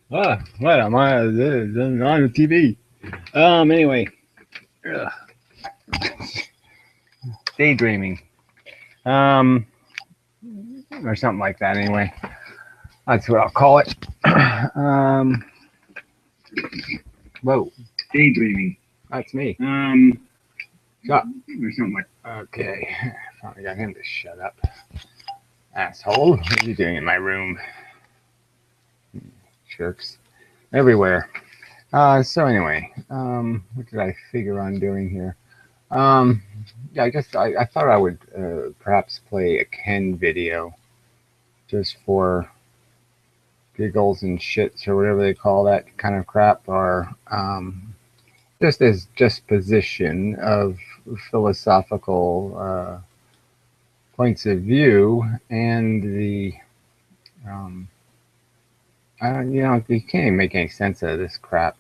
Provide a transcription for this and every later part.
What am I on the TV? Anyway, ugh, daydreaming, um, or something like that. Anyway, that's what I'll call it. um, whoa, daydreaming. That's me. Shut. Or something like. Okay, finally got him to shut up. Asshole, what are you doing in my room? Jerks everywhere. So anyway, what did I figure on doing here? Yeah, I guess I thought I would perhaps play a Ken video just for giggles and shits or whatever they call that kind of crap, or just as disposition of philosophical points of view and the you can't even make any sense of this crap.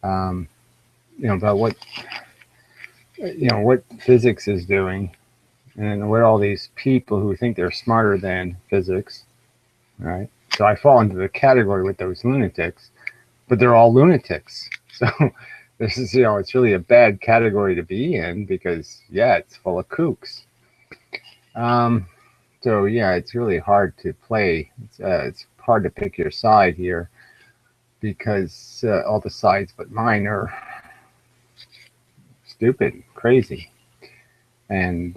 About what physics is doing, and what all these people who think they're smarter than physics, right? So I fall into the category with those lunatics, but they're all lunatics. So this is, it's really a bad category to be in because, yeah, it's full of kooks. So yeah, it's really hard to play. It's hard to pick your side here because all the sides but mine are stupid, crazy, and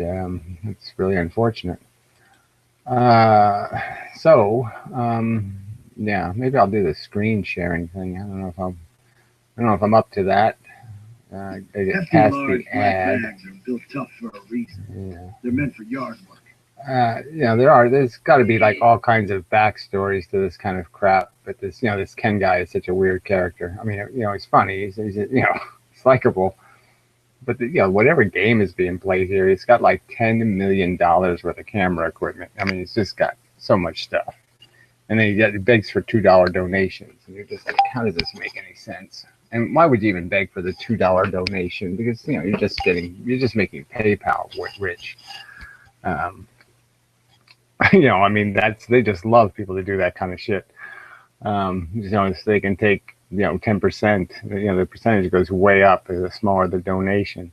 it's really unfortunate. Yeah, maybe I'll do the screen sharing thing. I don't know if I'm up to that. I get past the ad. Bags are built tough for a reason. Yeah. They're meant for yard work. There's got to be like all kinds of backstories to this kind of crap. But this Ken guy is such a weird character. I mean, he's funny. He's he's likable. But whatever game is being played here, he's got like $10 million worth of camera equipment. I mean, he's just got so much stuff. And then he begs for $2 donations. And you're just like, how does this make any sense? And why would you even beg for the $2 donation? Because, you're just making PayPal rich. I mean, they just love people to do that kind of shit. So they can take 10%, the percentage goes way up the smaller the donation.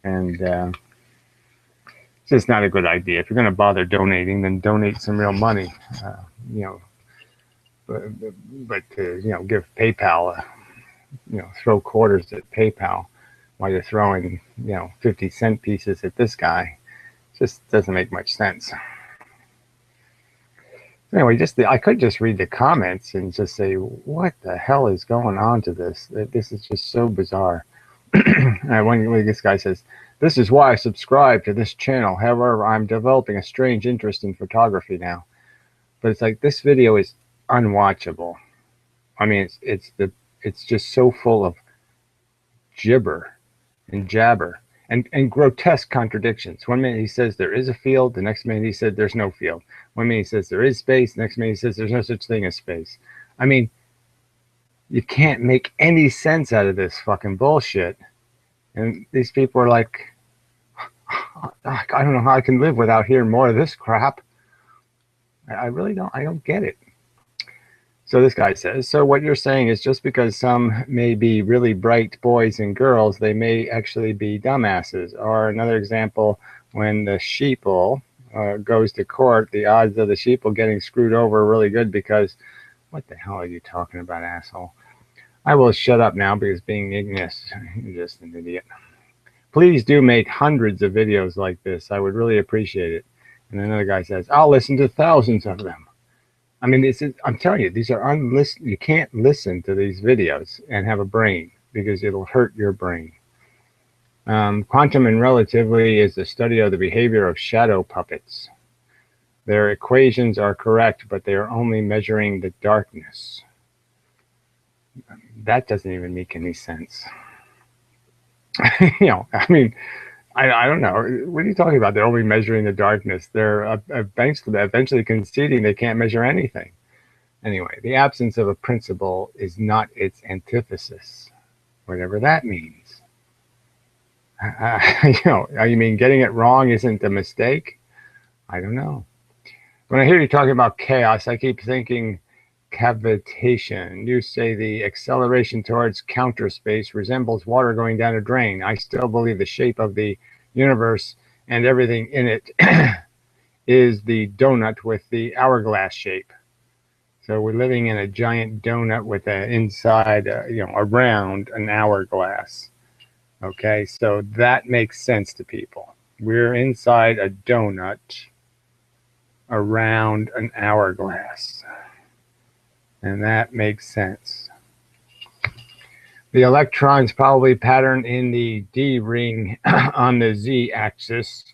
And it's just not a good idea. If you're going to bother donating, then donate some real money. But to, give PayPal, throw quarters at PayPal while you're throwing, 50-cent pieces at this guy, just doesn't make much sense. Anyway, I could just read the comments and just say, what the hell is going on to this? This is just so bizarre. When this guy says, this is why I subscribe to this channel. However, I'm developing a strange interest in photography now. But it's like, this video is unwatchable. I mean, it's just so full of gibber and jabber and grotesque contradictions. One minute he says there is a field, the next minute he said there's no field. One minute he says there is space, the next minute he says there's no such thing as space. I mean, you can't make any sense out of this fucking bullshit. And these people are like, I don't know how I can live without hearing more of this crap. I really don't. I don't get it. So this guy says, so what you're saying is just because some may be really bright boys and girls, they may actually be dumbasses. Or another example, when the sheeple goes to court, the odds of the sheeple getting screwed over are really good because, what the hell are you talking about, asshole? I will shut up now because being ignorant, you're just an idiot. Please do make hundreds of videos like this. I would really appreciate it. And another guy says, I'll listen to thousands of them. I mean, I'm telling you, these are you can't listen to these videos and have a brain because it'll hurt your brain. Quantum and relativity is the study of the behavior of shadow puppets. Their equations are correct, but they are only measuring the darkness. That doesn't even make any sense. I mean, I don't know. What are you talking about? They're only measuring the darkness. They're eventually conceding they can't measure anything. Anyway, the absence of a principle is not its antithesis, whatever that means. You mean getting it wrong isn't a mistake? I don't know. When I hear you talking about chaos, I keep thinking cavitation. You say the acceleration towards counter space resembles water going down a drain. I still believe the shape of the universe and everything in it is the donut with the hourglass shape. So we're living in a giant donut with an inside, around an hourglass. Okay, so that makes sense to people. We're inside a donut around an hourglass. And that makes sense. The electrons probably pattern in the D ring on the Z axis,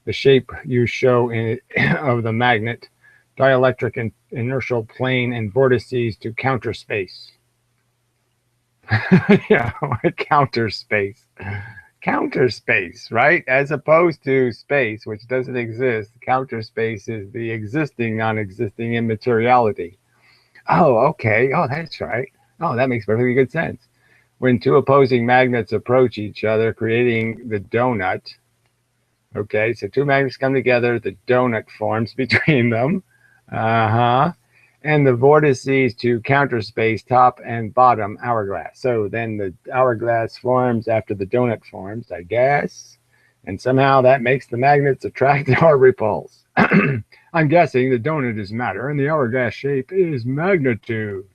the shape you show of the magnet, dielectric and inertial plane, and vortices to counter space. Yeah, counter space. Counter space, right? As opposed to space, which doesn't exist. Counter space is the existing, non-existing immateriality. Oh, okay. Oh, that's right. Oh, that makes perfectly good sense. When two opposing magnets approach each other, creating the donut. Okay, so two magnets come together, the donut forms between them. And the vortices to counter space, top and bottom hourglass. So then the hourglass forms after the donut forms, I guess. And somehow that makes the magnets attract or repulse. I'm guessing the donut is matter and the hourglass shape is magnitude.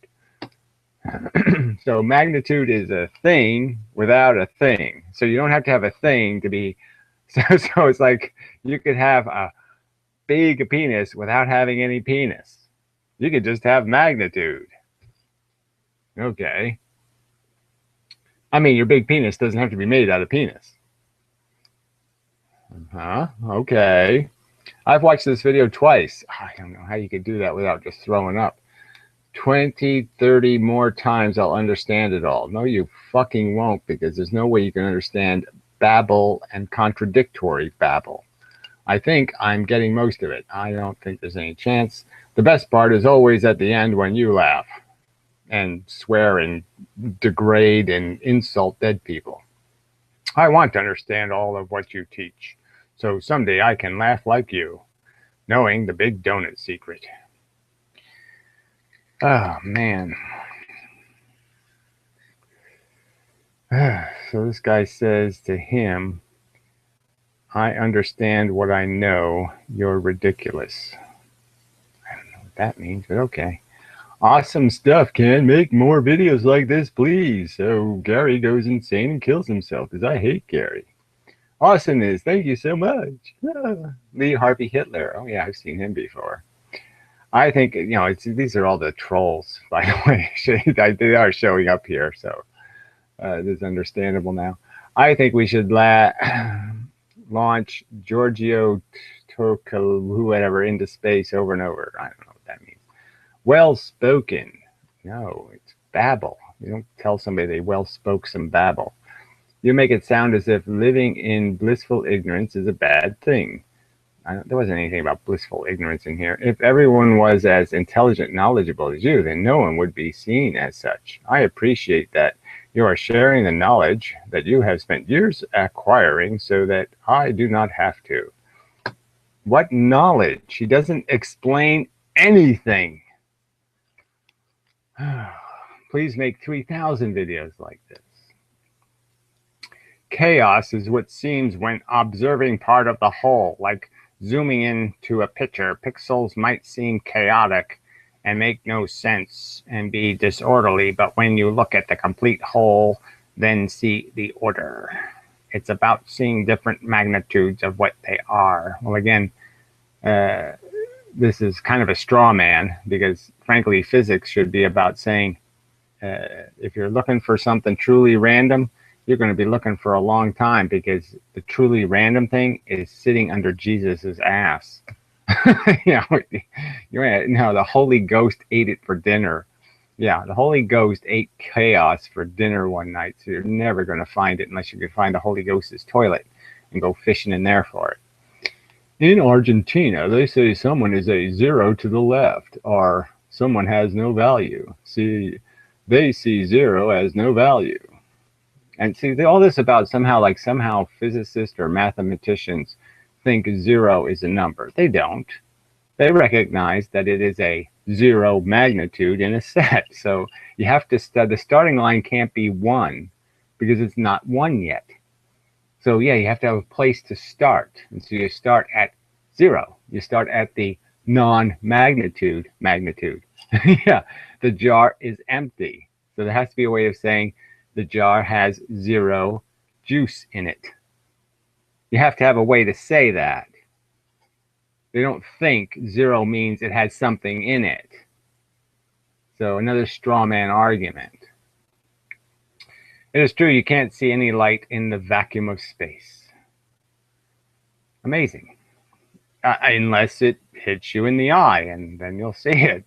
So magnitude is a thing without a thing. So you don't have to have a thing to be. So it's like you could have a big penis without having any penis. You could just have magnitude. Okay. I mean, your big penis doesn't have to be made out of penis. Okay. I've watched this video twice. I don't know how you could do that without just throwing up. 20, 30 more times I'll understand it all. No, you fucking won't, because there's no way you can understand babble and contradictory babble. I think I'm getting most of it. I don't think there's any chance. The best part is always at the end when you laugh and swear and degrade and insult dead people. I want to understand all of what you teach, so someday I can laugh like you, knowing the big donut secret. Oh, man. So this guy says to him, I understand what I know. You're ridiculous. I don't know what that means, but okay. Awesome stuff, Ken. Make more videos like this, please. So Gary goes insane and kills himself, because I hate Gary. Awesomeness. Thank you so much. Lee Harvey Hitler. Oh, yeah, I've seen him before. I think, these are all the trolls, by the way. They are showing up here, so this is understandable now. I think we should launch Giorgio Toco, whoever, into space over and over. I don't know what that means. Well spoken. No, it's babble. You don't tell somebody they well spoke some babble. You make it sound as if living in blissful ignorance is a bad thing. There wasn't anything about blissful ignorance in here. If everyone was as intelligent, knowledgeable as you, then no one would be seen as such. I appreciate that you are sharing the knowledge that you have spent years acquiring so that I do not have to. What knowledge? He doesn't explain anything. Please make 3,000 videos like this. Chaos is what seems when observing part of the whole, like zooming into a picture. Pixels might seem chaotic and make no sense and be disorderly, but when you look at the complete whole, then see the order. It's about seeing different magnitudes of what they are. Well, again, this is kind of a straw man, because frankly, physics should be about saying, if you're looking for something truly random, you're going to be looking for a long time, because the truly random thing is sitting under Jesus's ass. The Holy Ghost ate it for dinner. Yeah, the Holy Ghost ate chaos for dinner one night, so you're never going to find it unless you can find the Holy Ghost's toilet and go fishing in there for it. In Argentina, they say someone is a zero to the left, or someone has no value. They see zero as no value. And see, all this about somehow physicists or mathematicians think zero is a number. They don't. They recognize that it is a zero magnitude in a set. So you have to the starting line can't be 1 because it's not 1 yet. So yeah, you have to have a place to start. And so you start at 0. You start at the non-magnitude magnitude. Yeah, the jar is empty. So there has to be a way of saying the jar has 0 juice in it. You have to have a way to say that. They don't think 0 means it has something in it. So another straw man argument. It is true you can't see any light in the vacuum of space. Amazing. Unless it hits you in the eye, and then you'll see it.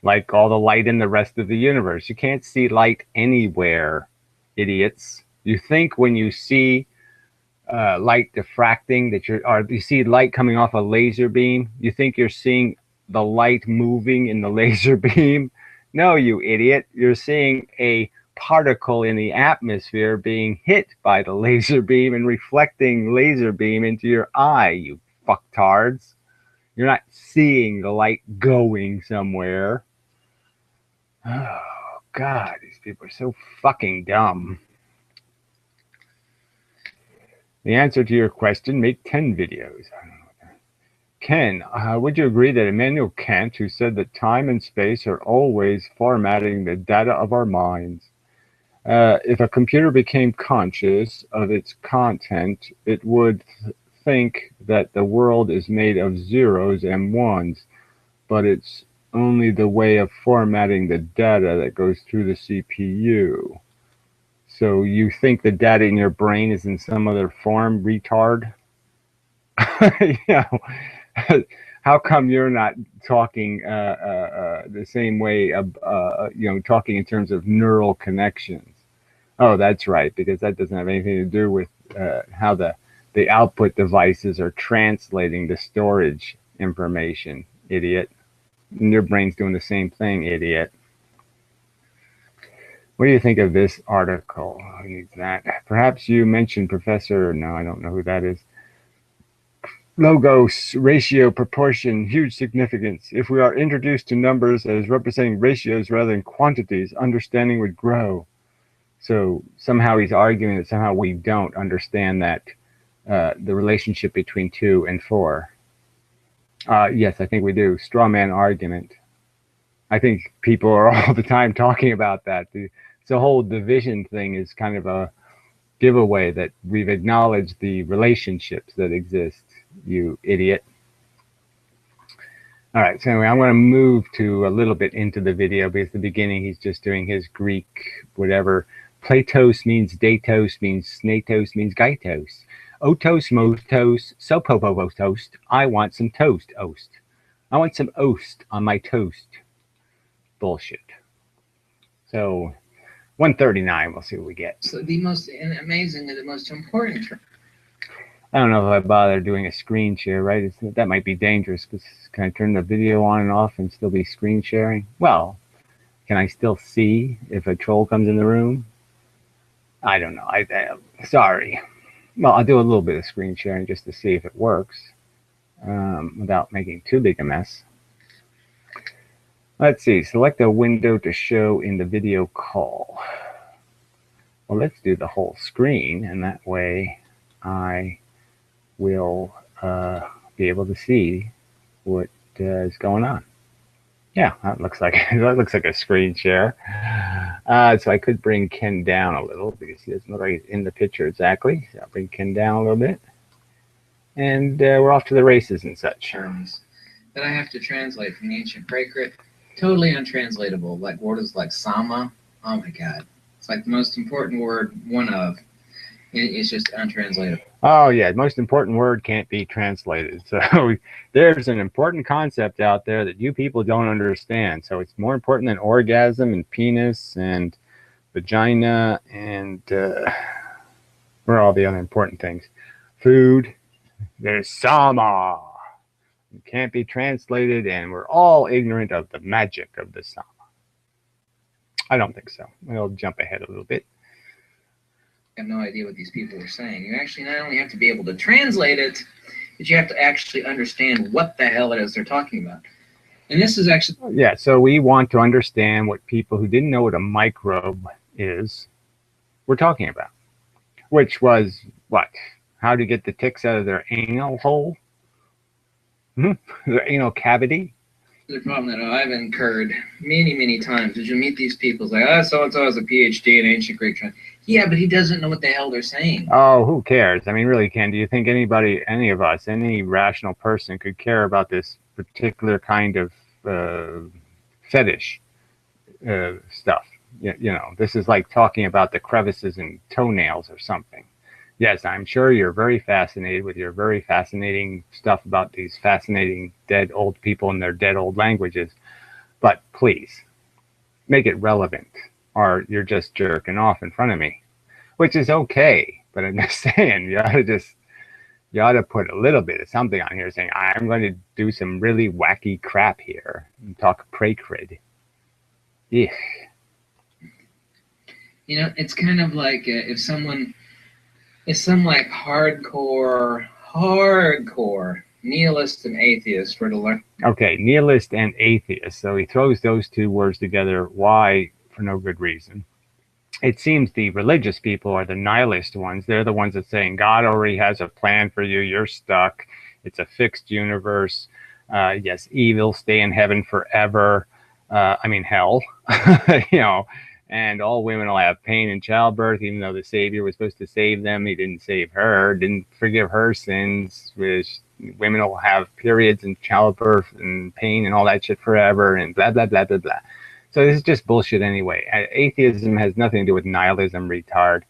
Like all the light in the rest of the universe. You can't see light anywhere, idiots. You think when you see light diffracting that you see light coming off a laser beam, you think you're seeing the light moving in the laser beam. No, you idiot. You're seeing a particle in the atmosphere being hit by the laser beam and reflecting laser beam into your eye, you fucktards. You're not seeing the light going somewhere. Oh, God, these people are so fucking dumb. The answer to your question, make 10 videos. Ken, would you agree that Immanuel Kant, who said that time and space are always formatting the data of our minds, if a computer became conscious of its content, it would think that the world is made of zeros and ones, but it's only the way of formatting the data that goes through the CPU. So you think the data in your brain is in some other form, retard? How come you're not talking the same way, talking in terms of neural connections? Oh, that's right, because that doesn't have anything to do with how the output devices are translating the storage information, idiot. And your brain's doing the same thing, idiot. What do you think of this article? Who needs that? Perhaps you mentioned Professor, no, I don't know who that is. Logos, ratio, proportion, huge significance. If we are introduced to numbers as representing ratios rather than quantities, understanding would grow. So somehow he's arguing that somehow we don't understand that the relationship between 2 and 4. Yes, I think we do. Straw man argument. I think people are all the time talking about that. The whole division thing is kind of a giveaway that we've acknowledged the relationships that exist, you idiot. All right, so anyway, I'm going to move to a little bit into the video because at the beginning he's just doing his Greek whatever. Platos means datos means snatos means gaitos. Otos motos sopopovos toast. I want some toast, oast. I want some oast on my toast. Bullshit. So 139, we'll see what we get. So the most amazing, the most important. I don't know if I bother doing a screen share, right? That might be dangerous because can I turn the video on and off and still be screen sharing? Well, can I still see if a troll comes in the room? I don't know. Sorry. Well, I'll do a little bit of screen sharing just to see if it works without making too big a mess. Let's see. Select a window to show in the video call. Well, let's do the whole screen, and that way I will be able to see what is going on. Yeah, that looks like a screen share. So I could bring Ken down a little because he doesn't look like he's in the picture exactly. So I'll bring Ken down a little bit, and we're off to the races and such. Terms that I have to translate from the ancient Prakrit, totally untranslatable. Like words like sama. Oh my God, it's like the most important word. One of. It's just untranslatable. Oh, yeah. The most important word can't be translated. So there's an important concept out there that you people don't understand. So it's more important than orgasm and penis and vagina and what are all the other important things? Food. There's sama. It can't be translated, and we're all ignorant of the magic of the sama. I don't think so. We'll jump ahead a little bit. I have no idea what these people are saying. You actually not only have to be able to translate it, But you have to actually understand what the hell it is they're talking about. And this is actually, Yeah, so we want to understand what people who didn't know what a microbe is were talking about, which was what? How to get the ticks out of their anal hole? Their anal cavity? the problem that I've incurred many, many times is you meet these people, it's like, oh, so and so has a PhD in ancient Greek. Yeah, but he doesn't know what the hell they're saying. Oh, who cares? I mean, really, Ken, do you think anybody, any of us, any rational person could care about this particular kind of fetish stuff? You know, this is like talking about the crevices in toenails or something. Yes, I'm sure you're very fascinated with your very fascinating stuff about these fascinating dead old people and their dead old languages, but please make it relevant, or you're just jerking off in front of me, which is okay. But I'm just saying, you ought to put a little bit of something on here saying I'm going to do some really wacky crap here and talk precrid. Yeah. You know, it's kind of like if some like hardcore nihilist and atheist were to learn. Okay, nihilist and atheist. So he throws those two words together. Why? For no good reason. It seems the religious people are the nihilist ones. They're the ones that saying God already has a plan for you. You're stuck. It's a fixed universe. Yes, evil stay in heaven forever. I mean hell. you know, and all women will have pain in childbirth, even though the Savior was supposed to save them. He didn't save her. Didn't forgive her sins. Which women will have periods and childbirth and pain and all that shit forever and blah blah blah blah blah. So this is just bullshit anyway. Atheism has nothing to do with nihilism, retard.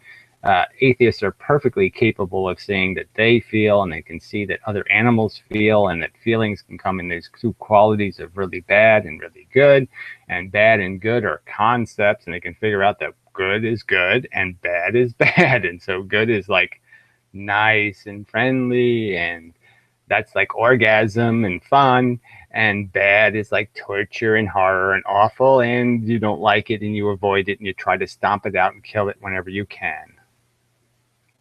Atheists are perfectly capable of saying that they feel and they can see that other animals feel and that feelings can come in these two qualities of really bad and really good. And bad and good are concepts, and they can figure out that good is good and bad is bad. And so good is like nice and friendly, and that's like orgasm and fun, and bad is like torture and horror and awful, and you don't like it and you avoid it and you try to stomp it out and kill it whenever you can.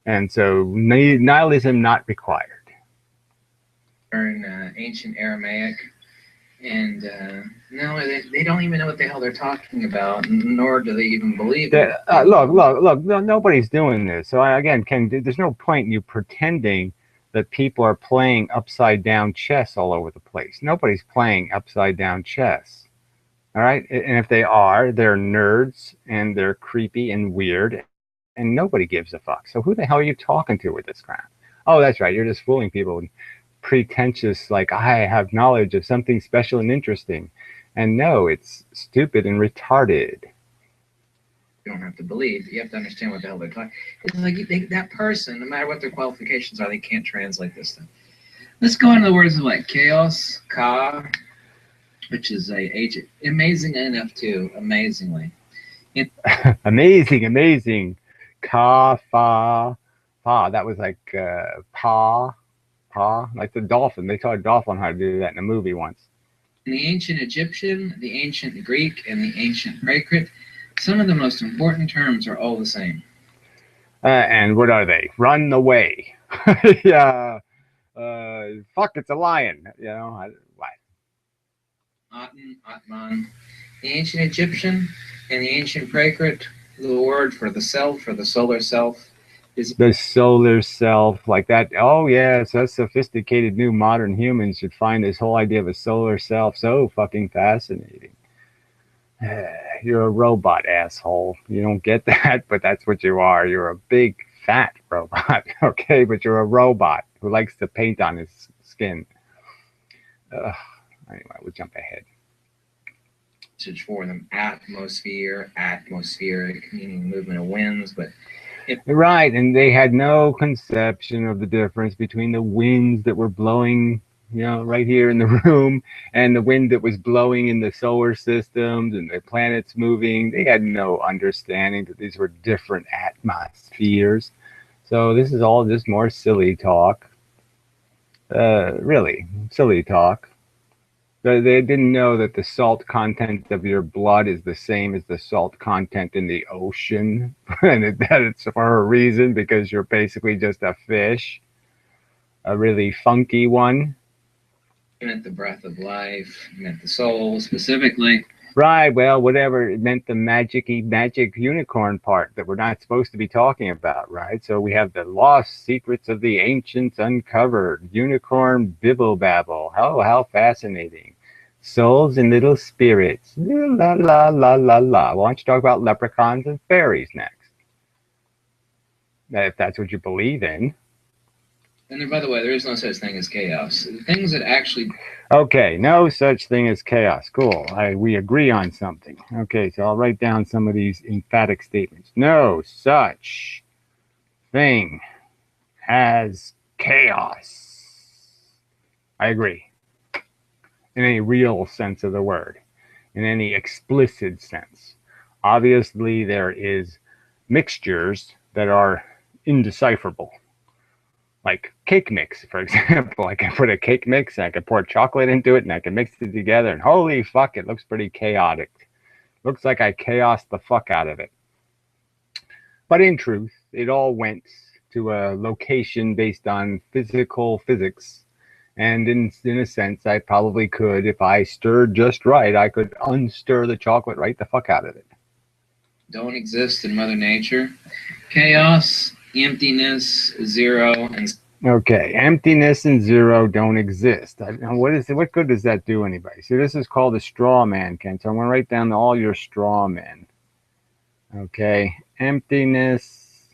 And so nihilism not required. Ancient Aramaic, and no, they don't even know what the hell they're talking about, nor do they even believe it. Look, no, nobody's doing this. So again, Ken, there's no point in you pretending that people are playing upside down chess all over the place. Nobody's playing upside down chess. All right. And if they are, they're nerds and they're creepy and weird and nobody gives a fuck. So who the hell are you talking to with this crap? Oh, that's right. You're just fooling people and pretentious, like I have knowledge of something special and interesting. And no, it's stupid and retarded. You don't have to believe. You have to understand what the hell they're talking. It's like that person, no matter what their qualifications are, they can't translate this stuff. Let's go into the words of like chaos, ka, which is a agent. Amazing enough too, amazingly. amazing. Ka, fa, fa. That was like pa, like the dolphin. They taught a dolphin how to do that in a movie once. In the ancient Egyptian, the ancient Greek, and the ancient Prakrit, some of the most important terms are all the same. And what are they? Run away. Yeah. Fuck, it's a lion. You know, what? Aten, Atman. The ancient Egyptian and the ancient Prakrit, the word for the self or the solar self is the solar self, like that. Oh yes, us sophisticated new modern humans should find this whole idea of a solar self so fucking fascinating. You're a robot, asshole. You don't get that, but that's what you are. You're a big fat robot, okay? But you're a robot who likes to paint on his skin. Anyway, we'll jump ahead. For them, atmospheric, meaning movement of winds, but right, and they had no conception of the difference between the winds that were blowing, you know, right here in the room and the wind that was blowing in the solar systems and the planets moving. They had no understanding that these were different atmospheres. So this is all just more silly talk. Really, silly talk. They didn't know that the salt content of your blood is the same as the salt content in the ocean, and that it's for a reason, because you're basically just a fish. a really funky one. You meant the breath of life. You meant the soul specifically. Right, well, whatever it meant, the magic unicorn part that we're not supposed to be talking about, right? So we have the lost secrets of the ancients uncovered, unicorn bibble babble. Oh, how fascinating. Souls and little spirits. La la la la la. Why don't you talk about leprechauns and fairies next? If that's what you believe in. And then, by the way, there is no such thing as chaos. The things that actually. Okay, no such thing as chaos. Cool. We agree on something. Okay, so I'll write down some of these emphatic statements. No such thing as chaos. I agree. In any real sense of the word, in any explicit sense. Obviously, there is mixtures that are indecipherable. Like cake mix, for example. I can put a cake mix, and I can pour chocolate into it, and I can mix it together, and holy fuck, it looks pretty chaotic. Looks like I chaosed the fuck out of it. But in truth, it all went to a location based on physical physics. And in a sense, I probably could, if I stirred just right, I could unstir the chocolate right the fuck out of it. Don't exist in Mother Nature. Chaos, emptiness, zero, and okay, emptiness and zero don't exist. What good does that do anybody? See, this is called a straw man, Ken. So I'm going to write down all your straw men. Okay, emptiness,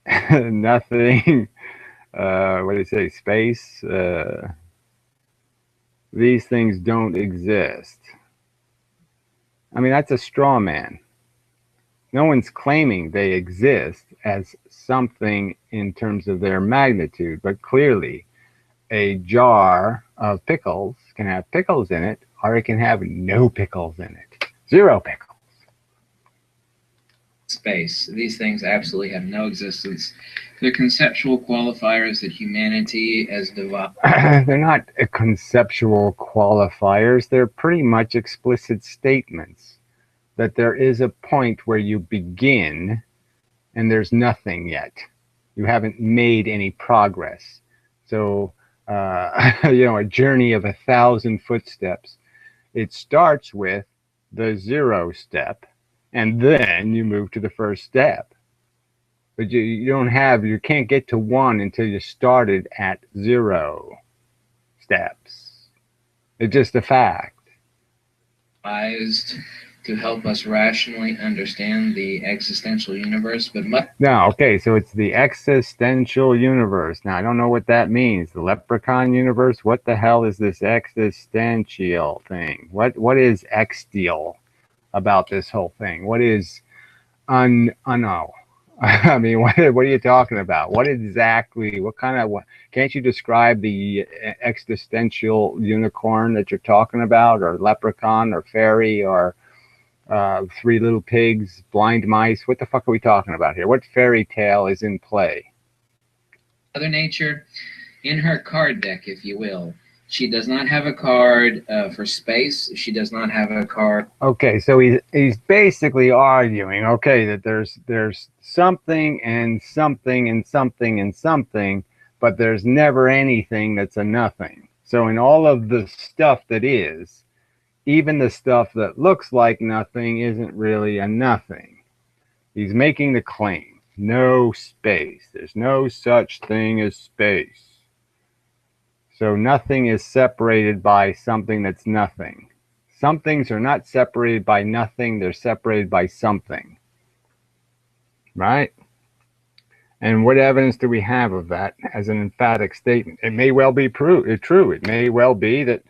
nothing. What do you say? Space. These things don't exist. I mean, that's a straw man. No one's claiming they exist as something in terms of their magnitude, but clearly a jar of pickles can have pickles in it, or it can have no pickles in it. Zero pickles. Space. These things absolutely have no existence. They're conceptual qualifiers that humanity has developed. They're not conceptual qualifiers. They're pretty much explicit statements that there is a point where you begin and there's nothing yet. You haven't made any progress. So, a journey of 1,000 footsteps. It starts with the 0 step, and then you move to the first step. But you can't get to 1 until you started at 0 steps. It's just a fact. To help us rationally understand the existential universe, but no, okay, so it's the existential universe. Now, I don't know what that means. The leprechaun universe? What the hell is this existential thing? What is extial about this whole thing? What is no. I mean, what are you talking about? What can't you describe the existential unicorn that you're talking about, or leprechaun, or fairy, or 3 little pigs, blind mice? What the fuck are we talking about here? What fairy tale is in play? Mother Nature, in her card deck, if you will, she does not have a card for space. She does not have a card. Okay, so he's basically arguing, okay, that there's something and something and something and something, but there's never anything that's a nothing. So in all of the stuff that is, even the stuff that looks like nothing isn't really a nothing. He's making the claim, no space. There's no such thing as space. So nothing is separated by something that's nothing. Some things are not separated by nothing. They're separated by something. Right? And what evidence do we have of that as an emphatic statement? It may well be true. It may well be that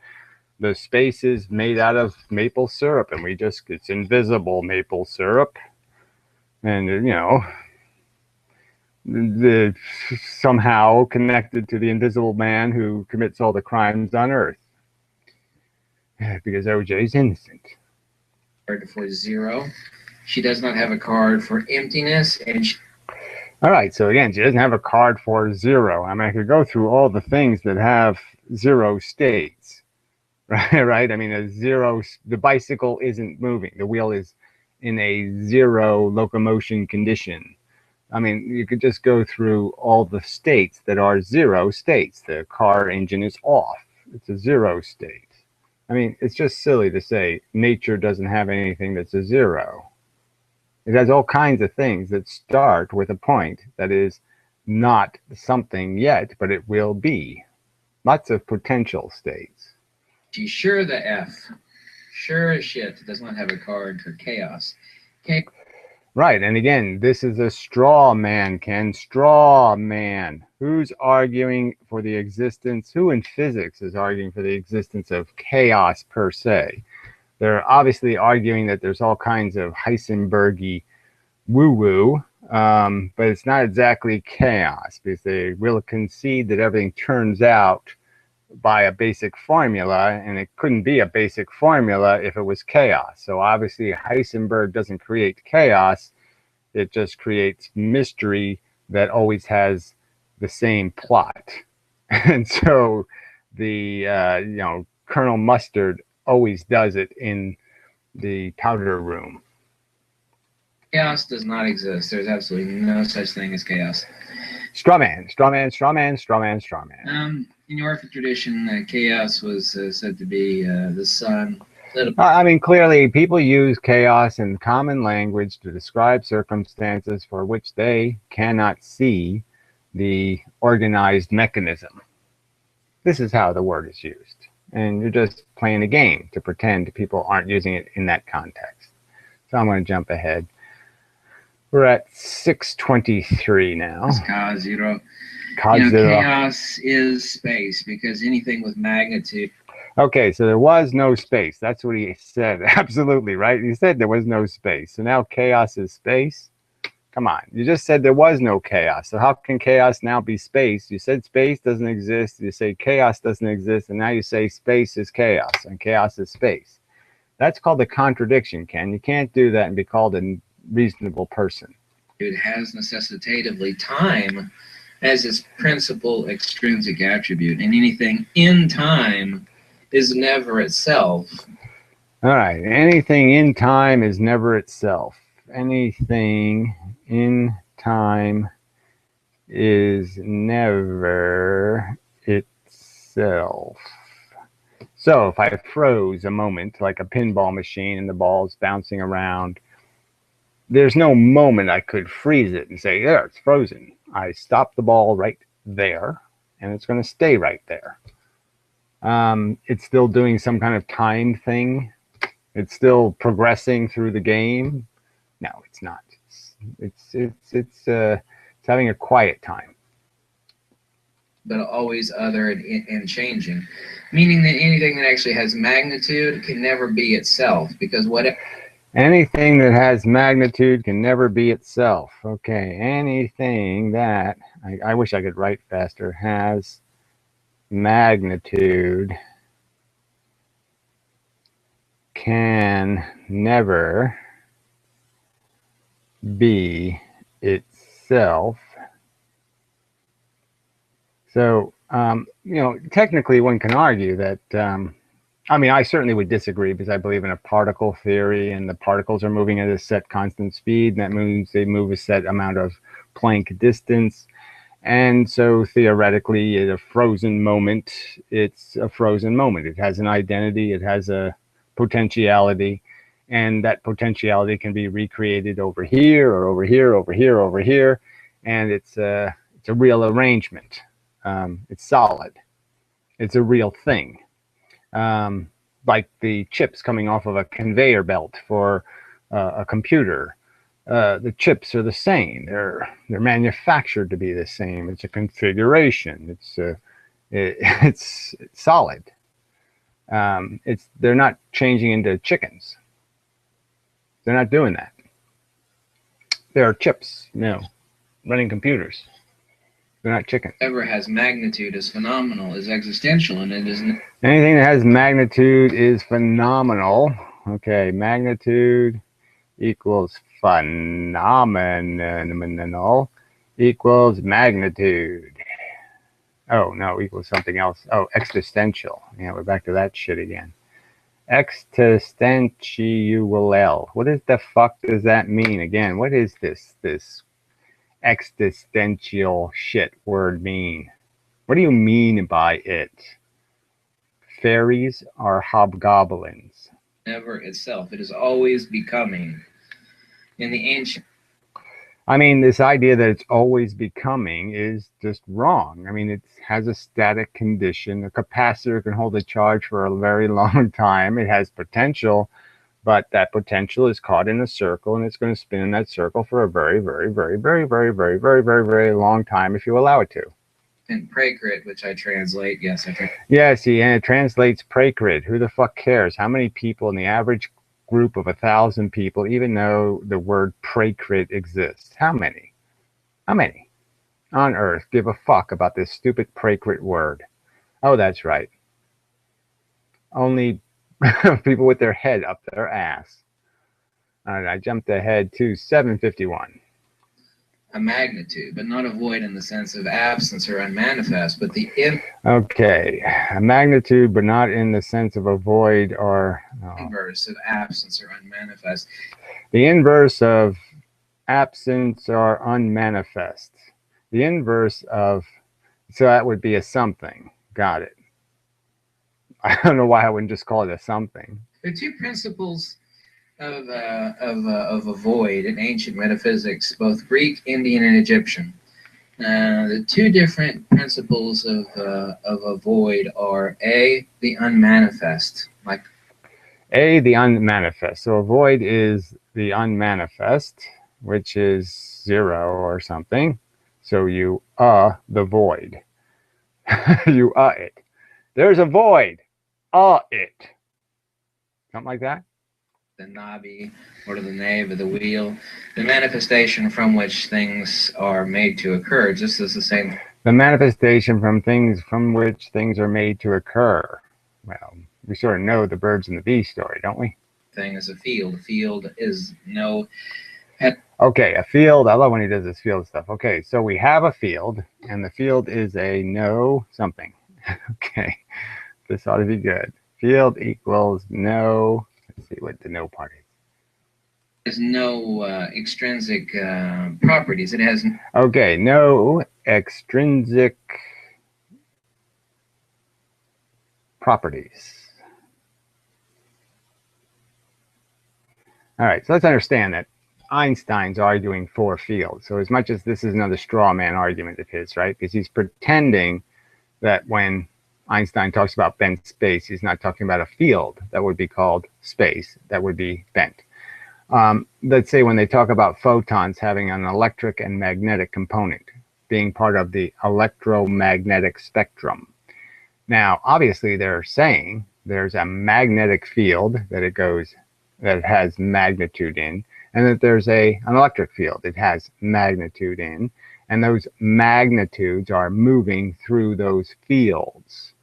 the space is made out of maple syrup, and it's invisible maple syrup. And, somehow connected to the invisible man who commits all the crimes on Earth. Because OJ's innocent. For 0. She does not have a card for emptiness. All right, so again, she doesn't have a card for 0. I mean, I could go through all the things that have 0 states. Right? I mean, the bicycle isn't moving. The wheel is in a 0 locomotion condition. I mean, you could just go through all the states that are zero states. The car engine is off. It's a zero state. I mean, it's just silly to say nature doesn't have anything that's a zero. It has all kinds of things that start with a point that is not something yet, but it will be. Lots of potential states. She's sure the F. Sure as shit does not have a card for chaos. Okay. Right, and again, this is a straw man, Ken. Straw man. Who's arguing for the existence? Who in physics is arguing for the existence of chaos per se? They're obviously arguing that there's all kinds of Heisenbergy woo-woo, but it's not exactly chaos because they will concede that everything turns out by a basic formula, and it couldn't be a basic formula if it was chaos. So obviously Heisenberg doesn't create chaos, it just creates mystery that always has the same plot. And so the Colonel Mustard always does it in the powder room. Chaos does not exist. There's absolutely no such thing as chaos. Straw man, straw man, straw man, straw man, straw man. In Orphic tradition, chaos was said to be the sun. I mean, clearly people use chaos in common language to describe circumstances for which they cannot see the organized mechanism. This is how the word is used. And you're just playing a game to pretend people aren't using it in that context. So I'm going to jump ahead. We're at 623 now. It's cause zero. Zero. Chaos is space because anything with magnitude. Okay, so there was no space. That's what he said. Absolutely, right? He said there was no space. So now chaos is space? Come on. You just said there was no chaos. So how can chaos now be space? You said space doesn't exist. You say chaos doesn't exist. And now you say space is chaos and chaos is space. That's called a contradiction, Ken. You can't do that and be called a reasonable person. It has necessitatively time as its principal extrinsic attribute, and anything in time is never itself. All right. Anything in time is never itself. Anything in time is never itself. So if I froze a moment like a pinball machine and the ball's bouncing around, there's no moment I could freeze it and say, there, it's frozen. I stop the ball right there, and it's going to stay right there. It's still doing some kind of time thing. It's still progressing through the game. No, it's not. It's having a quiet time. But always other and changing, meaning that anything that actually has magnitude can never be itself, because anything that has magnitude can never be itself. Okay, anything that, I wish I could write faster, has magnitude can never be itself. So, technically one can argue that, I mean, I certainly would disagree because I believe in a particle theory and the particles are moving at a set constant speed, and that means they move a set amount of Planck distance. And so theoretically, at a frozen moment, it's a frozen moment. It has an identity, it has a potentiality, and that potentiality can be recreated over here or over here, over here, over here, and it's a real arrangement. It's solid. It's a real thing. Like the chips coming off of a conveyor belt for a computer. The chips are the same. They're manufactured to be the same. It's a configuration. It's solid. They're not changing into chickens. They're not doing that. There are chips, running computers. They're not chickens. Whatever has magnitude is phenomenal, is existential, and it isn't. Anything that has magnitude is phenomenal. Okay, magnitude equals phenomenal equals magnitude. Oh, no, equals something else. Oh, existential. Yeah, we're back to that shit again. Existential. What is the fuck does that mean again? What is this existential shit word mean? What do you mean by it? Fairies are hobgoblins. Never itself. It is always becoming. In the ancient. I mean, this idea that it's always becoming is just wrong. I mean, it has a static condition. A capacitor can hold a charge for a very long time. It has potential, but that potential is caught in a circle, and it's going to spin in that circle for a very, very, very, very, very, very, very, very, very long time if you allow it to. And Prakrit, which I translate, yes, I translate. Yeah, see, and it translates Prakrit. Who the fuck cares? How many people in the average group of 1,000 people even know the word Prakrit exists? How many? How many on earth give a fuck about this stupid Prakrit word? Oh, that's right. Only people with their head up their ass. All right, I jumped ahead to 751. A magnitude, but not a void in the sense of absence or unmanifest, but the Okay, a magnitude, but not in the sense of a void or inverse of absence or unmanifest. The inverse of absence or unmanifest. The inverse of, so that would be a something. Got it. I don't know why I wouldn't just call it a something. There are two principles of a void in ancient metaphysics, both Greek, Indian, and Egyptian. The two different principles of a void are A, the unmanifest, like A, the unmanifest. So a void is the unmanifest, which is zero or something. So you the void. You it. There's a void. It. Something like that. the nabi or the nave of the wheel, the manifestation from which things are made to occur, just as the same. The manifestation from which things are made to occur. Well, we sort of know the birds and the bees story, don't we? Thing is a field. A field is no. Okay, a field. I love when he does this field stuff. Okay, so we have a field, and the field is a no something. Okay, this ought to be good. Field equals no. Let's see what the no part is. There's no extrinsic properties. It has. Okay, no extrinsic properties. All right, so let's understand that Einstein's arguing for fields. So as much as this is another straw man argument of his, right? Because he's pretending that when Einstein talks about bent space, he's not talking about a field that would be called space, that would be bent. Let's say when they talk about photons having an electric and magnetic component, being part of the electromagnetic spectrum. Now, obviously, they're saying there's a magnetic field that it has magnitude in, and that there's an electric field it has magnitude in, and those magnitudes are moving through those fields.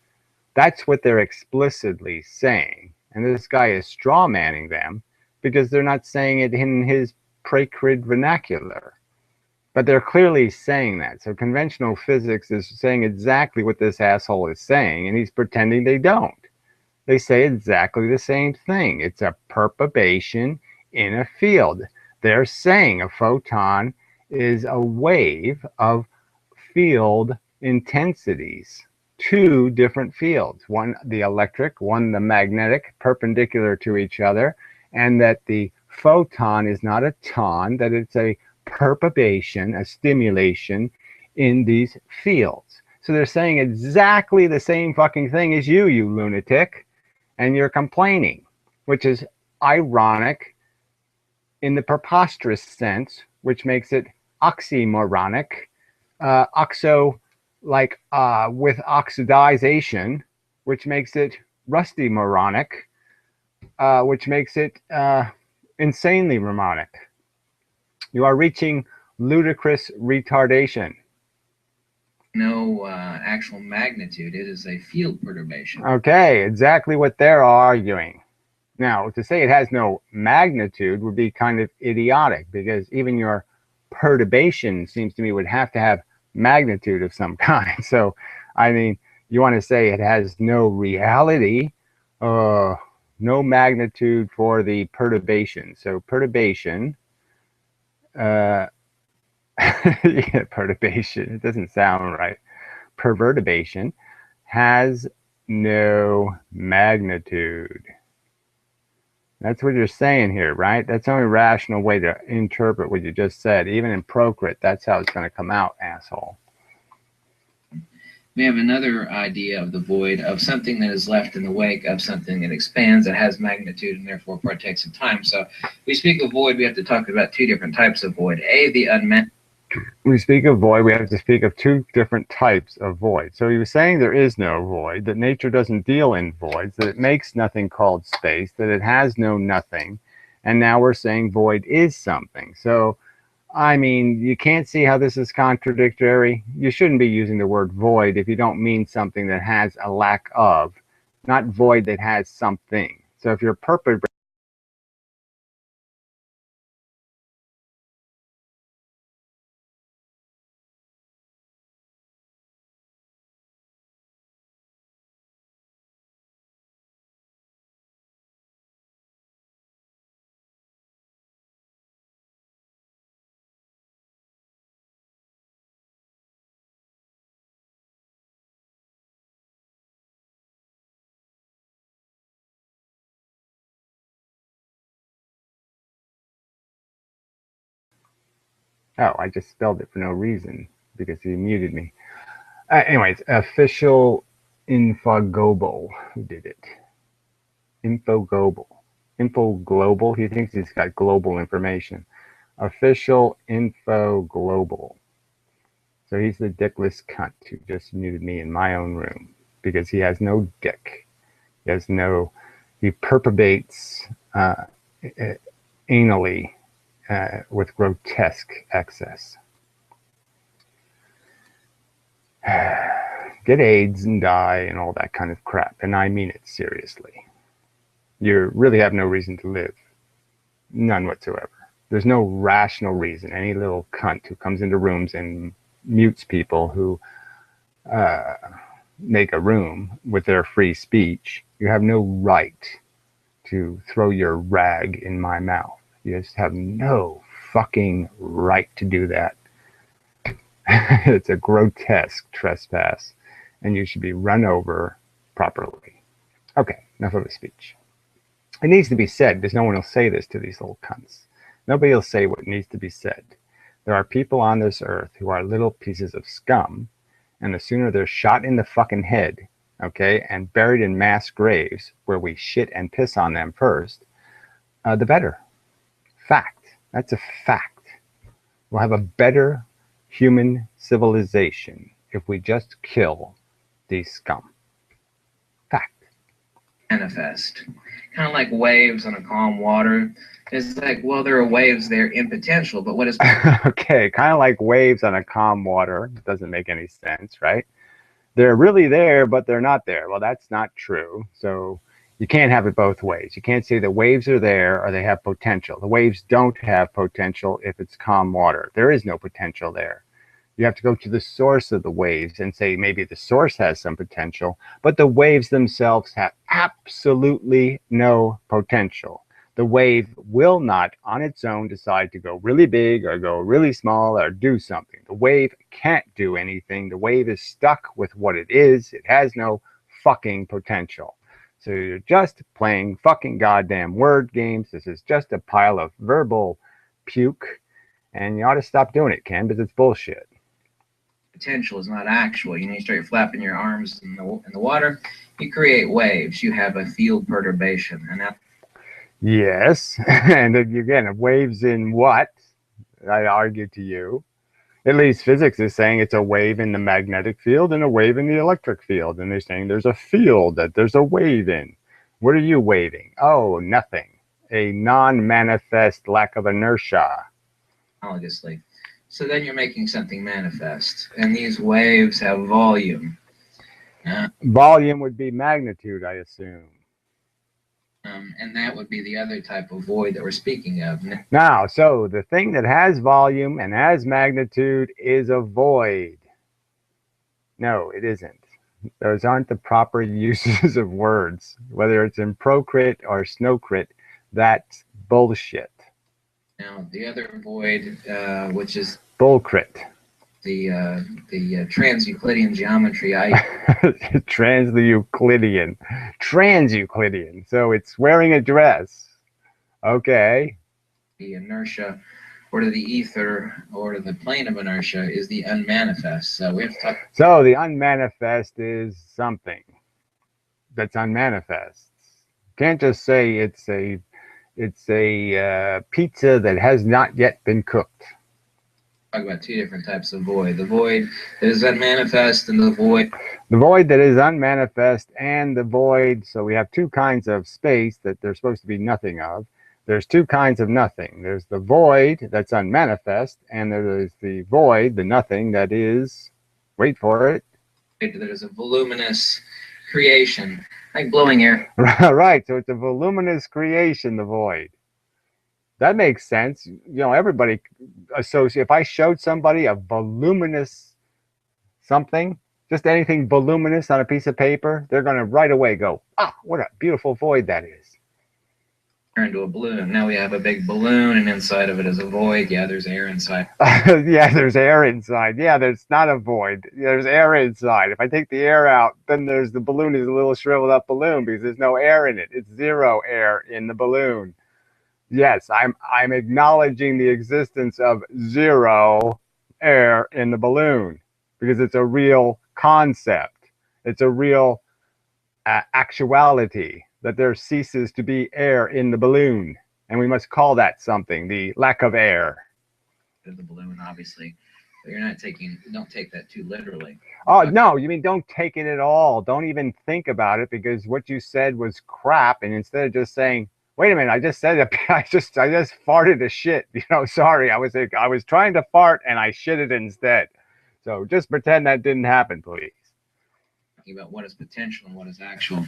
That's what they're explicitly saying. And this guy is straw manning them because they're not saying it in his Prakrit vernacular. But they're clearly saying that. So conventional physics is saying exactly what this asshole is saying, and he's pretending they don't. They say exactly the same thing. It's a perturbation in a field. They're saying a photon is a wave of field intensities. Two different fields, one the electric, one the magnetic, perpendicular to each other, and that the photon is not a ton, that it's a perturbation, a stimulation in these fields. So they're saying exactly the same fucking thing as you lunatic, and you're complaining, which is ironic in the preposterous sense, which makes it oxymoronic, like with oxidization, which makes it rusty moronic, which makes it insanely mnemonic. You are reaching ludicrous retardation. No actual magnitude. It is a field perturbation. Okay, exactly what they're arguing. Now, to say it has no magnitude would be kind of idiotic, because even your perturbation seems to me would have to have magnitude of some kind. So, I mean, you want to say it has no reality, no magnitude for the perturbation. So perturbation Yeah, perturbation. It doesn't sound right. Perturbation has no magnitude. That's what you're saying here, right? That's the only rational way to interpret what you just said. Even in Procrit, that's how it's going to come out, asshole. We have another idea of the void, of something that is left in the wake of something that expands, that has magnitude, and therefore partakes of time. So we speak of void, we have to talk about two different types of void. A, the unmet. We speak of void, we have to speak of two different types of void. So he was saying there is no void, that nature doesn't deal in voids, that it makes nothing called space, that it has no nothing. And now we're saying void is something. So I mean, you can't see how this is contradictory. You shouldn't be using the word void if you don't mean something that has a lack of, not void that has something. So if you're perpetrating, oh, I just spelled it for no reason because he muted me. Anyways, official Infoglobal, who did it? Infoglobal. Infoglobal, he thinks he's got global information. Official Infoglobal. So he's the dickless cunt who just muted me in my own room because he has no dick. He has no, he perturbates anally with grotesque excess. Get AIDS and die and all that kind of crap. And I mean it seriously. You really have no reason to live. None whatsoever. There's no rational reason. Any little cunt who comes into rooms and mutes people who make a room with their free speech, you have no right to throw your rag in my mouth. You just have no fucking right to do that. It's a grotesque trespass, and you should be run over properly. Okay, enough of a speech. It needs to be said, because no one will say this to these little cunts. Nobody will say what needs to be said. There are people on this earth who are little pieces of scum, and the sooner they're shot in the fucking head, okay, and buried in mass graves where we shit and piss on them first, the better. Fact. That's a fact. We'll have a better human civilization if we just kill these scum. Fact. Manifest. Kind of like waves on a calm water. It's like, well, there are waves there in potential, but what is... Okay, kind of like waves on a calm water. It doesn't make any sense, right? They're really there, but they're not there. Well, that's not true. So you can't have it both ways. You can't say the waves are there or they have potential. The waves don't have potential if it's calm water. There is no potential there. You have to go to the source of the waves and say maybe the source has some potential, but the waves themselves have absolutely no potential. The wave will not on its own decide to go really big or go really small or do something. The wave can't do anything. The wave is stuck with what it is. It has no fucking potential. So you're just playing fucking goddamn word games. This is just a pile of verbal puke, and you ought to stop doing it, Ken, because it's bullshit. Potential is not actual. You start flapping your arms in the water, you create waves. You have a field perturbation, and that... Yes, and again, waves in what? I argue to you. At least physics is saying it's a wave in the magnetic field and a wave in the electric field, and they're saying there's a field that there's a wave in. What are you waving? Oh, nothing. A non-manifest lack of inertia. Analogously. So then you're making something manifest, and these waves have volume. Volume would be magnitude, I assume. And that would be the other type of void that we're speaking of. Now, so the thing that has volume and has magnitude is a void. No, it isn't. Those aren't the proper uses of words. Whether it's in Procrit or Snowcrit, that's bullshit. Now, the other void, which is Bullcrit. the trans-Euclidean geometry, Trans-Euclidean. Trans-Euclidean. So it's wearing a dress. Okay. the inertia, or to the ether, or to the plane of inertia, is the unmanifest. So we have to talk. So the unmanifest is something that's unmanifest. Can't just say it's a pizza that has not yet been cooked. Talk about two different types of void: the void that is unmanifest, and the void that is unmanifest, and the void. So we have two kinds of space that there's supposed to be nothing of. There's two kinds of nothing. There's the void that's unmanifest, and there is the void, the nothing that is, wait for it. That is a voluminous creation, like blowing air. Right. So it's a voluminous creation, the void. That makes sense. You know, everybody associate. If I showed somebody a voluminous something, just anything voluminous on a piece of paper, they're going to right away go, ah, what a beautiful void that is. Turn into a balloon. Now we have a big balloon, and inside of it is a void. Yeah, there's air inside. Yeah, there's air inside. Yeah, there's not a void. There's air inside. If I take the air out, then there's the balloon is a little shriveled up balloon because there's no air in it. It's zero air in the balloon. Yes, I'm acknowledging the existence of zero air in the balloon because it's a real concept. It's a real actuality that there ceases to be air in the balloon, and we must call that something, the lack of air. The balloon, obviously, but you're not taking. Don't take that too literally. Oh no, you mean don't take it at all. Don't even think about it because what you said was crap, and instead of just saying, wait a minute, I just said it. I just farted a shit. You know, sorry. I was trying to fart and I shit it instead. So just pretend that didn't happen, please. Talking about what is potential and what is actual.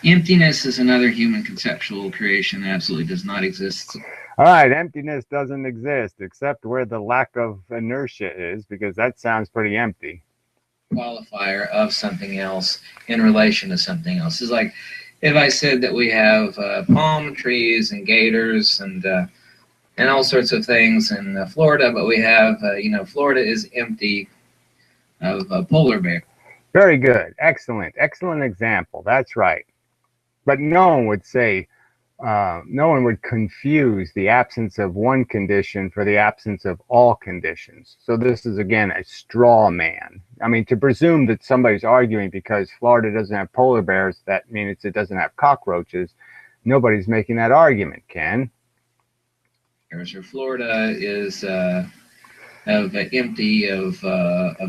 Emptiness is another human conceptual creation that absolutely does not exist. All right, emptiness doesn't exist except where the lack of inertia is, because that sounds pretty empty. Qualifier of something else in relation to something else. It's like if I said that we have palm trees and gators and all sorts of things in Florida, but we have, Florida is empty of polar bear. Very good. Excellent. Excellent example. That's right. But no one would say, no one would confuse the absence of one condition for the absence of all conditions. So this is, again, a straw man. I mean, to presume that somebody's arguing because Florida doesn't have polar bears, that means it doesn't have cockroaches. Nobody's making that argument, Ken. So Florida is empty of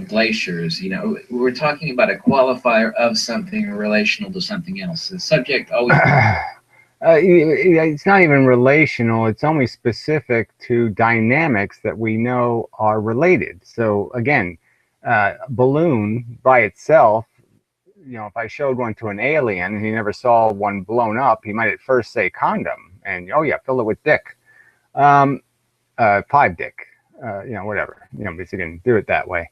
glaciers. You know, we're talking about a qualifier of something relational to something else. The subject always. It's not even relational. It's only specific to dynamics that we know are related. So again, balloon by itself, you know, if I showed one to an alien and he never saw one blown up, he might at first say condom and, oh yeah, fill it with dick, 5 dick. Whatever, because you can do it that way.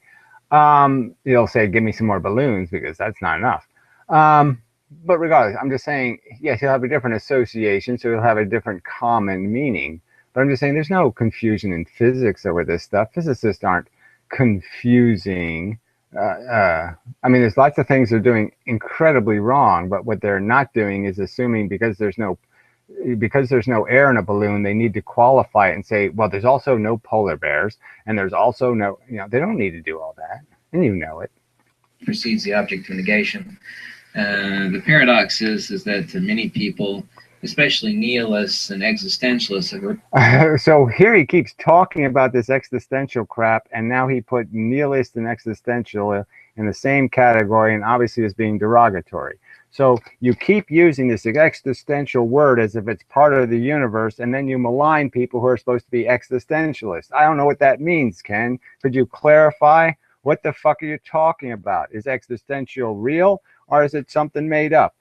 You'll say, give me some more balloons because that's not enough. But regardless, I'm just saying, yes, you'll have a different association, so you'll have a different common meaning. But I'm just saying there's no confusion in physics over this stuff. Physicists aren't confusing. I mean, there's lots of things they're doing incredibly wrong, but what they're not doing is assuming because there's no air in a balloon, they need to qualify it and say, well, there's also no polar bears, and there's also no, they don't need to do all that, and you know it. Precedes the object to negation. The paradox is that many people, especially nihilists and existentialists, so here he keeps talking about this existential crap, and now he put nihilist and existential in the same category, and obviously is being derogatory. So you keep using this existential word as if it's part of the universe, and then you malign people who are supposed to be existentialists. I don't know what that means, Ken. Could you clarify? What the fuck are you talking about? Is existential real, or is it something made up?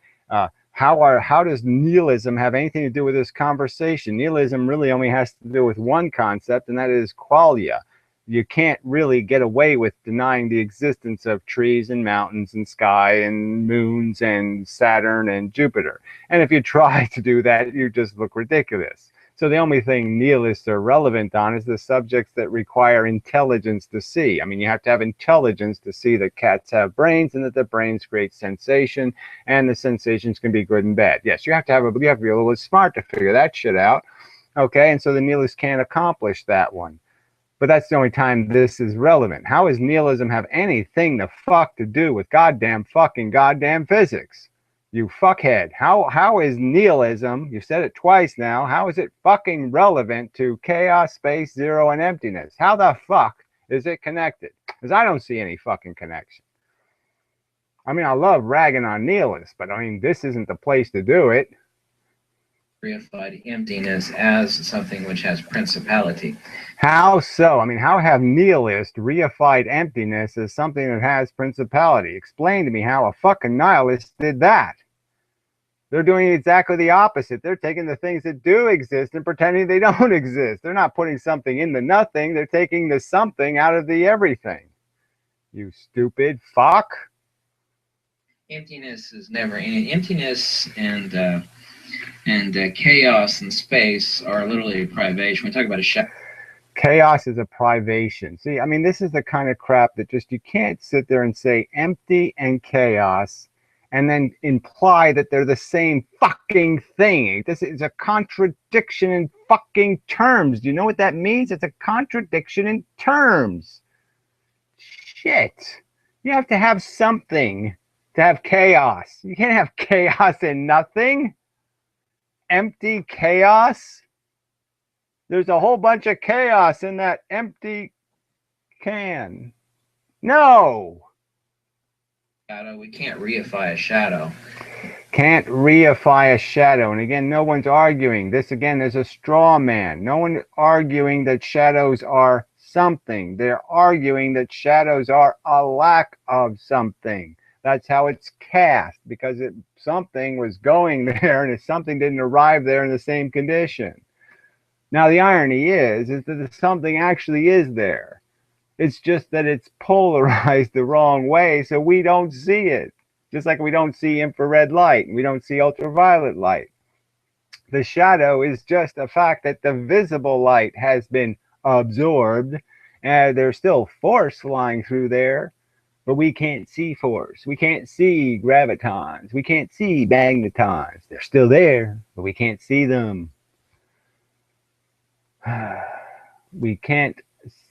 How does nihilism have anything to do with this conversation? Nihilism really only has to do with one concept, and that is qualia. You can't really get away with denying the existence of trees and mountains and sky and moons and Saturn and Jupiter. And if you try to do that, you just look ridiculous. So the only thing nihilists are relevant on is the subjects that require intelligence to see. I mean, you have to have intelligence to see that cats have brains and that the brains create sensation, and the sensations can be good and bad. Yes, you have to be a little bit smart to figure that shit out. Okay, and so the nihilists can't accomplish that one. But that's the only time this is relevant. How does nihilism have anything the fuck to do with goddamn physics? You fuckhead. How is nihilism, you said it twice now, how is it fucking relevant to chaos, space, zero, and emptiness? How the fuck is it connected? Because I don't see any fucking connection. I mean, I love ragging on nihilists, but I mean, this isn't the place to do it. Reified emptiness as something which has principality. How so? I mean, how have nihilists reified emptiness as something that has principality? Explain to me how a fucking nihilist did that. They're doing exactly the opposite. They're taking the things that do exist and pretending they don't exist. They're not putting something in the nothing. They're taking the something out of the everything. You stupid fuck. Emptiness is never any. Emptiness and chaos and space are literally a privation. We talk about a shadow. Chaos is a privation. See, I mean, this is the kind of crap that just you can't sit there and say empty and chaos and then imply that they're the same fucking thing. This is a contradiction in fucking terms. Do you know what that means? It's a contradiction in terms. Shit. You have to have something to have chaos. You can't have chaos and nothing. Empty chaos. There's a whole bunch of chaos in that empty can. No. Shadow. We can't reify a shadow. Can't reify a shadow. And again, no one's arguing. This again is a straw man. No one arguing that shadows are something. They're arguing that shadows are a lack of something. That's how it's cast, because something was going there and something didn't arrive there in the same condition. Now, the irony is that the something actually is there. It's just that it's polarized the wrong way, so we don't see it. Just like we don't see infrared light, and we don't see ultraviolet light. The shadow is just a fact that the visible light has been absorbed, and there's still force flying through there, but we can't see force. We can't see gravitons. We can't see magnetons. They're still there, but we can't see them. We can't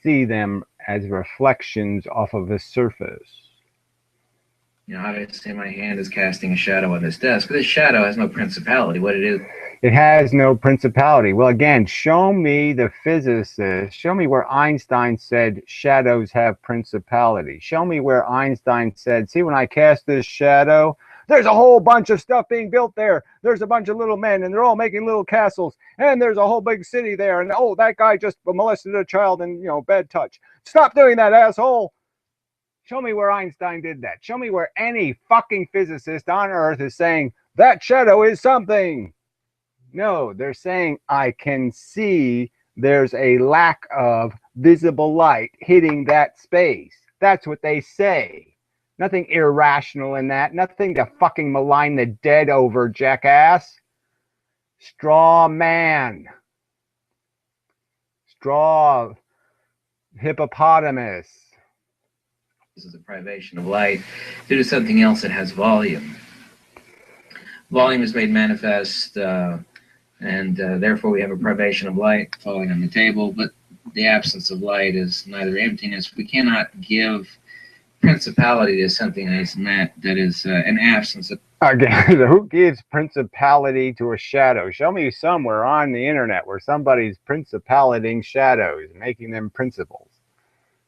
see them as reflections off of a surface. You know, obviously my hand is casting a shadow on this desk, but this shadow has no principality. What it is? It has no principality. Well, again, show me the physicist. Show me where Einstein said shadows have principality. Show me where Einstein said, see, when I cast this shadow, there's a whole bunch of stuff being built there. There's a bunch of little men, and they're all making little castles. And there's a whole big city there. And, oh, that guy just molested a child and, you know, bad touch. Stop doing that, asshole. Show me where Einstein did that. Show me where any fucking physicist on Earth is saying, that shadow is something. No, they're saying, I can see there's a lack of visible light hitting that space. That's what they say. Nothing irrational in that. Nothing to fucking malign the dead over, jackass. Straw man. Straw hippopotamus. This is a privation of light due to something else that has volume. Volume is made manifest, and therefore we have a privation of light falling on the table, but the absence of light is neither emptiness. We cannot give principality to something that is an absence of. Again, who gives principality to a shadow? Show me somewhere on the internet where somebody's principalating shadows, making them principles.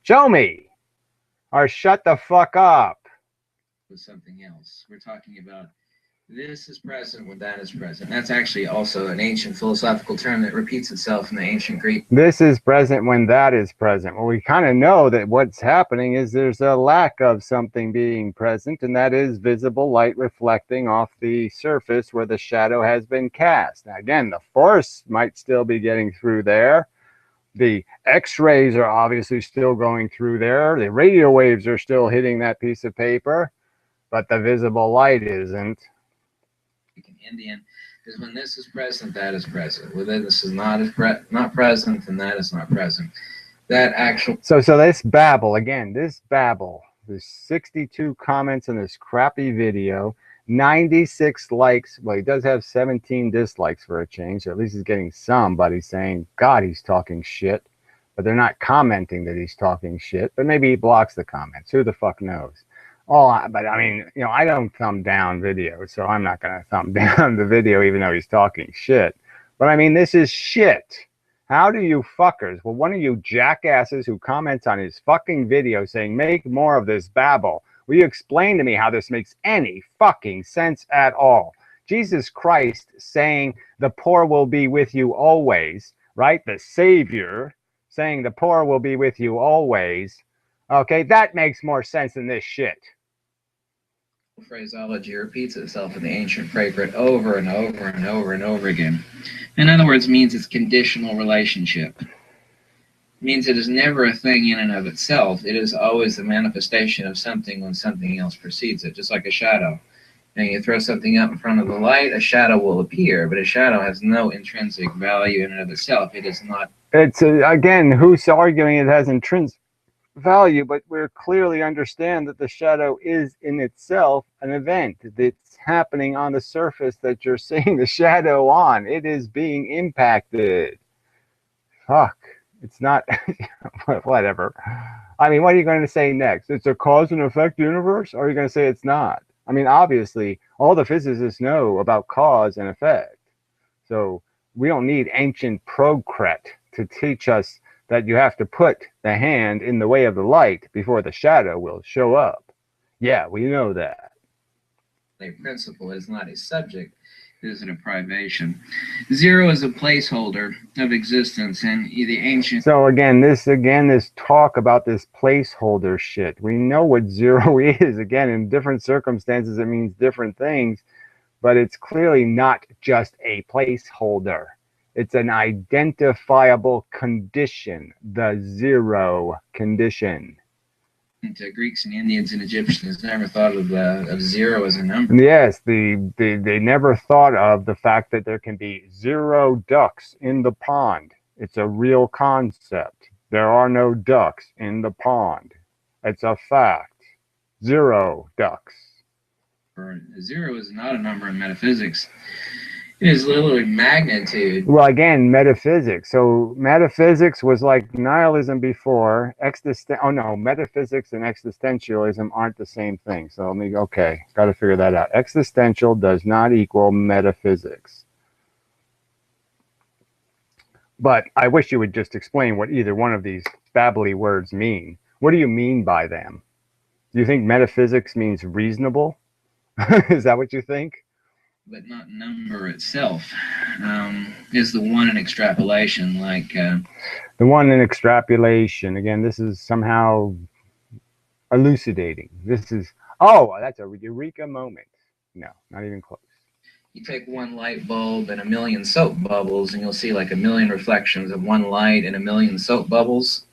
Show me. Or shut the fuck up. With something else. We're talking about this is present when that is present. That's actually also an ancient philosophical term that repeats itself in the ancient Greek. This is present when that is present. Well, we kind of know that what's happening is there's a lack of something being present, and that is visible light reflecting off the surface where the shadow has been cast. Now, again, the force might still be getting through there. The X-rays are obviously still going through there. The radio waves are still hitting that piece of paper, but the visible light isn't. Indian, Because when this is present, that is present. When this is not present, then that is not present. That actual. So this babble again. This babble. There's 62 comments in this crappy video. 96 likes. Well, he does have 17 dislikes for a change. So at least he's getting somebody saying, God, he's talking shit. But they're not commenting that he's talking shit. But maybe he blocks the comments. Who the fuck knows? But I mean, you know, I don't thumb down videos, so I'm not going to thumb down the video even though he's talking shit. But I mean, this is shit. How do you fuckers, well, one of you jackasses who comments on his fucking video saying, make more of this babble, will you explain to me how this makes any fucking sense at all? Jesus Christ saying the poor will be with you always, right? The Savior saying the poor will be with you always. Okay, that makes more sense than this shit. Phraseology repeats itself in the ancient Prakrit over and over and over and over again. In other words, means it's conditional relationship. It means it is never a thing in and of itself. It is always the manifestation of something when something else precedes it, just like a shadow. And you throw something up in front of the light, a shadow will appear, but a shadow has no intrinsic value in and of itself. It is not. It's, again, who's arguing it has intrinsic value, but we clearly understand that the shadow is in itself an event that's happening on the surface that you're seeing the shadow on. It is being impacted. Fuck. It's not whatever. I mean, what are you going to say next? It's a cause and effect universe? Or are you going to say it's not? I mean, obviously, all the physicists know about cause and effect. So we don't need ancient Prakrit to teach us that you have to put the hand in the way of the light before the shadow will show up. Yeah, we know that. A principle is not a subject, it is a privation. Zero is a placeholder of existence, and the ancient. So again, this talk about this placeholder shit. We know what zero is. Again, in different circumstances, it means different things, but it's clearly not just a placeholder. It's an identifiable condition, the zero condition. To Greeks and Indians and Egyptians never thought of zero as a number. Yes, they never thought of the fact that there can be 0 ducks in the pond. It's a real concept. There are no ducks in the pond. It's a fact. 0 ducks. Zero is not a number in metaphysics. It is literally magnitude. Well, again, metaphysics. So metaphysics was like nihilism before. Metaphysics and existentialism aren't the same thing. So got to figure that out. Existential does not equal metaphysics. But I wish you would just explain what either one of these babbly words mean. What do you mean by them? Do you think metaphysics means reasonable? Is that what you think? But not number itself, is the one in extrapolation, like the one in extrapolation. Again, this is somehow elucidating. This is that's a eureka moment. No, not even close. You take one light bulb and a million soap bubbles, and you'll see like a million reflections of one light and a million soap bubbles.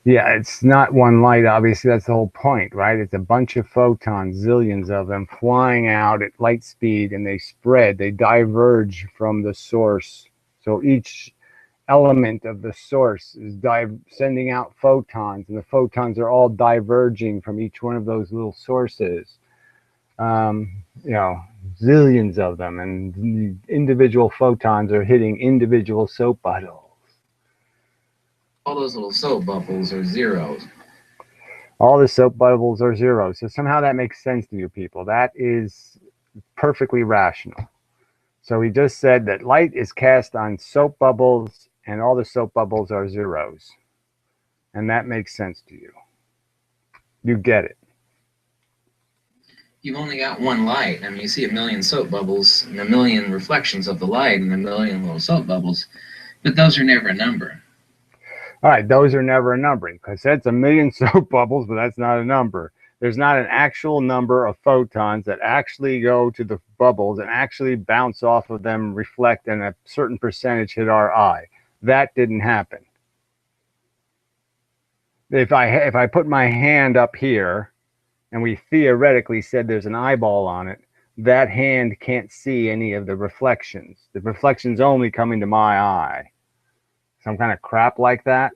Yeah, it's not one light, obviously. That's the whole point, right? It's a bunch of photons, zillions of them, flying out at light speed, and they spread, they diverge from the source. So each element of the source is sending out photons, and the photons are all diverging from each one of those little sources. Zillions of them, and the individual photons are hitting individual soap bottles. All those little soap bubbles are zeros. All the soap bubbles are zeros. So somehow that makes sense to you people. That is perfectly rational. So he just said that light is cast on soap bubbles and all the soap bubbles are zeros. And that makes sense to you. You get it. You've only got one light. I mean, you see a million soap bubbles and a million reflections of the light and a million little soap bubbles. But those are never a number. All right, those are never a number, because that's a million soap bubbles, but that's not a number. There's not an actual number of photons that actually go to the bubbles and actually bounce off of them, reflect, and a certain percentage hit our eye. That didn't happen. If I put my hand up here and we theoretically said there's an eyeball on it, that hand can't see any of the reflections. The reflection's only coming to my eye. Some kind of crap like that.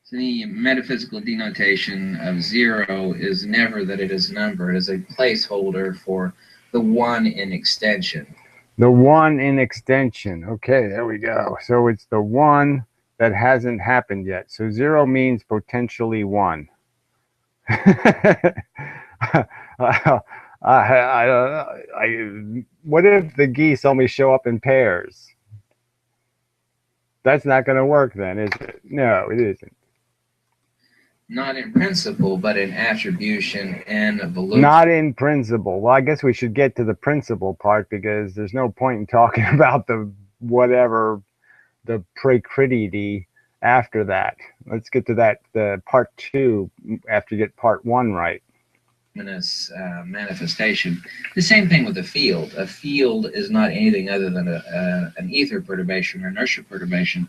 So the metaphysical denotation of zero is never that it is a number. It is a placeholder for the one in extension. The one in extension. Okay, there we go. So it's the one that hasn't happened yet. So zero means potentially one. What if the geese only show up in pairs? That's not going to work then, is it? No, it isn't. Not in principle, but in attribution and validity. Not in principle. Well, I guess we should get to the principle part because there's no point in talking about the whatever, the precridity after that. Let's get to that, the part 2, after you get part 1 right. Manifestation. The same thing with a field. A field is not anything other than an ether perturbation or inertia perturbation.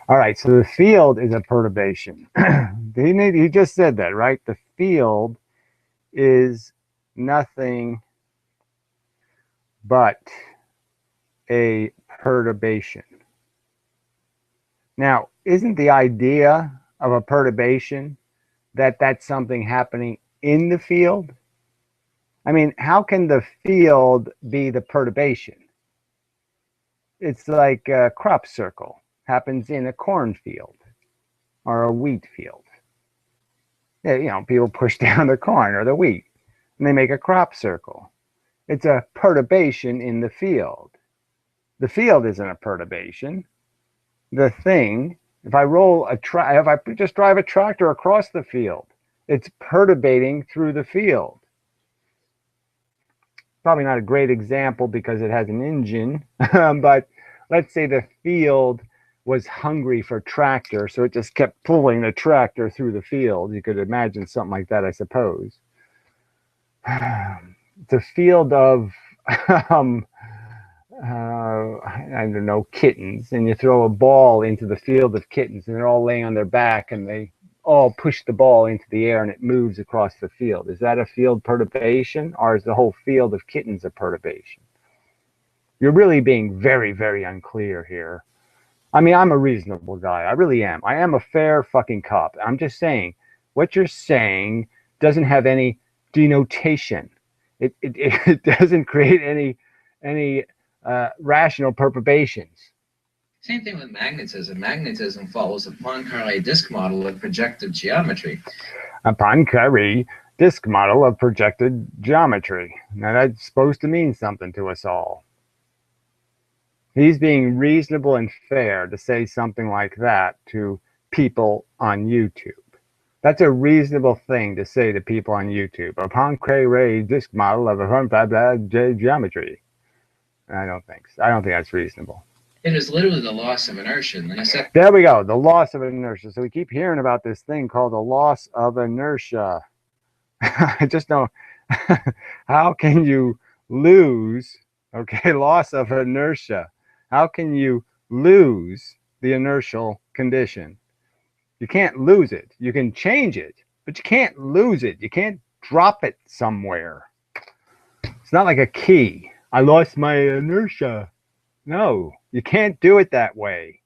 All right, so the field is a perturbation. He just said that, right? The field is nothing but a perturbation. Now, isn't the idea of a perturbation that that's something happening in the field? I mean, how can the field be the perturbation? It's like a crop circle happens in a cornfield or a wheat field. You know, people push down the corn or the wheat and they make a crop circle. It's a perturbation in the field. The field isn't a perturbation. The thing, if I just drive a tractor across the field, it's perturbating through the field. Probably not a great example because it has an engine, but let's say the field was hungry for tractor, so it just kept pulling the tractor through the field. You could imagine something like that, I suppose. It's a field of, I don't know, kittens, and you throw a ball into the field of kittens, and they're all laying on their back, and they all push the ball into the air, and it moves across the field. Is that a field perturbation, or is the whole field of kittens a perturbation? You're really being very, very unclear here. I mean, I'm a reasonable guy. I really am. I am a fair fucking cop. I'm just saying, what you're saying doesn't have any denotation. It doesn't create any rational perturbations. Same thing with magnetism. Magnetism follows a Poincare disk model of projective geometry. A Poincare disk model of projected geometry. Now that's supposed to mean something to us all. He's being reasonable and fair to say something like that to people on YouTube. That's a reasonable thing to say to people on YouTube. A Poincare disk model of a geometry. I don't think that's reasonable. It is literally the loss of inertia. There we go, the loss of inertia. So we keep hearing about this thing called the loss of inertia. I just know, how can you lose, okay, loss of inertia? How can you lose the inertial condition? You can't lose it. You can change it, but you can't lose it. You can't drop it somewhere. It's not like a key. I lost my inertia. No, you can't do it that way.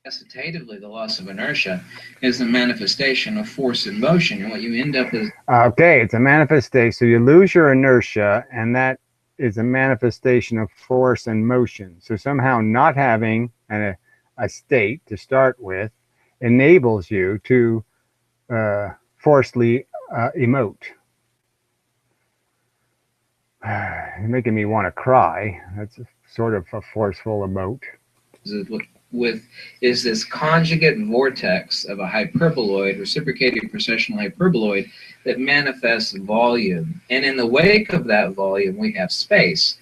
Quantitatively, the loss of inertia is the manifestation of force in motion, and what you end up is... Okay, it's a manifestation. So you lose your inertia, and that is a manifestation of force and motion. So somehow not having a state to start with enables you to forcefully emote. You're making me want to cry. That's sort of a forceful emote. Is this conjugate vortex of a hyperboloid, reciprocating precessional hyperboloid, that manifests volume. And in the wake of that volume, we have space.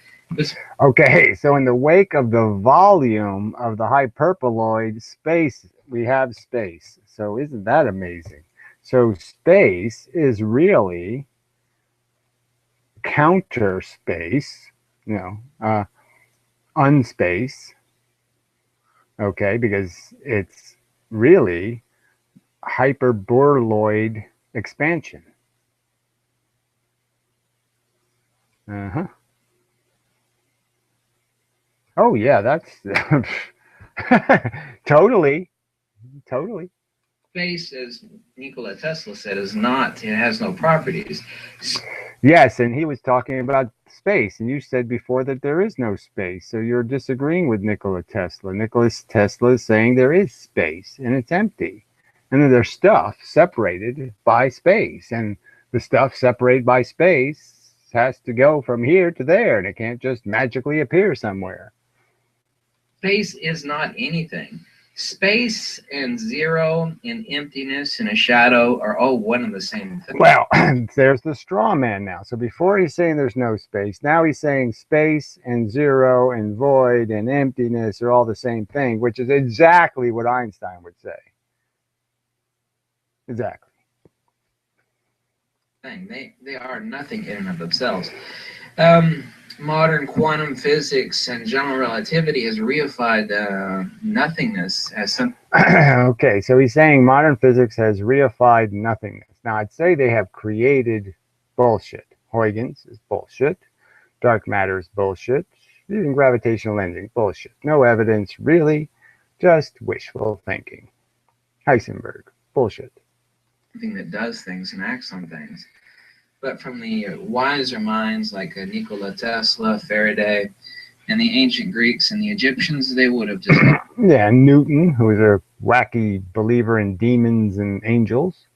Okay, so in the wake of the volume of the hyperboloid space, we have space. So isn't that amazing? So space is really counter space, unspace. Okay, because it's really hyperboloid expansion. Uh-huh. Oh yeah, that's totally, totally. Space, as Nikola Tesla said, is not, it has no properties. Yes, and he was talking about space, and you said before that there is no space. So you're disagreeing with Nikola Tesla. Nikola Tesla is saying there is space and it's empty. And then there's stuff separated by space. And the stuff separated by space has to go from here to there, and it can't just magically appear somewhere. Space is not anything. Space and zero and emptiness and a shadow are all one and the same thing. Well, there's the straw man now. So before he's saying there's no space, now he's saying space and zero and void and emptiness are all the same thing, which is exactly what Einstein would say. Exactly. They are nothing in and of themselves. Modern quantum physics and general relativity has reified nothingness as some. Okay, so he's saying modern physics has reified nothingness. Now, I'd say they have created bullshit. Huygens is bullshit. Dark matter is bullshit. Even gravitational lensing, bullshit. No evidence, really. Just wishful thinking. Heisenberg, bullshit. Something that does things and acts on things. But from the wiser minds like Nikola Tesla, Faraday, and the ancient Greeks and the Egyptians, they would have just. Yeah, Newton, who was a wacky believer in demons and angels.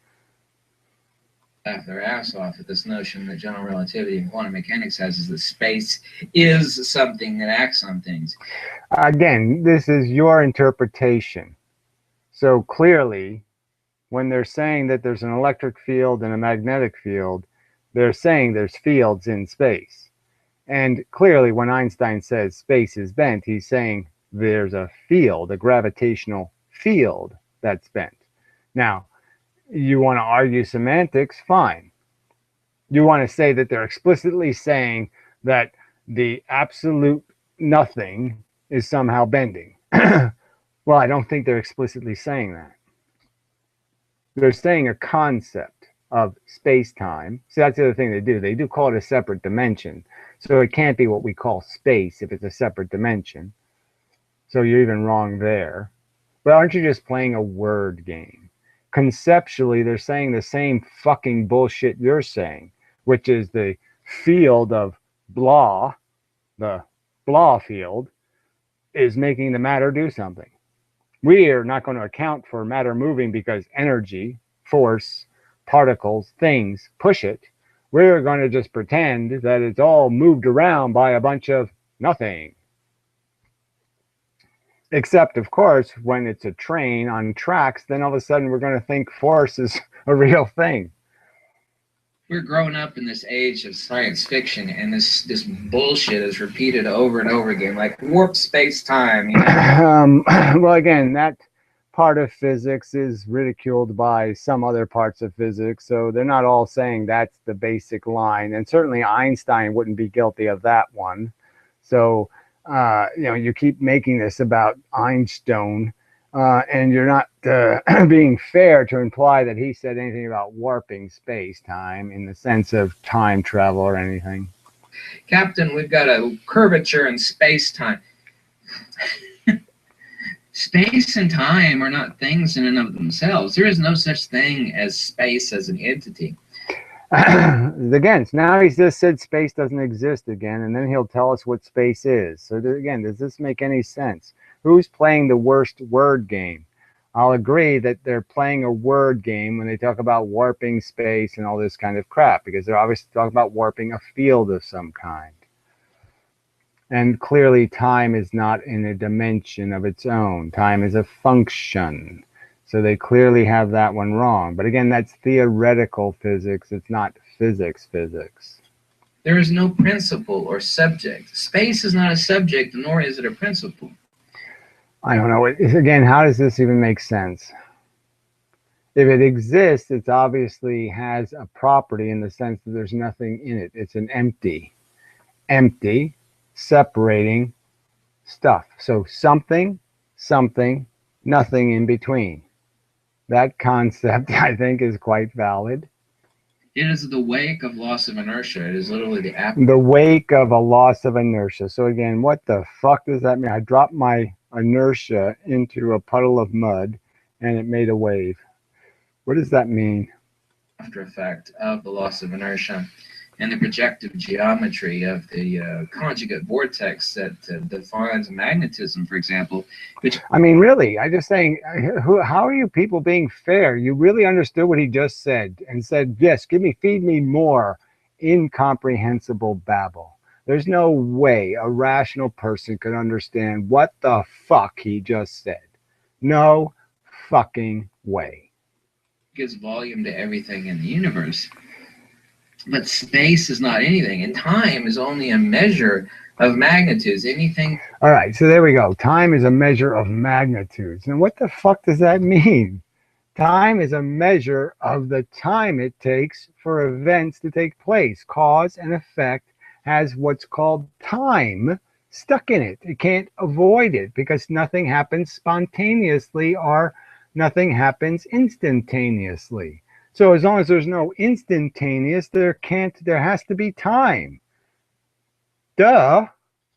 Laugh their ass off at this notion that general relativity and quantum mechanics has is that space is something that acts on things. Again, this is your interpretation. So clearly, when they're saying that there's an electric field and a magnetic field, they're saying there's fields in space. And clearly, when Einstein says space is bent, he's saying there's a field, a gravitational field that's bent. Now, you want to argue semantics, fine. You want to say that they're explicitly saying that the absolute nothing is somehow bending. Well, I don't think they're explicitly saying that. They're saying a concept of space-time. So that's the other thing they do. They do call it a separate dimension. So it can't be what we call space if it's a separate dimension. So you're even wrong there. But aren't you just playing a word game? Conceptually, they're saying the same fucking bullshit you're saying, which is the field of blah, the blah field, is making the matter do something. We are not going to account for matter moving because energy, force, particles, things push it. We're going to just pretend that it's all moved around by a bunch of nothing. Except, of course, when it's a train on tracks, then all of a sudden we're going to think force is a real thing. We're growing up in this age of science fiction, and this bullshit is repeated over and over again, like warp space-time. You know? Well, again, that part of physics is ridiculed by some other parts of physics, so they're not all saying that's the basic line. And certainly Einstein wouldn't be guilty of that one. So, you keep making this about Einstein, and you're not being fair to imply that he said anything about warping space-time in the sense of time travel or anything. Captain, we've got a curvature in space-time. Space and time are not things in and of themselves. There is no such thing as space as an entity. Again, now he's just said space doesn't exist again, and then he'll tell us what space is. So again, does this make any sense? Who's playing the worst word game? I'll agree that they're playing a word game when they talk about warping space and all this kind of crap, because they're obviously talking about warping a field of some kind. And clearly time is not in a dimension of its own. Time is a function. So they clearly have that one wrong. But again, that's theoretical physics. It's not physics. There is no principle or subject. Space is not a subject, nor is it a principle. I don't know. Again, how does this even make sense? If it exists, it obviously has a property in the sense that there's nothing in it. It's an empty, separating stuff. So something, nothing in between. That concept, I think, is quite valid. It is the wake of loss of inertia. It is literally the The wake of a loss of inertia. So again, what the fuck does that mean? I dropped my inertia into a puddle of mud and it made a wave. What does that mean? after effect of the loss of inertia and the projective geometry of the conjugate vortex that defines magnetism, for example. Which I mean, really, I just saying, how are you people being fair? You really understood what he just said and said, yes, feed me more incomprehensible babble. There's no way a rational person could understand what the fuck he just said. No fucking way. gives volume to everything in the universe. But space is not anything, and time is only a measure of magnitudes. Anything. All right, so there we go. Time is a measure of magnitudes. And what the fuck does that mean? Time is a measure of the time it takes for events to take place. Cause and effect has what's called time stuck in it. It can't avoid it because nothing happens spontaneously or nothing happens instantaneously. So as long as there's no instantaneous, there has to be time. Duh.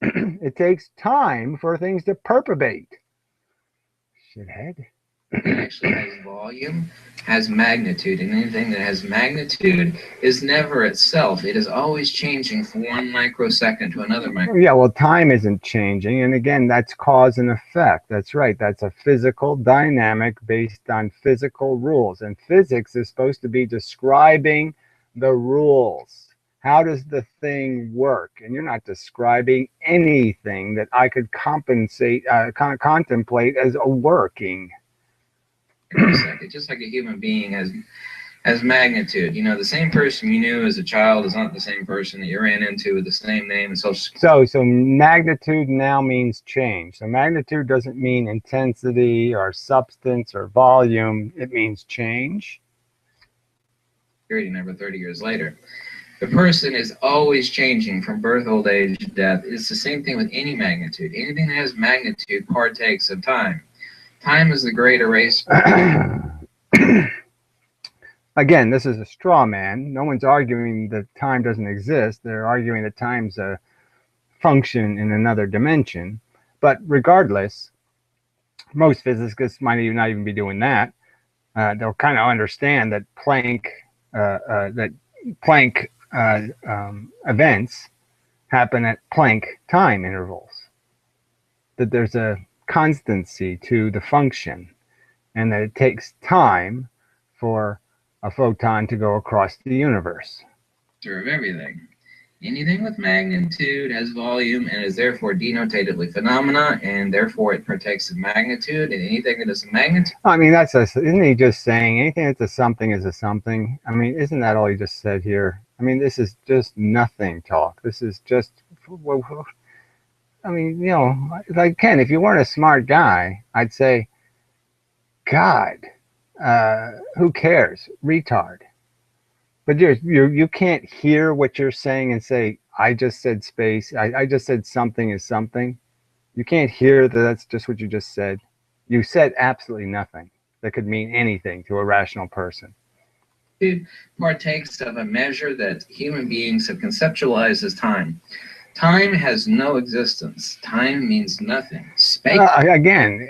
It takes time for things to perpetuate. Shithead. It actually has volume, has magnitude, and anything that has magnitude is never itself. It is always changing from one microsecond to another microsecond. Yeah, well, time isn't changing. And again, that's cause and effect. That's right. That's a physical dynamic based on physical rules. And physics is supposed to be describing the rules. How does the thing work? And you're not describing anything that I could contemplate as a working. Just like a human being has magnitude. You know, the same person you knew as a child is not the same person that you ran into with the same name and social. So magnitude now means change. So magnitude doesn't mean intensity or substance or volume. It means change. Never 30 years later. The person is always changing from birth, old age, death. It's the same thing with any magnitude. Anything that has magnitude partakes of time. Time is the great eraser. Again, this is a straw man. No one's arguing that time doesn't exist. They're arguing that time's a function in another dimension. But regardless, most physicists might not even be doing that. They'll kind of understand that Planck events happen at Planck time intervals. That there's a constancy to the function, and that it takes time for a photon to go across the universe. Of everything. Anything with magnitude has volume and is therefore denotatively phenomena, and therefore it partakes of magnitude, and anything that is a magnitude. I mean, isn't he just saying anything that's a something is a something? I mean, isn't that all he just said here? I mean, this is just nothing talk. This is just, I mean, you know, like Ken, if you weren't a smart guy, I'd say, God, who cares? Retard. But you can't hear what you're saying and say, I just said space. I just said something is something. You can't hear that that's just what you just said. You said absolutely nothing that could mean anything to a rational person. It partakes of a measure that human beings have conceptualized as time. Time has no existence. Time means nothing. Space. Again,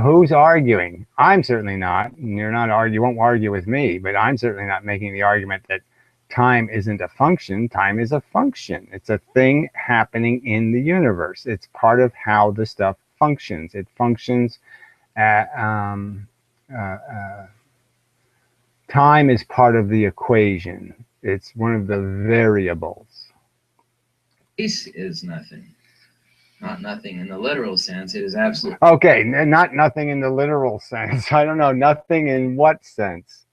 who's arguing? I'm certainly not. And you're not you won't argue with me, but I'm certainly not making the argument that time isn't a function. Time is a function. It's a thing happening in the universe. It's part of how the stuff functions. It functions at, time is part of the equation. It's one of the variables. Space is nothing. Not nothing in the literal sense. It is absolute. Okay, not nothing in the literal sense. I don't know. Nothing in what sense?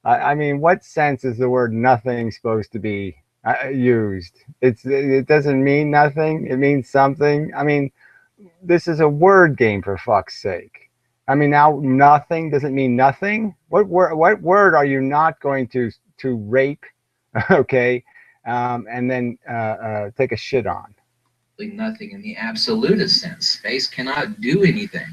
I mean, what sense is the word nothing supposed to be used? It doesn't mean nothing. It means something. I mean, this is a word game, for fuck's sake. I mean, now nothing doesn't mean nothing. What word are you not going to rape? Okay. And then take a shit on. Nothing in the absolutist sense. Space cannot do anything.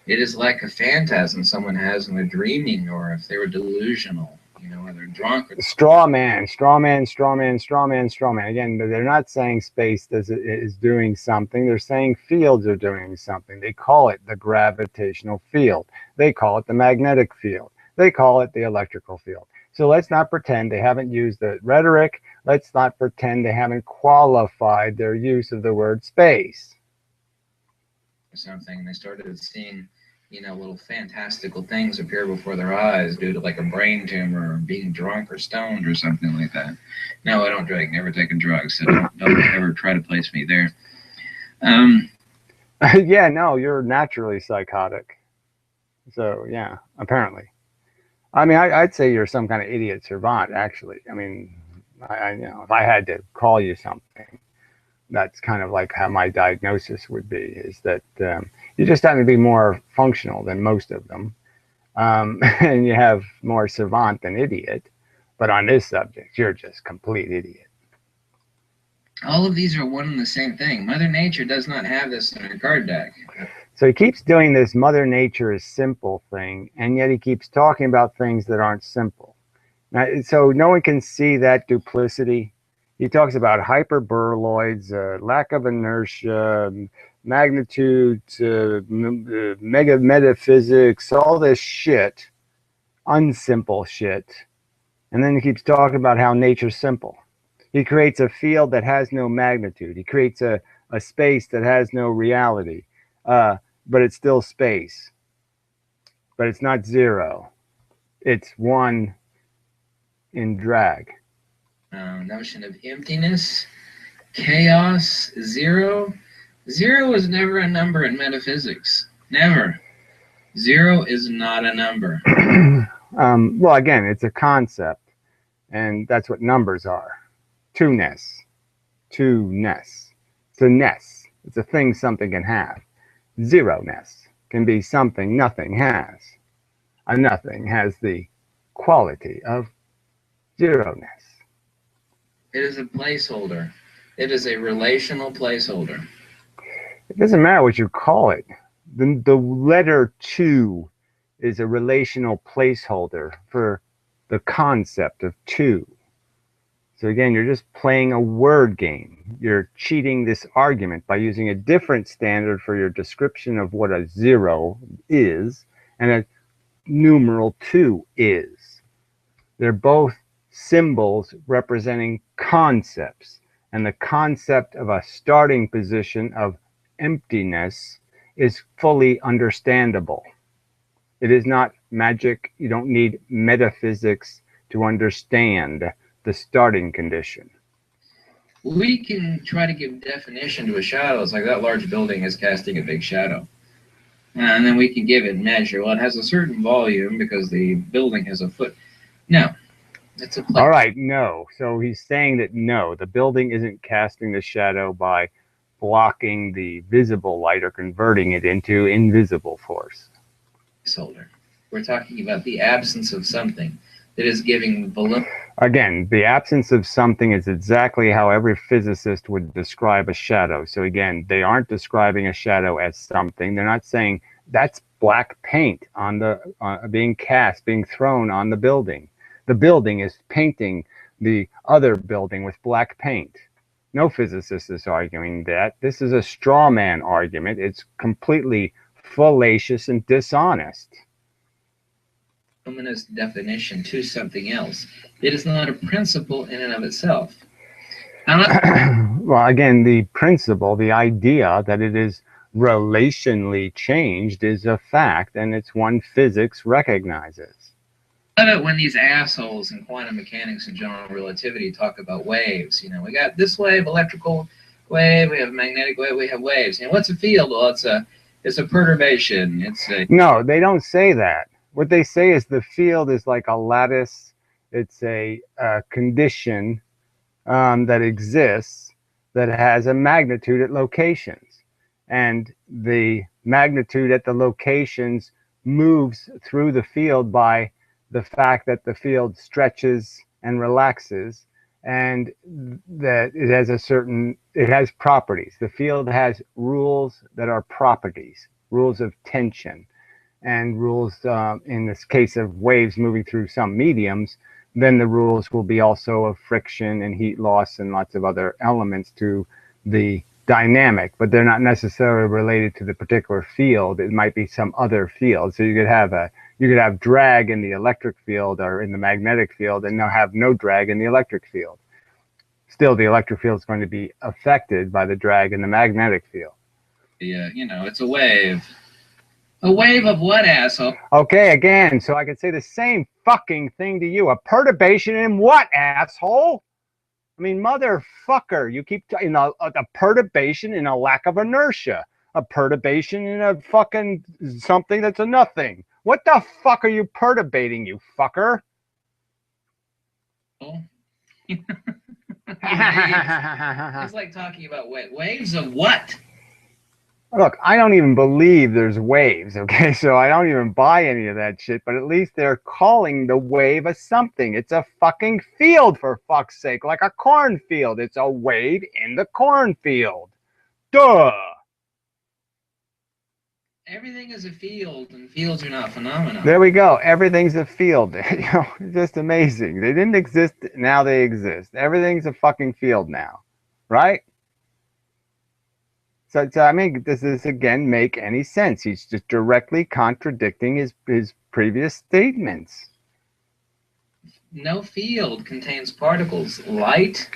It is like a phantasm someone has when they're dreaming or if they were delusional. You know, whether drunk or Straw man, straw man, straw man, straw man, straw man. Again, they're not saying space is doing something. They're saying fields are doing something. They call it the gravitational field. They call it the magnetic field. They call it the electrical field. So let's not pretend they haven't used the rhetoric. Let's not pretend they haven't qualified their use of the word space. something. They started seeing, you know, little fantastical things appear before their eyes due to like a brain tumor or being drunk or stoned or something like that. No, I don't drink. Never taken drugs, so don't ever try to place me there. Yeah, no, you're naturally psychotic. So yeah, apparently. I mean, I'd say you're some kind of idiot savant, actually. I mean, you know, if I had to call you something, that's kind of like how my diagnosis would be, is that you just happen to be more functional than most of them. And you have more savant than idiot. But on this subject, you're just complete idiot. All of these are one and the same thing. Mother Nature does not have this in her card deck. So he keeps doing this Mother Nature is simple thing, and yet he keeps talking about things that aren't simple. Now, so no one can see that duplicity. He talks about hyperboloids, lack of inertia, magnitude, mega metaphysics, all this shit, unsimple shit. And then he keeps talking about how nature's simple. He creates a field that has no magnitude. He creates a space that has no reality. But it's still space. But it's not zero. It's one in drag. Notion of emptiness, chaos, zero. Zero is never a number in metaphysics. Never. Zero is not a number. Well, again, it's a concept, and that's what numbers are. Two-ness. Two-ness. It's a ness. It's a thing something can have. Zero-ness can be something nothing has. A nothing has the quality of zero-ness. It is a placeholder. It is a relational placeholder. It doesn't matter what you call it. The letter two is a relational placeholder for the concept of two. So again, you're just playing a word game. You're cheating this argument by using a different standard for your description of what a zero is and a numeral two is. They're both symbols representing concepts, and the concept of a starting position of emptiness is fully understandable. It is not magic. You don't need metaphysics to understand the starting condition. We can try to give definition to a shadow. It's like that large building is casting a big shadow. And then we can give it measure. Well, it has a certain volume because the building has a foot. No, it's a place. All right, no. So he's saying that no, the building isn't casting the shadow by blocking the visible light or converting it into invisible force. Placeholder. We're talking about the absence of something that is giving volume. Again, the absence of something is exactly how every physicist would describe a shadow. So again, they aren't describing a shadow as something. They're not saying that's black paint on the being cast, being thrown on the building. The building is painting the other building with black paint. No physicist is arguing that. This is a straw man argument. It's completely fallacious and dishonest. Luminous definition to something else. It is not a principle in and of itself. Well, again, the principle, the idea that it is relationally changed is a fact, and it's one physics recognizes. I love it when these assholes in quantum mechanics and general relativity talk about waves. You know, we got this wave, electrical wave, we have magnetic wave, we have waves. You know, what's a field? Well, it's a perturbation. No, they don't say that. What they say is the field is like a lattice. It's a condition that exists that has a magnitude at locations. And the magnitude at the locations moves through the field by the fact that the field stretches and relaxes, and that it has properties. The field has rules that are properties, rules of tension. and rules in this case of waves moving through some mediums, then the rules will be also of friction and heat loss and lots of other elements to the dynamic, but they're not necessarily related to the particular field. It might be some other field. So you could have drag in the electric field or in the magnetic field and now have no drag in the electric field. Still, the electric field is going to be affected by the drag in the magnetic field. Yeah, it's a wave. A wave of what, asshole? Okay, again, so I could say the same fucking thing to you. A perturbation in what, asshole? I mean, motherfucker, you keep a perturbation in a lack of inertia. A perturbation in a fucking something that's a nothing. What the fuck are you perturbating, you fucker? Oh. It's like talking about waves of what? Look, I don't even believe there's waves, okay? So I don't even buy any of that shit, but at least they're calling the wave a something. It's a fucking field, for fuck's sake, like a cornfield. It's a wave in the cornfield. Duh! Everything is a field, and fields are not phenomena. There we go. Everything's a field. It's just amazing. They didn't exist, now they exist. Everything's a fucking field now, right? So I mean, does this again make any sense? He's just directly contradicting his previous statements. No field contains particles. Light?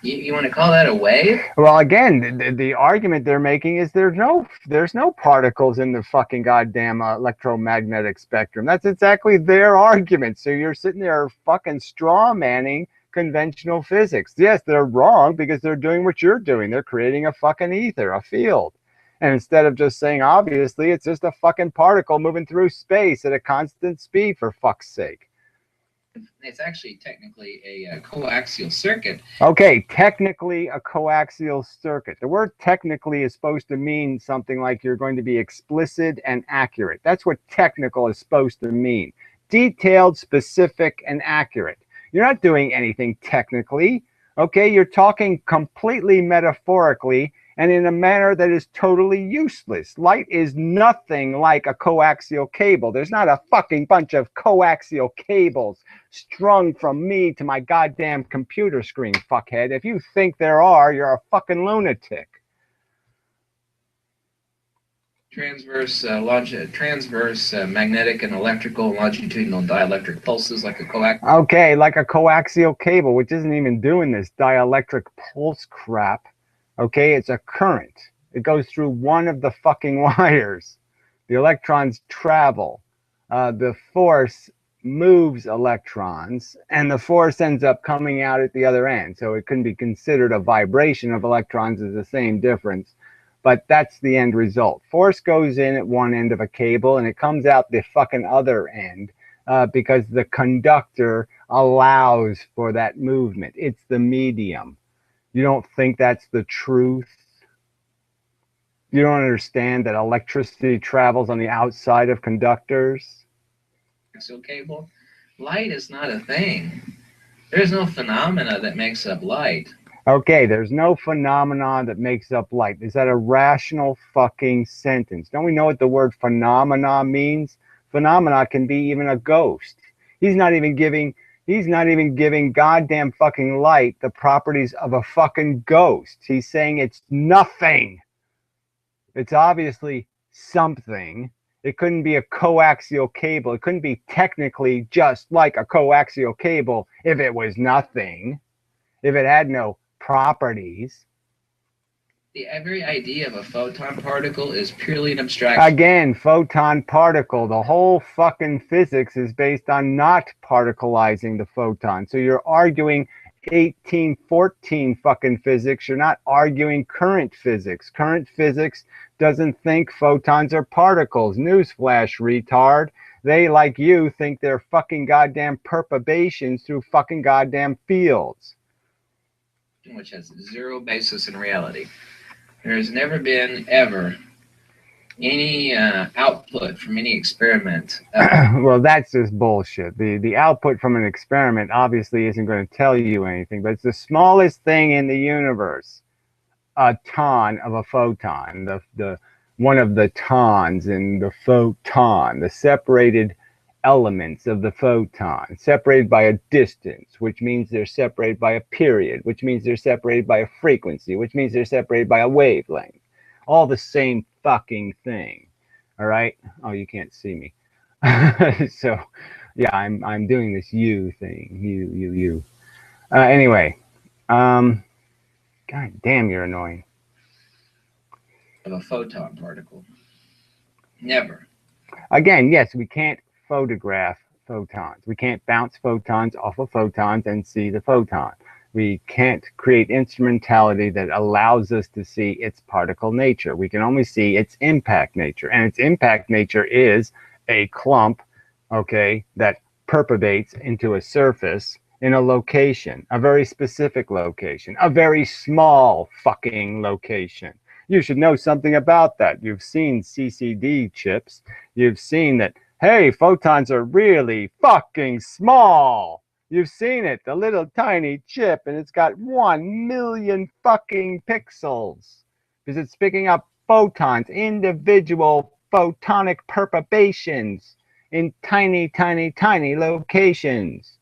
You want to call that a wave? Well, again, the argument they're making is there's no particles in the fucking goddamn electromagnetic spectrum. That's exactly their argument. So you're sitting there fucking straw manning conventional physics. Yes, they're wrong because they're doing what you're doing. They're creating a fucking ether, a field. And instead of just saying, obviously, it's just a fucking particle moving through space at a constant speed, for fuck's sake. It's actually technically a coaxial circuit. Okay, technically a coaxial circuit. The word technically is supposed to mean something like you're going to be explicit and accurate. That's what technical is supposed to mean. Detailed, specific, and accurate. You're not doing anything technically, okay? You're talking completely metaphorically and in a manner that is totally useless. Light is nothing like a coaxial cable. There's not a fucking bunch of coaxial cables strung from me to my goddamn computer screen, fuckhead. If you think there are, you're a fucking lunatic. Transverse magnetic and electrical longitudinal dielectric pulses like a coaxial. Okay, like a coaxial cable, which isn't even doing this dielectric pulse crap. Okay, it's a current. It goes through one of the fucking wires. The electrons travel. The force moves electrons, and the force ends up coming out at the other end. So it can be considered a vibration of electrons is the same difference. But that's the end result. Force goes in at one end of a cable and it comes out the fucking other end because the conductor allows for that movement. It's the medium. You don't think that's the truth? You don't understand that electricity travels on the outside of conductors? Cable. Light is not a thing. There's no phenomena that makes up light. Okay, there's no phenomenon that makes up light. Is that a rational fucking sentence? Don't we know what the word phenomena means? Phenomena can be even a ghost. He's not even giving goddamn fucking light the properties of a fucking ghost. He's saying it's nothing. It's obviously something. It couldn't be a coaxial cable. It couldn't be technically just like a coaxial cable if it was nothing, if it had no properties. The very idea of a photon particle is purely an abstraction. Again, photon particle. The whole fucking physics is based on not particleizing the photon. So you're arguing 1814 fucking physics. You're not arguing current physics. Current physics doesn't think photons are particles. Newsflash, retard. They, like you, think they're fucking goddamn perturbations through fucking goddamn fields. Which has zero basis in reality. There has never been, ever, any output from any experiment. Well, that's just bullshit. The output from an experiment obviously isn't going to tell you anything, but it's the smallest thing in the universe. A ton of a photon. The one of the tons in the photon, the separated elements of the photon, separated by a distance, which means they're separated by a period, which means they're separated by a frequency, which means they're separated by a wavelength. All the same fucking thing. All right? Oh, you can't see me. So, yeah, I'm doing this you thing. You. Anyway, god damn, you're annoying. Of a photon particle. Never. Again, yes, we can't photograph photons. We can't bounce photons off of photons and see the photon. We can't create instrumentality that allows us to see its particle nature. We can only see its impact nature. And its impact nature is a clump, okay, that perturbates into a surface in a location, a very specific location, a very small fucking location. You should know something about that. You've seen CCD chips. You've seen that, hey, photons are really fucking small. You've seen it, the little tiny chip, and it's got 1 million fucking pixels because it's picking up photons, individual photonic perturbations in tiny, tiny, tiny locations.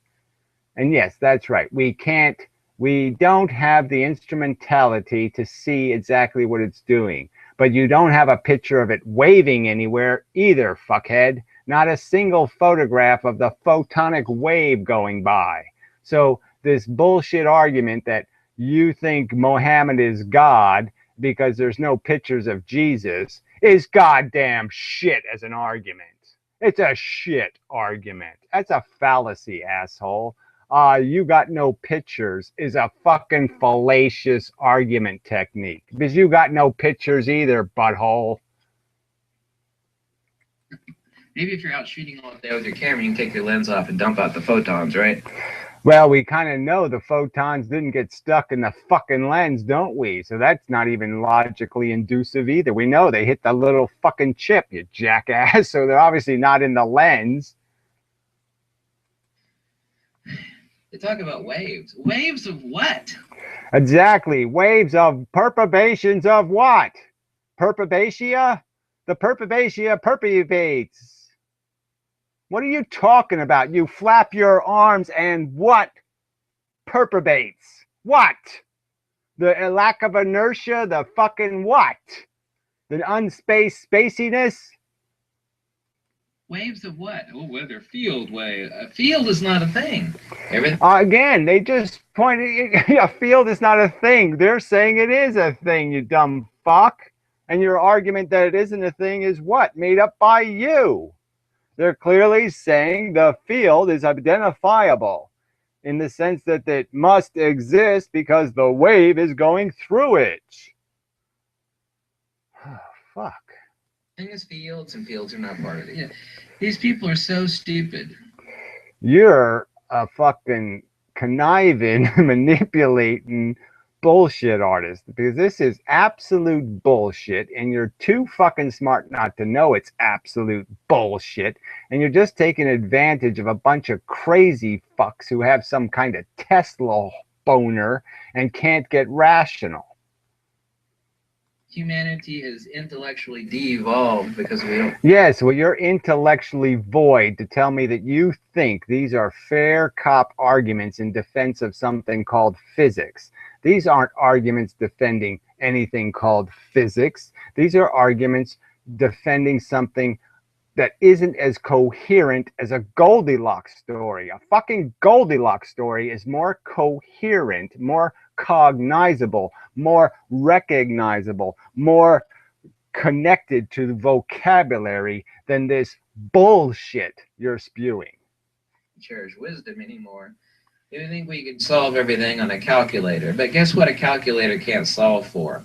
And yes, that's right. We don't have the instrumentality to see exactly what it's doing. But you don't have a picture of it waving anywhere either, fuckhead. Not a single photograph of the photonic wave going by. So this bullshit argument that you think Mohammed is God because there's no pictures of Jesus is goddamn shit as an argument. It's a shit argument. That's a fallacy, asshole. You got no pictures is a fucking fallacious argument technique because you got no pictures either, butthole. Maybe if you're out shooting all day with your camera, you can take your lens off and dump out the photons, right? Well, we kind of know the photons didn't get stuck in the fucking lens, don't we? So that's not even logically inducive either. We know they hit the little fucking chip, you jackass. So they're obviously not in the lens. They talk about waves. Waves of what? Exactly. Waves of perturbations of what? Perturbatia? The perturbatia perturbates. What are you talking about? You flap your arms and what perturbates? What? The lack of inertia? The fucking what? The unspaced spaciness? Waves of what? Oh, weather field wave. A field is not a thing. Again, they just pointed. A field is not a thing. They're saying it is a thing, you dumb fuck. And your argument that it isn't a thing is what? Made up by you. They're clearly saying the field is identifiable in the sense that it must exist because the wave is going through it. Oh, fuck. Thing is fields, and fields are not part of it. Yeah. These people are so stupid. You're a fucking conniving, manipulating bullshit artist because this is absolute bullshit and you're too fucking smart not to know it's absolute bullshit and you're just taking advantage of a bunch of crazy fucks who have some kind of Tesla boner and can't get rational. Humanity has intellectually de-evolved because we don't... Yes, well, you're intellectually void to tell me that you think these are fair cop arguments in defense of something called physics. These aren't arguments defending anything called physics. These are arguments defending something that isn't as coherent as a Goldilocks story. A fucking Goldilocks story is more coherent, more cognizable, more recognizable, more connected to the vocabulary than this bullshit you're spewing. Cherish wisdom anymore. You think we could solve everything on a calculator, but guess what a calculator can't solve for?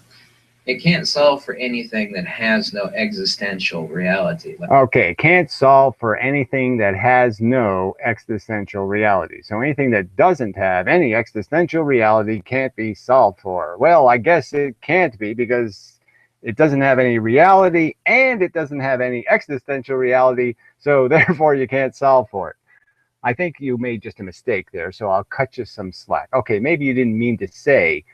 It can't solve for anything that has no existential reality. Okay, can't solve for anything that has no existential reality. So anything that doesn't have any existential reality can't be solved for. Well, I guess it can't be because it doesn't have any reality and it doesn't have any existential reality, so therefore you can't solve for it. I think you made just a mistake there, so I'll cut you some slack. Okay, maybe you didn't mean to say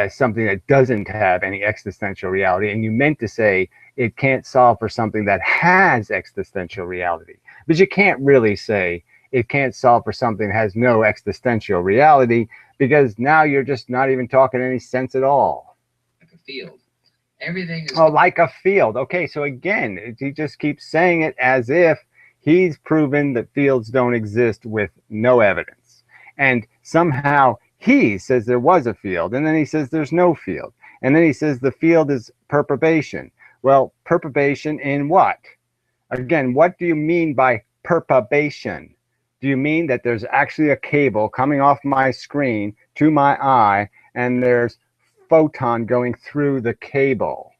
something that doesn't have any existential reality, and you meant to say it can't solve for something that has existential reality. But you can't really say it can't solve for something that has no existential reality, because now you're just not even talking any sense at all. Like a field. Everything is. Oh, like a field. Okay, so again, he just keeps saying it as if he's proven that fields don't exist with no evidence. And somehow he says there was a field, and then he says there's no field. And then he says the field is perturbation. Well, perturbation in what? Again, what do you mean by perturbation? Do you mean that there's actually a cable coming off my screen to my eye, and there's photon going through the cable?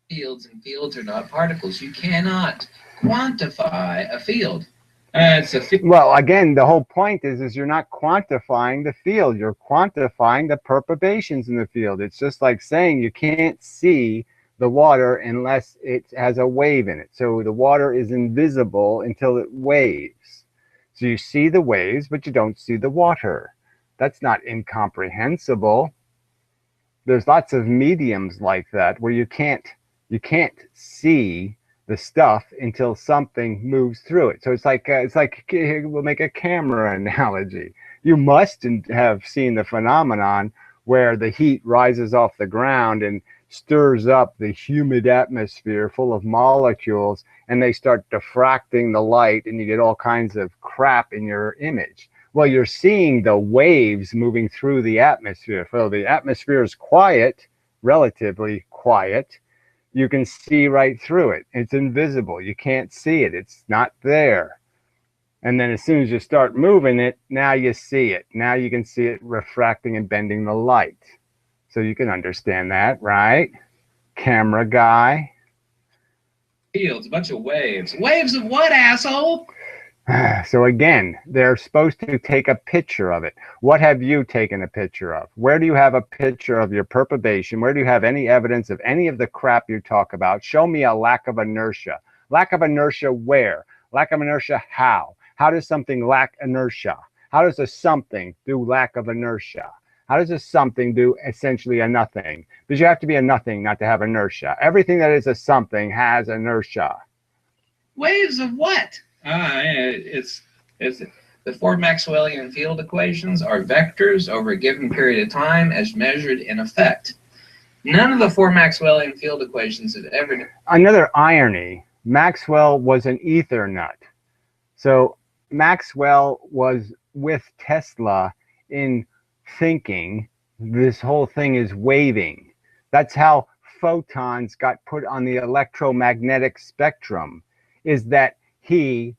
Fields, and fields are not particles. You cannot quantify a field. It's a field. Well, again, the whole point is you're not quantifying the field. You're quantifying the perturbations in the field. It's just like saying you can't see the water unless it has a wave in it. So the water is invisible until it waves. So you see the waves, but you don't see the water. That's not incomprehensible. There's lots of mediums like that where you can't see the stuff until something moves through it. So it's like we'll make a camera analogy. You must have seen the phenomenon where the heat rises off the ground and stirs up the humid atmosphere full of molecules, and they start diffracting the light, and you get all kinds of crap in your image. Well, you're seeing the waves moving through the atmosphere. So the atmosphere is quiet, relatively quiet. You can see right through it. It's invisible. You can't see it. It's not there. And then as soon as you start moving it, now you see it. Now you can see it refracting and bending the light. So you can understand that, right? Camera guy. Fields, a bunch of waves. Waves of what, asshole? So again, they're supposed to take a picture of it. What have you taken a picture of? Where do you have a picture of your perturbation? Where do you have any evidence of any of the crap you talk about? Show me a lack of inertia. Lack of inertia where? Lack of inertia how? How does something lack inertia? How does a something do lack of inertia? How does a something do essentially a nothing? Because you have to be a nothing not to have inertia. Everything that is a something has inertia. Waves of what? It's the four Maxwellian field equations are vectors over a given period of time as measured in effect. None of the four Maxwellian field equations have ever. Another irony, Maxwell was an ether nut. So Maxwell was with Tesla in thinking this whole thing is waving. That's how photons got put on the electromagnetic spectrum, is that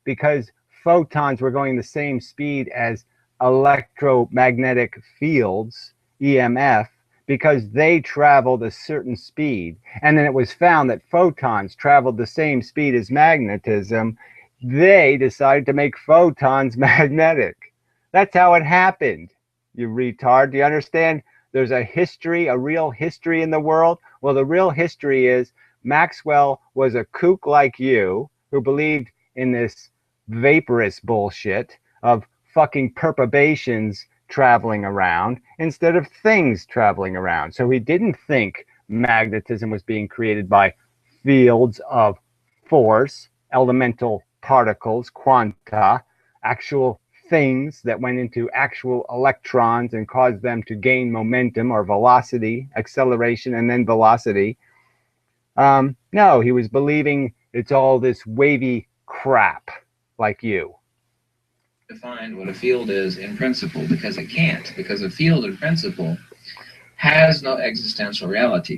because photons were going the same speed as electromagnetic fields, EMF, because they traveled a certain speed. And then it was found that photons traveled the same speed as magnetism. They decided to make photons magnetic. That's how it happened, you retard. Do you understand? There's a history, a real history in the world. Well, the real history is Maxwell was a kook like you who believed in this vaporous bullshit of fucking perturbations traveling around instead of things traveling around. So he didn't think magnetism was being created by fields of force, elemental particles, quanta, actual things that went into actual electrons and caused them to gain momentum or velocity, acceleration, and then velocity. No, he was believing it's all this wavy crap like you. Define what a field is in principle, because it can't, because a field in principle has no existential reality.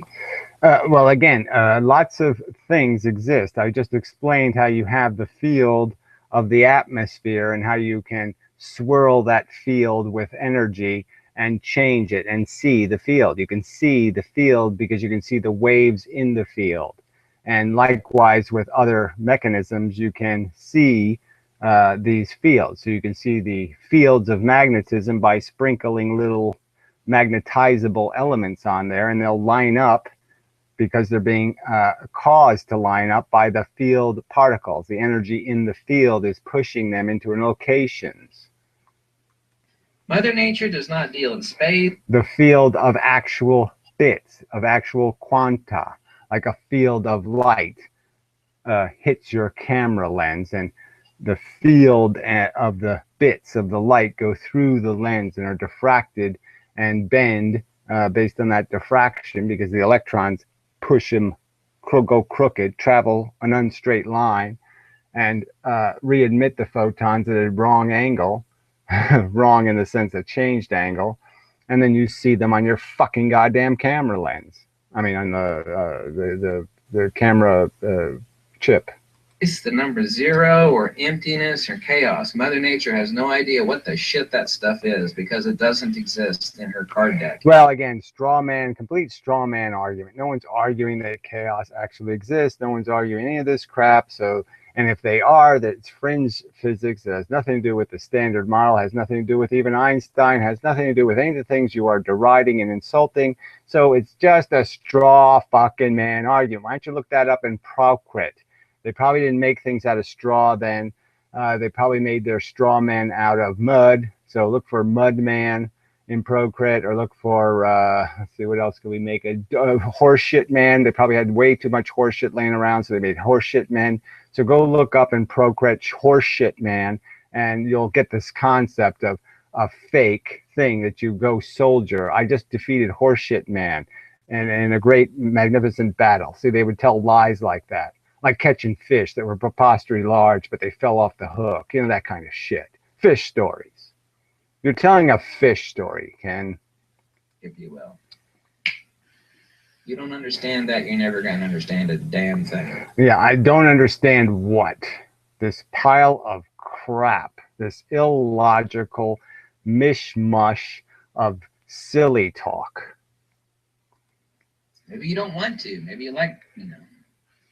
Well, again, lots of things exist. I just explained how you have the field of the atmosphere and how you can swirl that field with energy and change it and see the field. You can see the field because you can see the waves in the field. And likewise with other mechanisms, you can see these fields. So you can see the fields of magnetism by sprinkling little magnetizable elements on there, and they'll line up because they're being caused to line up by the field particles. The energy in the field is pushing them into locations. Mother Nature does not deal in space. The field of actual bits, of actual quanta, like a field of light hits your camera lens, and the field of the bits of the light go through the lens and are diffracted and bend based on that diffraction, because the electrons push them, go crooked, travel an unstraight line, and readmit the photons at a wrong angle, wrong in the sense of changed angle, and then you see them on your fucking goddamn camera lens. I mean, on the camera chip. It's the number 0 or emptiness or chaos. Mother Nature has no idea what the shit that stuff is because it doesn't exist in her card deck. Well, again, complete straw man argument. No one's arguing that chaos actually exists. No one's arguing any of this crap. So, and if they are, that it's fringe physics. That has nothing to do with the standard model, has nothing to do with even Einstein, has nothing to do with any of the things you are deriding and insulting. So it's just a straw fucking man argument. Why don't you look that up in Procrit? They probably didn't make things out of straw then. They probably made their straw men out of mud. So look for Mud Man in Procrit, or look for, let's see, what else could we make? A horseshit man. They probably had way too much horseshit laying around, so they made horseshit men. So go look up in Procrit horseshit man, and you'll get this concept of a fake thing that you go soldier. I just defeated horseshit man in a great, magnificent battle. See, they would tell lies like that. Like catching fish that were preposterously large, but they fell off the hook. You know, that kind of shit. Fish stories. You're telling a fish story, Ken. If you will. You don't understand that, you're never going to understand a damn thing. Yeah, I don't understand what. This pile of crap, this illogical mishmash of silly talk. Maybe you don't want to. Maybe you like,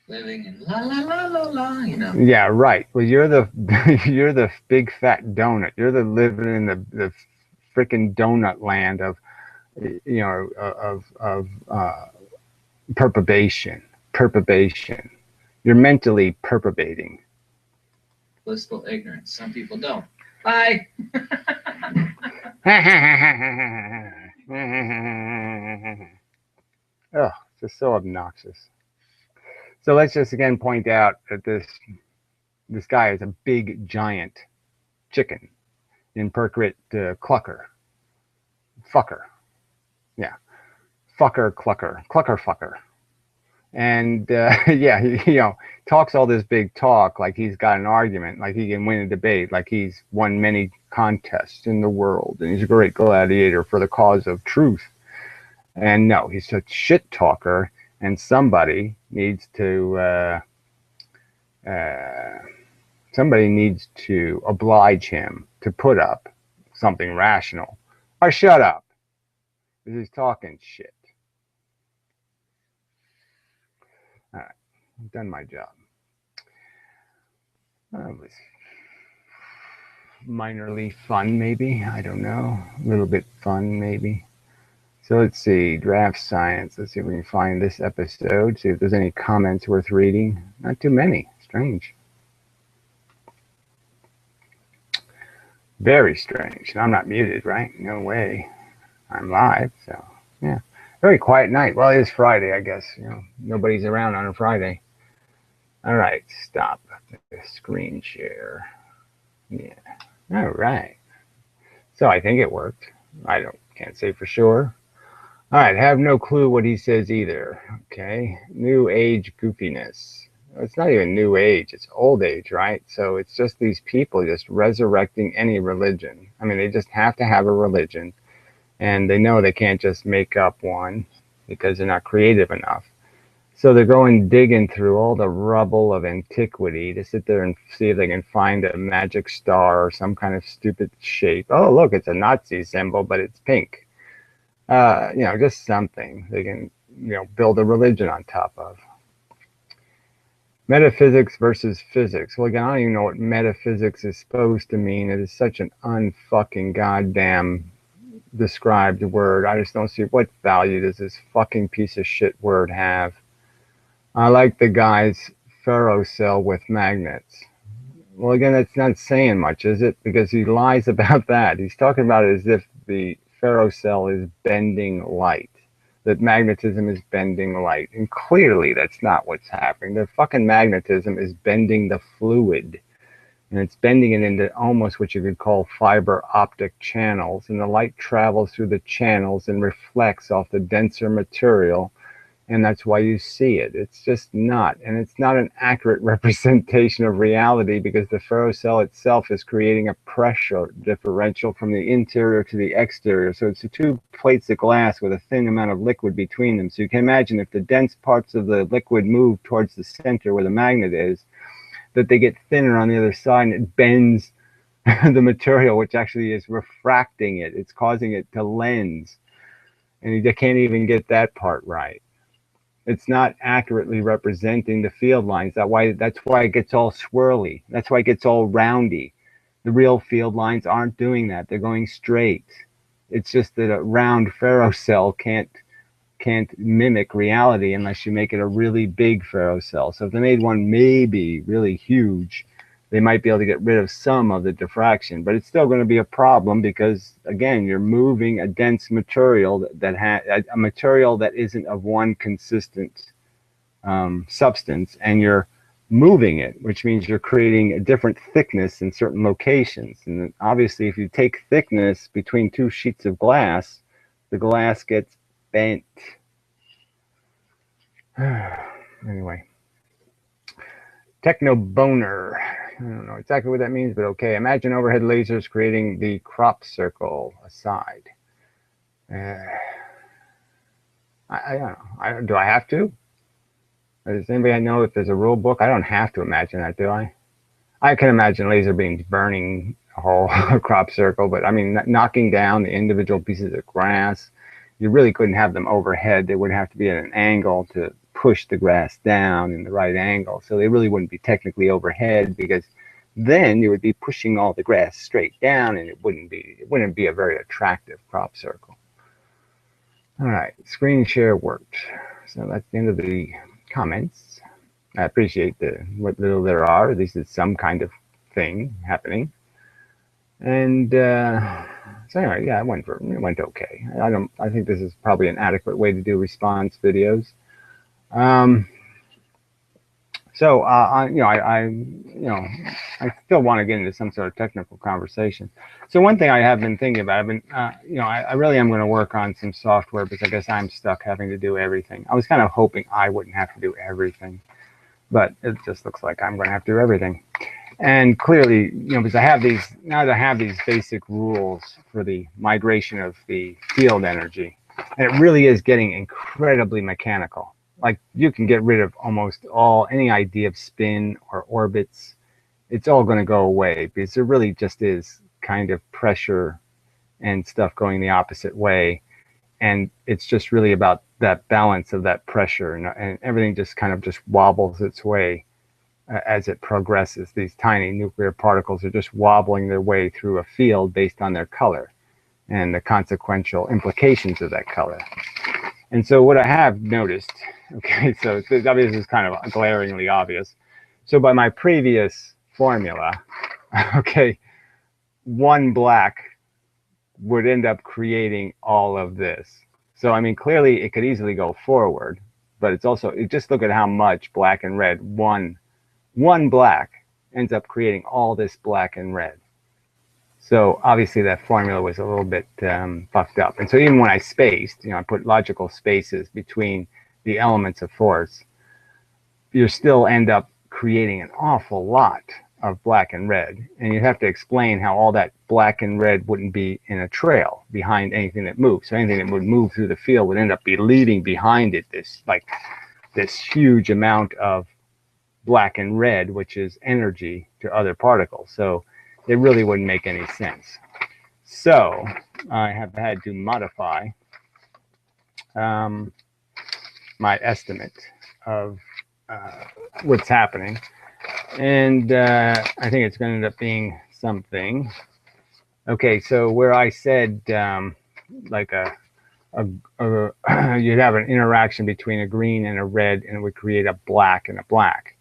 living in la la la la la, Yeah, right. Well, you're the you're the big fat donut. You're the living in the freaking donut land of perturbation. You're mentally perturbating. Blissful ignorance. Some people don't. Bye. Oh, just so obnoxious. So let's just again point out that this guy is a big giant chicken in Procrit clucker. Fucker. Yeah. Fucker clucker. Clucker fucker. And yeah, he talks all this big talk like he's got an argument, like he can win a debate, like he's won many contests in the world, and he's a great gladiator for the cause of truth. And no, he's a shit talker, and somebody needs to oblige him to put up something rational, or shut up, because he's talking shit. All right, I've done my job. It was minorly fun, maybe. I don't know. A little bit fun, maybe. So let's see, DraftScience. Let's see if we can find this episode. See if there's any comments worth reading. Not too many. Strange. Very strange. I'm not muted, right? No way. I'm live, so yeah. Very quiet night. Well, it is Friday, I guess. Nobody's around on a Friday. All right, stop the screen share. Yeah. All right. So I think it worked. Can't say for sure. All right, have no clue what he says either. Okay, new age goofiness. It's not even new age, it's old age, right? So it's just these people just resurrecting any religion. I mean, they just have to have a religion, and they know they can't just make up one because they're not creative enough. So they're going digging through all the rubble of antiquity to sit there and see if they can find a magic star or some kind of stupid shape. Oh, look, it's a Nazi symbol, but it's pink. Just something they can, build a religion on top of. Metaphysics versus physics. Well, again, I don't even know what metaphysics is supposed to mean. It is such an unfucking goddamn described word. I just don't see what value does this fucking piece of shit word have. I like the guy's ferrocell with magnets. Well, again, that's not saying much, is it? Because he lies about that. He's talking about it as if the ferrocell is bending light. that magnetism is bending light. And clearly that's not what's happening. The fucking magnetism is bending the fluid. And it's bending it into almost what you could call fiber optic channels. And the light travels through the channels and reflects off the denser material. And that's why you see it. It's just not. And it's not an accurate representation of reality, because the ferrocell itself is creating a pressure differential from the interior to the exterior. So it's two plates of glass with a thin amount of liquid between them. So you can imagine if the dense parts of the liquid move towards the center where the magnet is, that they get thinner on the other side, and it bends the material, which actually is refracting it. It's causing it to lens. And you can't even get that part right. It's not accurately representing the field lines. That's why it gets all swirly. That's why it gets all roundy. The real field lines aren't doing that. They're going straight. It's just that a round ferrocell can't mimic reality unless you make it a really big ferrocell. So if they made one maybe really huge, they might be able to get rid of some of the diffraction, but it's still going to be a problem because, again, you're moving a dense material that has a material that isn't of one consistent substance, and you're moving it, which means you're creating a different thickness in certain locations. And obviously, if you take thickness between two sheets of glass, the glass gets bent. Anyway. Techno boner. I don't know exactly what that means, but okay. Imagine overhead lasers creating the crop circle aside. I don't know. Do I have to? Does anybody know if there's a rule book? I don't have to imagine that, do I? I can imagine laser beams burning a whole crop circle, but I mean, knocking down the individual pieces of grass, you really couldn't have them overhead. They would have to be at an angle to push the grass down in the right angle. So they really wouldn't be technically overhead, because then you would be pushing all the grass straight down, and it wouldn't be a very attractive crop circle. All right, screen share worked. So that's the end of the comments. I appreciate what little there are. At least it's some kind of thing happening. And so anyway, yeah, it went okay. I think this is probably an adequate way to do response videos. So I still want to get into some sort of technical conversation. So one thing I have been thinking about, I really am going to work on some software, because I guess I'm stuck having to do everything. I was kind of hoping I wouldn't have to do everything, but it just looks like I'm going to have to do everything. And clearly, because I have these basic rules for the migration of the field energy, and it really is getting incredibly mechanical. Like, you can get rid of almost any idea of spin or orbits. It's all going to go away, because there really just is kind of pressure and stuff going the opposite way. And it's just really about that balance of that pressure, and everything just kind of just wobbles its way as it progresses. These tiny nuclear particles are just wobbling their way through a field based on their color and the consequential implications of that color. And so what I have noticed, okay, so this is kind of glaringly obvious. So by my previous formula, okay, one black would end up creating all of this. So, I mean, clearly it could easily go forward, but it's also, just look at how much black and red, one black ends up creating all this black and red. So obviously that formula was a little bit fucked up. And so even when I spaced, I put logical spaces between the elements of force, you still end up creating an awful lot of black and red. And you have to explain how all that black and red wouldn't be in a trail behind anything that moves. So anything that would move through the field would end up leaving behind it this huge amount of black and red, which is energy to other particles. So it really wouldn't make any sense. So I have had to modify my estimate of what's happening. And I think it's going to end up being something. Okay, so where I said like you'd have an interaction between a green and a red, and it would create a black and a black.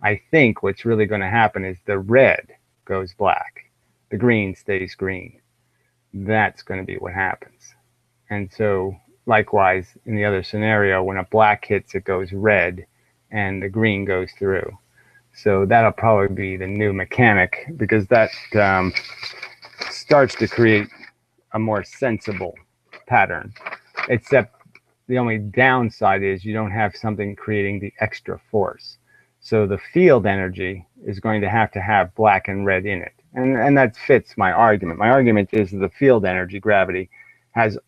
I think what's really going to happen is the red goes black, the green stays green. That's going to be what happens. And so likewise, in the other scenario, when a black hits, it goes red, and the green goes through. So that'll probably be the new mechanic, because that starts to create a more sensible pattern. Except the only downside is you don't have something creating the extra force. So the field energy is going to have black and red in it. And that fits my argument. My argument is that the field energy, gravity, has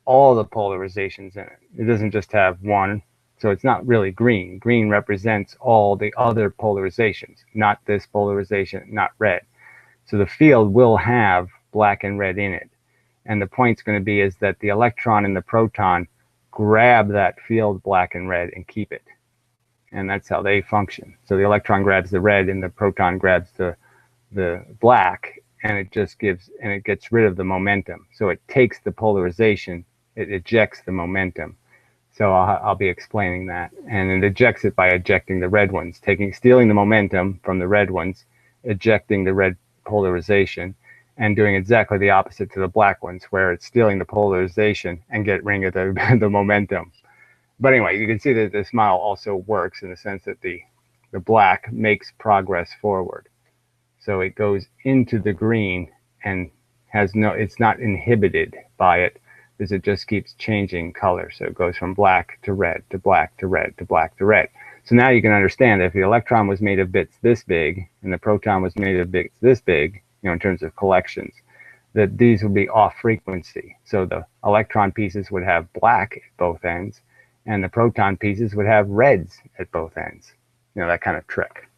all the polarizations in it. It doesn't just have one. So it's not really green. Green represents all the other polarizations, not this polarization, not red. So the field will have black and red in it. And the point's going to be is that the electron and the proton grab that field black and red and keep it. And that's how they function. So the electron grabs the red and the proton grabs the black, and it just gets rid of the momentum. So it takes the polarization, it ejects the momentum. So I'll be explaining that. And it ejects it by ejecting the red ones, stealing the momentum from the red ones, ejecting the red polarization, and doing exactly the opposite to the black ones, where it's stealing the polarization and get rid of the momentum. But anyway, you can see that this model also works in the sense that the black makes progress forward. So it goes into the green and it's not inhibited by it, because it just keeps changing color. So it goes from black to red to black to red to black to red. So now you can understand that if the electron was made of bits this big and the proton was made of bits this big, in terms of collections, that these would be off frequency. So the electron pieces would have black at both ends, and the proton pieces would have reds at both ends. That kind of trick.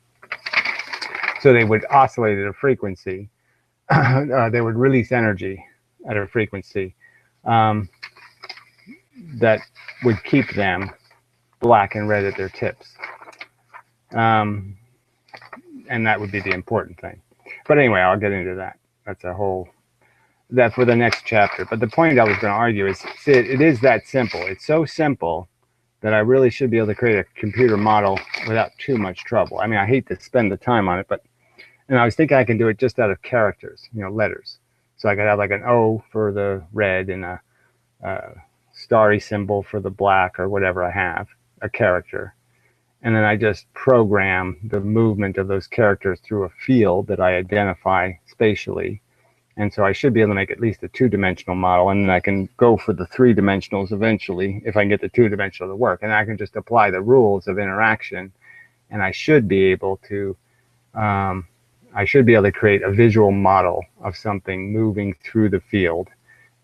So they would oscillate at a frequency. They would release energy at a frequency that would keep them black and red at their tips. And that would be the important thing. But anyway, I'll get into that. That's that for the next chapter. But the point I was going to argue is, see, it is that simple. It's so simple that I really should be able to create a computer model without too much trouble. I mean, I hate to spend the time on it, and I was thinking I can do it just out of characters, letters. So I could have like an O for the red and a starry symbol for the black, or whatever I have, a character. And then I just program the movement of those characters through a field that I identify spatially. And so I should be able to make at least a two-dimensional model, and then I can go for the three-dimensionals eventually if I can get the two-dimensional to work. And I can just apply the rules of interaction, and I should be able to create a visual model of something moving through the field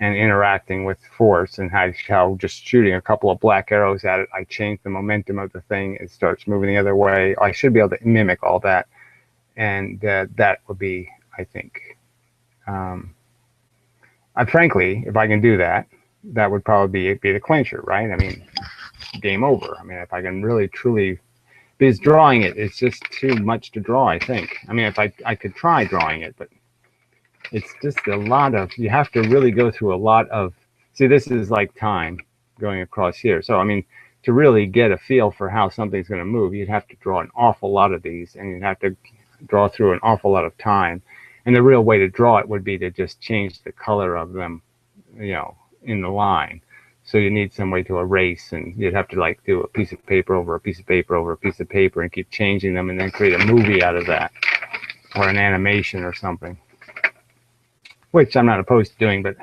and interacting with force, and how just shooting a couple of black arrows at it, I change the momentum of the thing, it starts moving the other way. I should be able to mimic all that, and that would be, I think, frankly, if I can do that, that would probably be the clincher, right? I mean, game over. I mean, if I can really, truly, because drawing it's just too much to draw, I think. I mean, if I could try drawing it, but it's just a lot of, you have to really go through a lot of, see, this is like time going across here. So, I mean, to really get a feel for how something's going to move, you'd have to draw an awful lot of these, and you'd have to draw through an awful lot of time. And the real way to draw it would be to just change the color of them, in the line. So you need some way to erase, and you'd have to like do a piece of paper over a piece of paper over a piece of paper and keep changing them, and then create a movie out of that, or an animation or something, which I'm not opposed to doing. But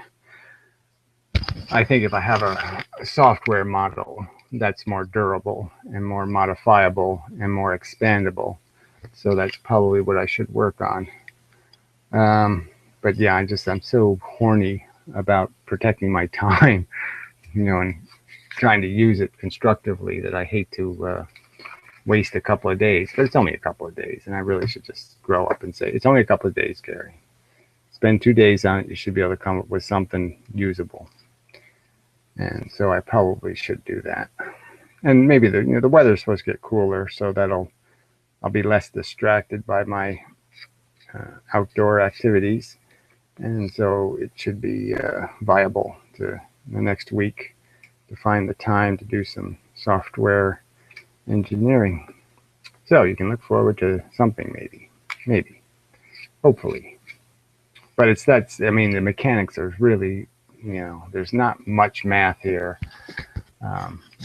I think if I have a software model that's more durable and more modifiable and more expandable, so that's probably what I should work on. But yeah, I'm so horny about protecting my time, and trying to use it constructively, that I hate to waste a couple of days. But it's only a couple of days, and I really should just grow up and say, it's only a couple of days, Gary. Spend 2 days on it, you should be able to come up with something usable. And so I probably should do that. And maybe the weather's supposed to get cooler, so I'll be less distracted by my outdoor activities, and so it should be viable to the next week to find the time to do some software engineering. So you can look forward to something, maybe, hopefully. But I mean, the mechanics are really there's not much math here.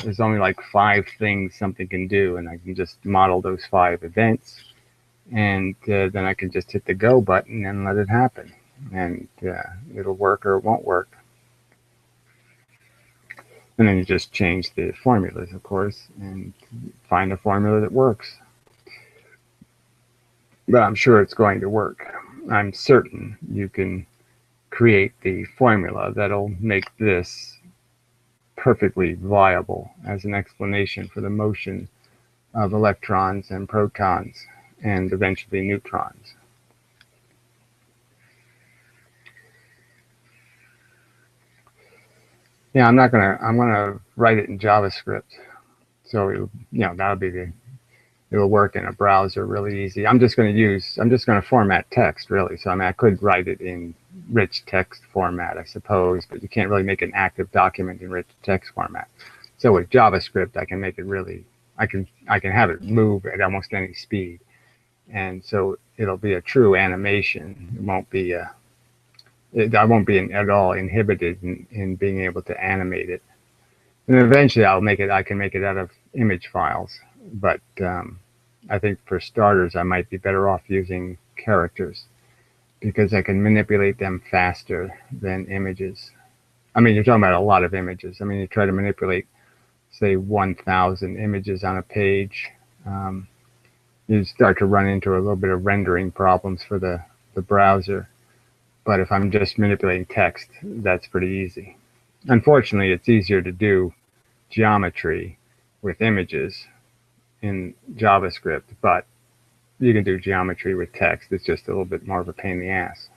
There's only like 5 things something can do, and I can just model those 5 events, and then I can just hit the go button and let it happen, and it'll work or it won't work. And then you just change the formulas, of course, and find a formula that works. But I'm sure it's going to work. I'm certain you can create the formula that'll make this perfectly viable as an explanation for the motion of electrons and protons and eventually neutrons. Yeah, I'm gonna write it in JavaScript. So it'll work in a browser really easy. I'm just gonna format text really. So I could write it in rich text format, I suppose, but you can't really make an active document in rich text format. So with JavaScript, I can make it really, I can have it move at almost any speed. And so it'll be a true animation. It won't be I won't be at all inhibited in being able to animate it. And eventually I can make it out of image files. But I think for starters, I might be better off using characters because I can manipulate them faster than images. I mean, you're talking about a lot of images. I mean, you try to manipulate, say, 1,000 images on a page. You start to run into a little bit of rendering problems for the browser. But if I'm just manipulating text, that's pretty easy. Unfortunately, it's easier to do geometry with images in JavaScript, but you can do geometry with text. It's just a little bit more of a pain in the ass.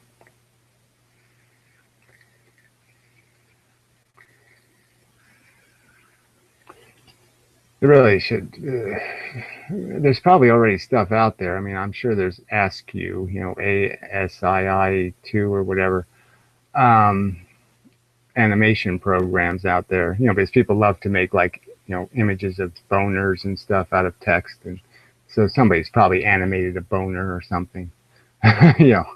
It really should. There's probably already stuff out there. I mean, I'm sure there's ASCII, ASII2 or whatever, animation programs out there. Because people love to make images of boners and stuff out of text, and so somebody's probably animated a boner or something. And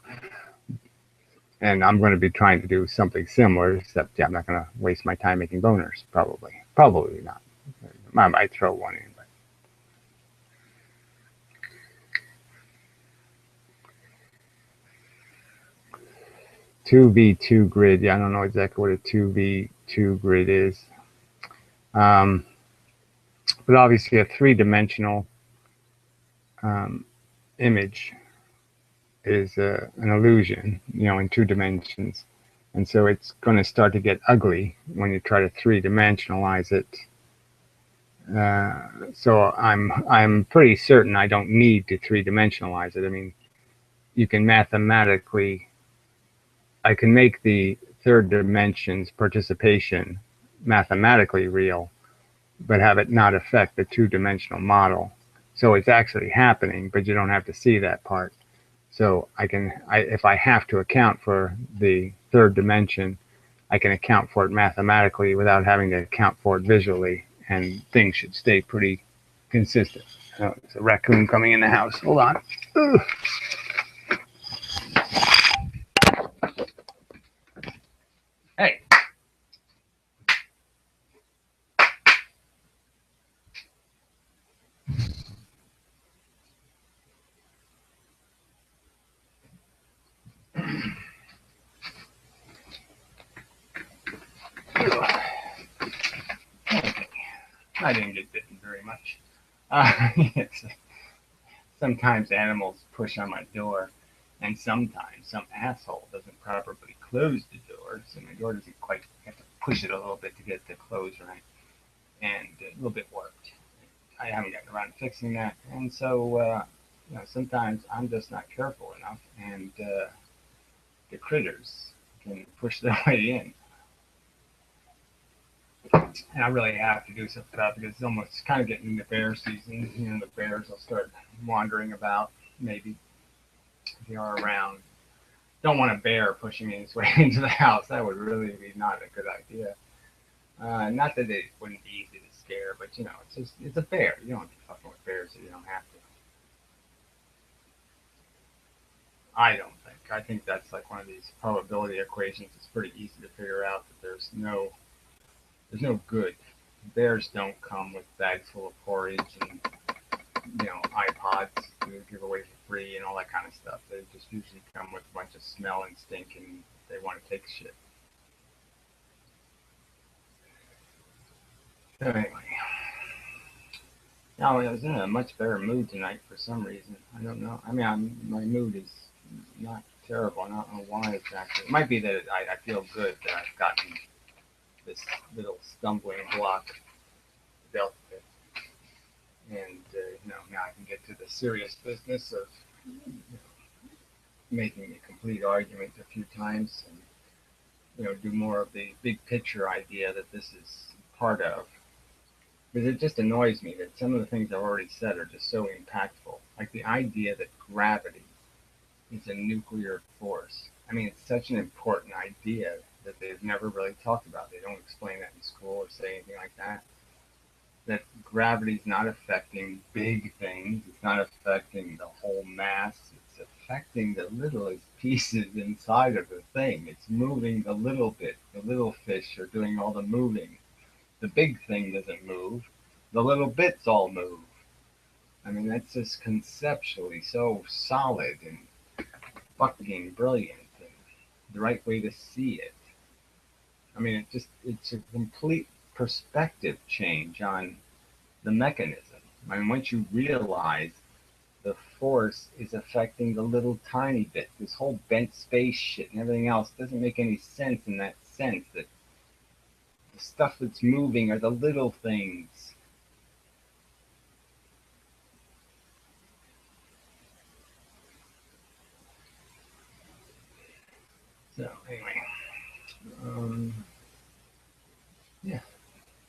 I'm going to be trying to do something similar, except I'm not going to waste my time making boners. Probably not. I might throw one in, but 2v2 grid. Yeah, I don't know exactly what a 2v2 grid is. But obviously a 3-dimensional image is an illusion, in 2 dimensions. And so it's going to start to get ugly when you try to 3-dimensionalize it. So I'm pretty certain I don't need to 3-dimensionalize it. I mean, you can mathematically, I can make the 3rd dimension's participation mathematically real, but have it not affect the 2-dimensional model. So it's actually happening, but you don't have to see that part. So if I have to account for the 3rd dimension, I can account for it mathematically without having to account for it visually, and things should stay pretty consistent. Oh, there's a raccoon coming in the house. Hold on. Ugh. Hey. I didn't get bitten very much. Sometimes animals push on my door, and sometimes some asshole doesn't properly close the door, so my door doesn't quite have to push it a little bit to get the close right, and a little bit warped. I haven't gotten around to fixing that, and so sometimes I'm just not careful enough, and the critters can push their way in. And I really have to do something about it because it's almost kind of getting into bear season. The bears will start wandering about, maybe, if you are around. Don't want a bear pushing his way into the house. That would really be not a good idea. Not that it wouldn't be easy to scare, but it's a bear. You don't have to be fucking with bears if you don't have to. I don't think. I think that's like one of these probability equations. It's pretty easy to figure out that there's no good. Bears don't come with bags full of porridge and iPods to give away for free and all that kind of stuff. They just usually come with a bunch of smell and stink, and they want to take shit. So anyway, now I was in a much better mood tonight for some reason. I don't know. I mean, my mood is not terrible. I don't know why exactly. It might be that I feel good that I've gotten this little stumbling block dealt with. And now I can get to the serious business of making a complete argument a few times, and do more of the big picture idea that this is part of. Because it just annoys me that some of the things I've already said are just so impactful. Like the idea that gravity is a nuclear force. I mean, it's such an important idea that they've never really talked about. They don't explain that in school or say anything like that. That gravity is not affecting big things. It's not affecting the whole mass. It's affecting the littlest pieces inside of the thing. It's moving the little bit. The little fish are doing all the moving. The big thing doesn't move. The little bits all move. I mean, that's just conceptually so solid and fucking brilliant and the right way to see it. I mean, it's a complete perspective change on the mechanism. I mean, once you realize the force is affecting the little tiny bit, this whole bent space shit and everything else doesn't make any sense in that sense that the stuff that's moving are the little things. So anyway, yeah.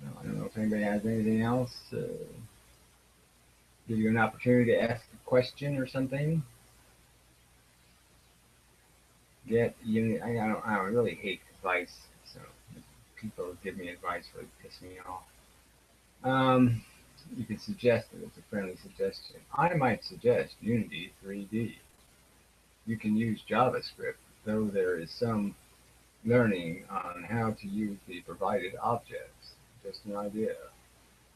No, I don't know if anybody has anything else. Give you an opportunity to ask a question or something. I really hate advice, so people give me advice really piss me off. You can suggest it as a friendly suggestion. I might suggest Unity 3D. You can use JavaScript, though there is some learning on how to use the provided objects. Just an idea.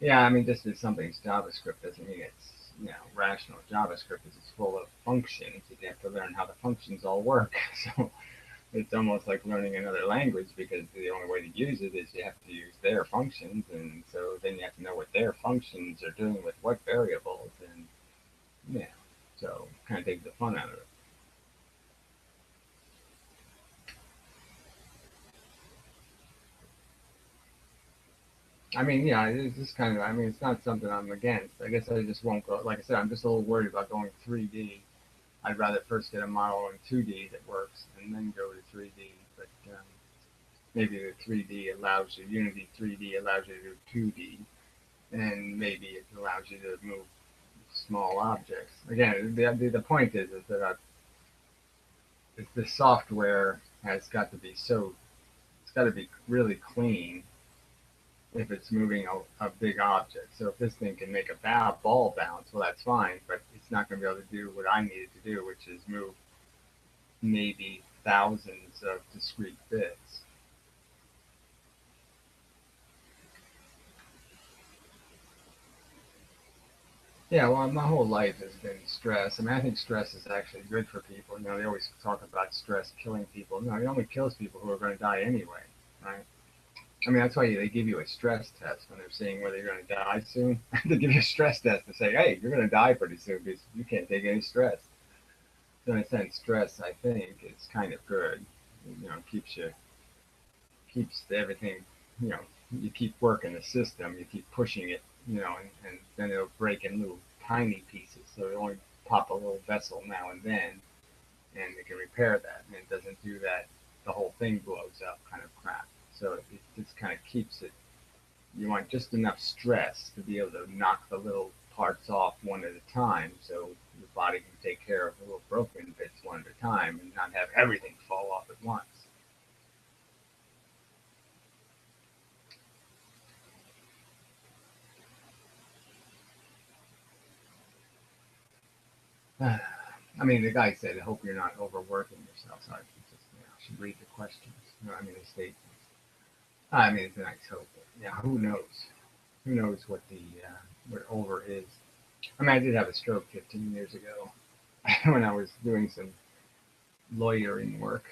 Yeah, I mean, just because something's JavaScript doesn't mean it's rational. JavaScript is full of functions. You have to learn how the functions all work. So it's almost like learning another language because the only way to use it is you have to use their functions, and so then you have to know what their functions are doing with what variables, and so kind of takes the fun out of it. I mean, yeah, it's just kind of, I mean, it's not something I'm against. I guess I just won't go, like I said, I'm just a little worried about going 3D. I'd rather first get a model in 2D that works and then go to 3D. But maybe the 3D allows you, Unity 3D allows you to do 2D, and maybe it allows you to move small objects. Again, the point is that the software has got to be it's got to be really clean if it's moving a big object. So if this thing can make a ball bounce, well, that's fine, but it's not going to be able to do what I need it to do, which is move maybe thousands of discrete bits. Yeah, well, my whole life has been stress. I mean, I think stress is actually good for people. They always talk about stress killing people. No, it only kills people who are going to die anyway, right? I mean, that's why they give you a stress test when they're seeing whether you're going to die soon. They give you a stress test to say, hey, you're going to die pretty soon because you can't take any stress. So in a sense, stress, I think, is kind of good. Keeps everything, you keep working the system, you keep pushing it, and then it'll break in little tiny pieces. So it only pop a little vessel now and then, and it can repair that. And it doesn't do that, the whole thing blows up kind of crap. So it just kind of keeps it. You want just enough stress to be able to knock the little parts off one at a time, so your body can take care of the little broken bits one at a time and not have everything fall off at once. I mean, the guy said, I hope you're not overworking yourself. So I just, should read the questions. I mean, the statements. I mean, it's a nice hope. But, yeah, who knows? Who knows what over is? I mean, I did have a stroke 15 years ago when I was doing some lawyering work,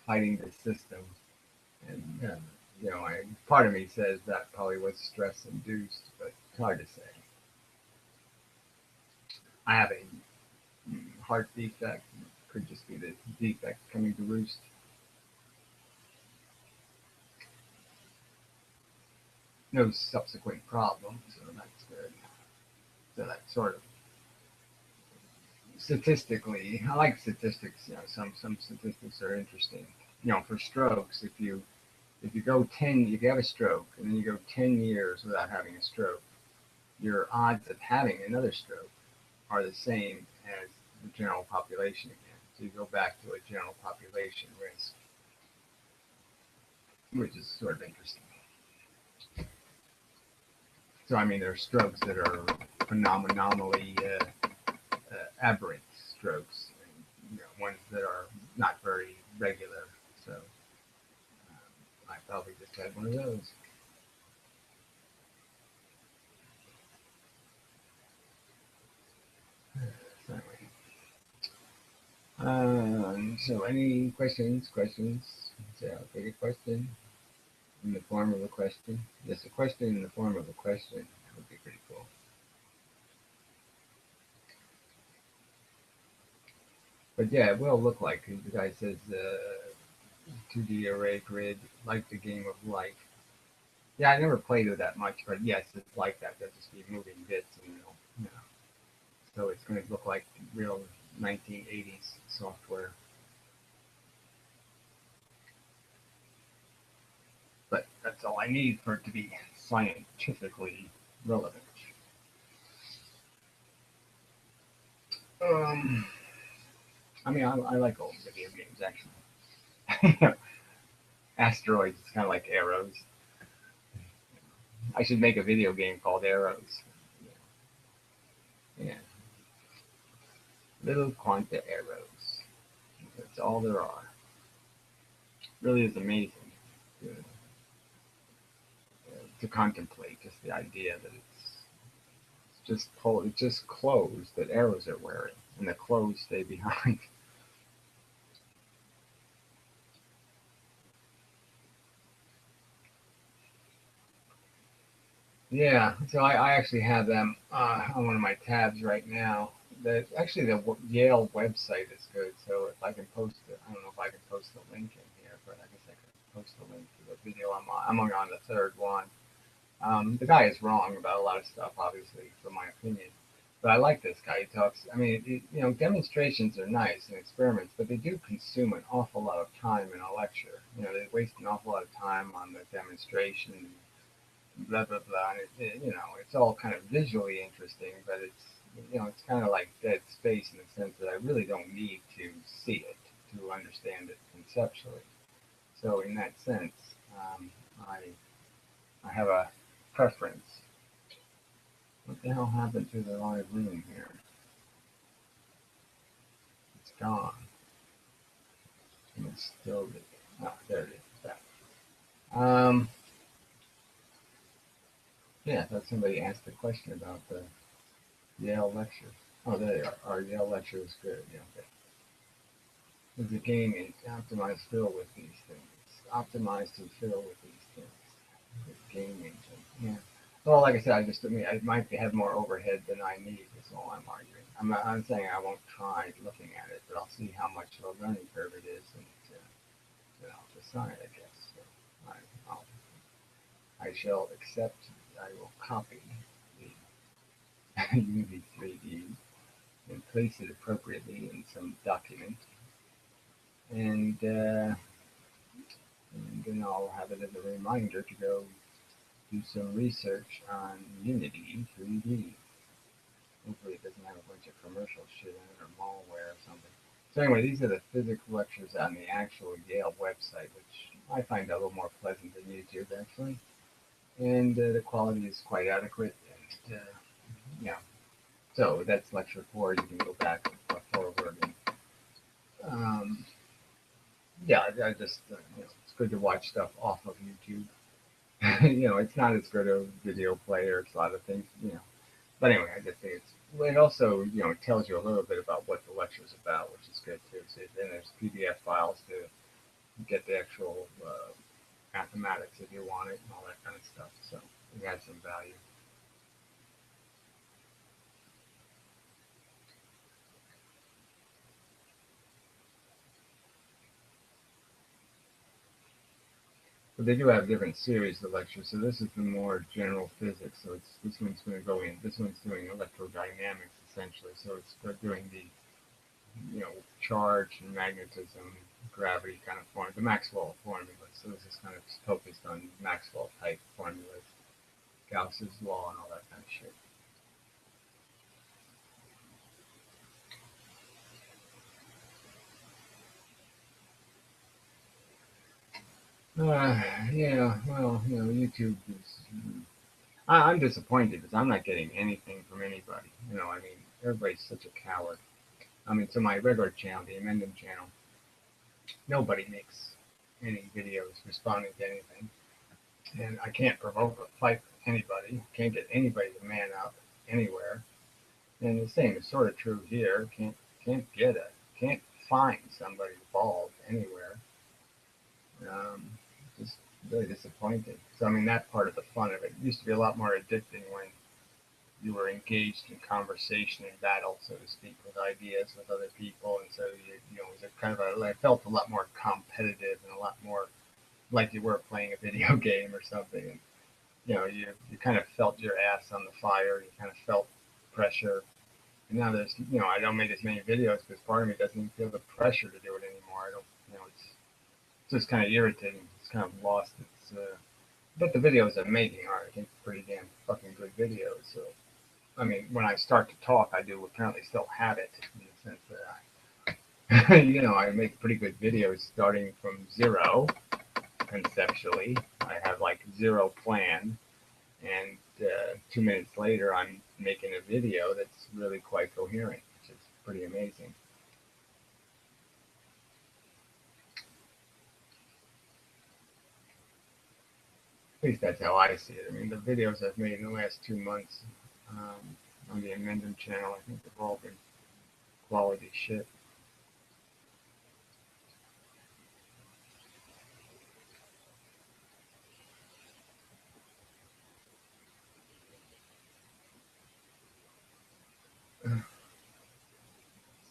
fighting the system. And, part of me says that probably was stress induced, but it's hard to say. I have a heart defect. Could just be the defect coming to roost. No subsequent problems, so that's good. So that sort of statistically, I like statistics. Some statistics are interesting. For strokes, if you if you have a stroke and then you go 10 years without having a stroke, your odds of having another stroke are the same as the general population again. So you go back to a general population risk, which is sort of interesting. So, I mean, there are strokes that are phenomenally aberrant strokes, and ones that are not very regular. So, I probably just had one of those. So, anyway. So any questions? So I'll take a question in the form of a question. Just a question in the form of a question. That would be pretty cool. But yeah, it will look like the guy says 2D array grid, like the game of life. Yeah, I never played with that much, but yes, it's like that. They'll just be moving bits, and so it's going to look like real 1980s software. But that's all I need for it to be scientifically relevant. I mean, I like old video games actually. Asteroids is kind of like arrows. I should make a video game called Arrows. Yeah. Little quanta arrows. That's all there are. Really is amazing to contemplate just the idea that it's just clothes that arrows are wearing, and the clothes stay behind. Yeah, so I actually have them on one of my tabs right now. Actually, the Yale website is good. So if I can post it, I don't know if I can post the link in here, but I guess I can post the link to the video I'm on the third one. The guy is wrong about a lot of stuff, obviously, from my opinion. But I like this guy. He talks. I mean, demonstrations are nice and experiments, but they do consume an awful lot of time in a lecture. They waste an awful lot of time on the demonstration, blah blah blah. And it's all kind of visually interesting, but it's kind of like dead space in the sense that I really don't need to see it to understand it conceptually. So in that sense, I have a preference. What the hell happened to the live room here? It's gone. And it's still there it is. Back. Yeah, I thought somebody asked a question about the Yale lecture. Oh, there they are. Our Yale lecture was good. Yeah, okay. There's a game optimized fill with these things. Optimized to fill with these things. The game engine. Yeah. Well, like I said, I might have more overhead than I need. That's all I'm arguing. I'm saying I won't try looking at it, but I'll see how much of a learning curve it is, and I'll decide, I guess. So I shall accept. I will copy the Unity 3D and place it appropriately in some document, and then I'll have it as a reminder to go do some research on Unity 3D. Hopefully it doesn't have a bunch of commercial shit in it or malware or something. So anyway, these are the physics lectures on the actual Yale website, which I find a little more pleasant than YouTube actually. And the quality is quite adequate. And yeah, So that's lecture 4. You can go back and forward. And, yeah, I just, it's good to watch stuff off of YouTube. It's not as good a video player. It's a lot of things, But anyway, I just think it also, it tells you a little bit about what the lecture is about, which is good too. So then there's PDF files to get the actual mathematics if you want it and all that kind of stuff. So it has some value. But they do have different series of lectures. So this is the more general physics. So this one's going to go in. This one's doing electrodynamics essentially. So it's doing the charge and magnetism, gravity kind of form, the Maxwell formulas. So this is kind of focused on Maxwell type formulas, Gauss's law, and all that kind of shit. Yeah, well, YouTube is. I'm disappointed because I'm not getting anything from anybody. Everybody's such a coward. So my regular channel, the Amendum channel, nobody makes any videos responding to anything. And I can't provoke a fight with anybody. Can't get anybody to man up anywhere. And the same is sort of true here. Can't find somebody bald anywhere. Just really disappointing. So that part of the fun of it used to be a lot more addicting when you were engaged in conversation and battle, so to speak, with ideas with other people, and so it was a kind of I felt a lot more competitive and a lot more like you were playing a video game or something. And you kind of felt your ass on the fire. You kind of felt pressure. And now there's I don't make as many videos because part of me doesn't even feel the pressure to do it anymore. I don't it's just kind of irritating. It's kind of lost its. But the videos I'm making are, I think, pretty damn fucking good videos. So when I start to talk, I do apparently still have it in the sense that I make pretty good videos starting from zero conceptually. I have like zero plan, and 2 minutes later, I'm making a video that's really quite coherent, which is pretty amazing. At least that's how I see it. The videos I've made in the last 2 months on the Amendum channel, I think they've all been quality shit.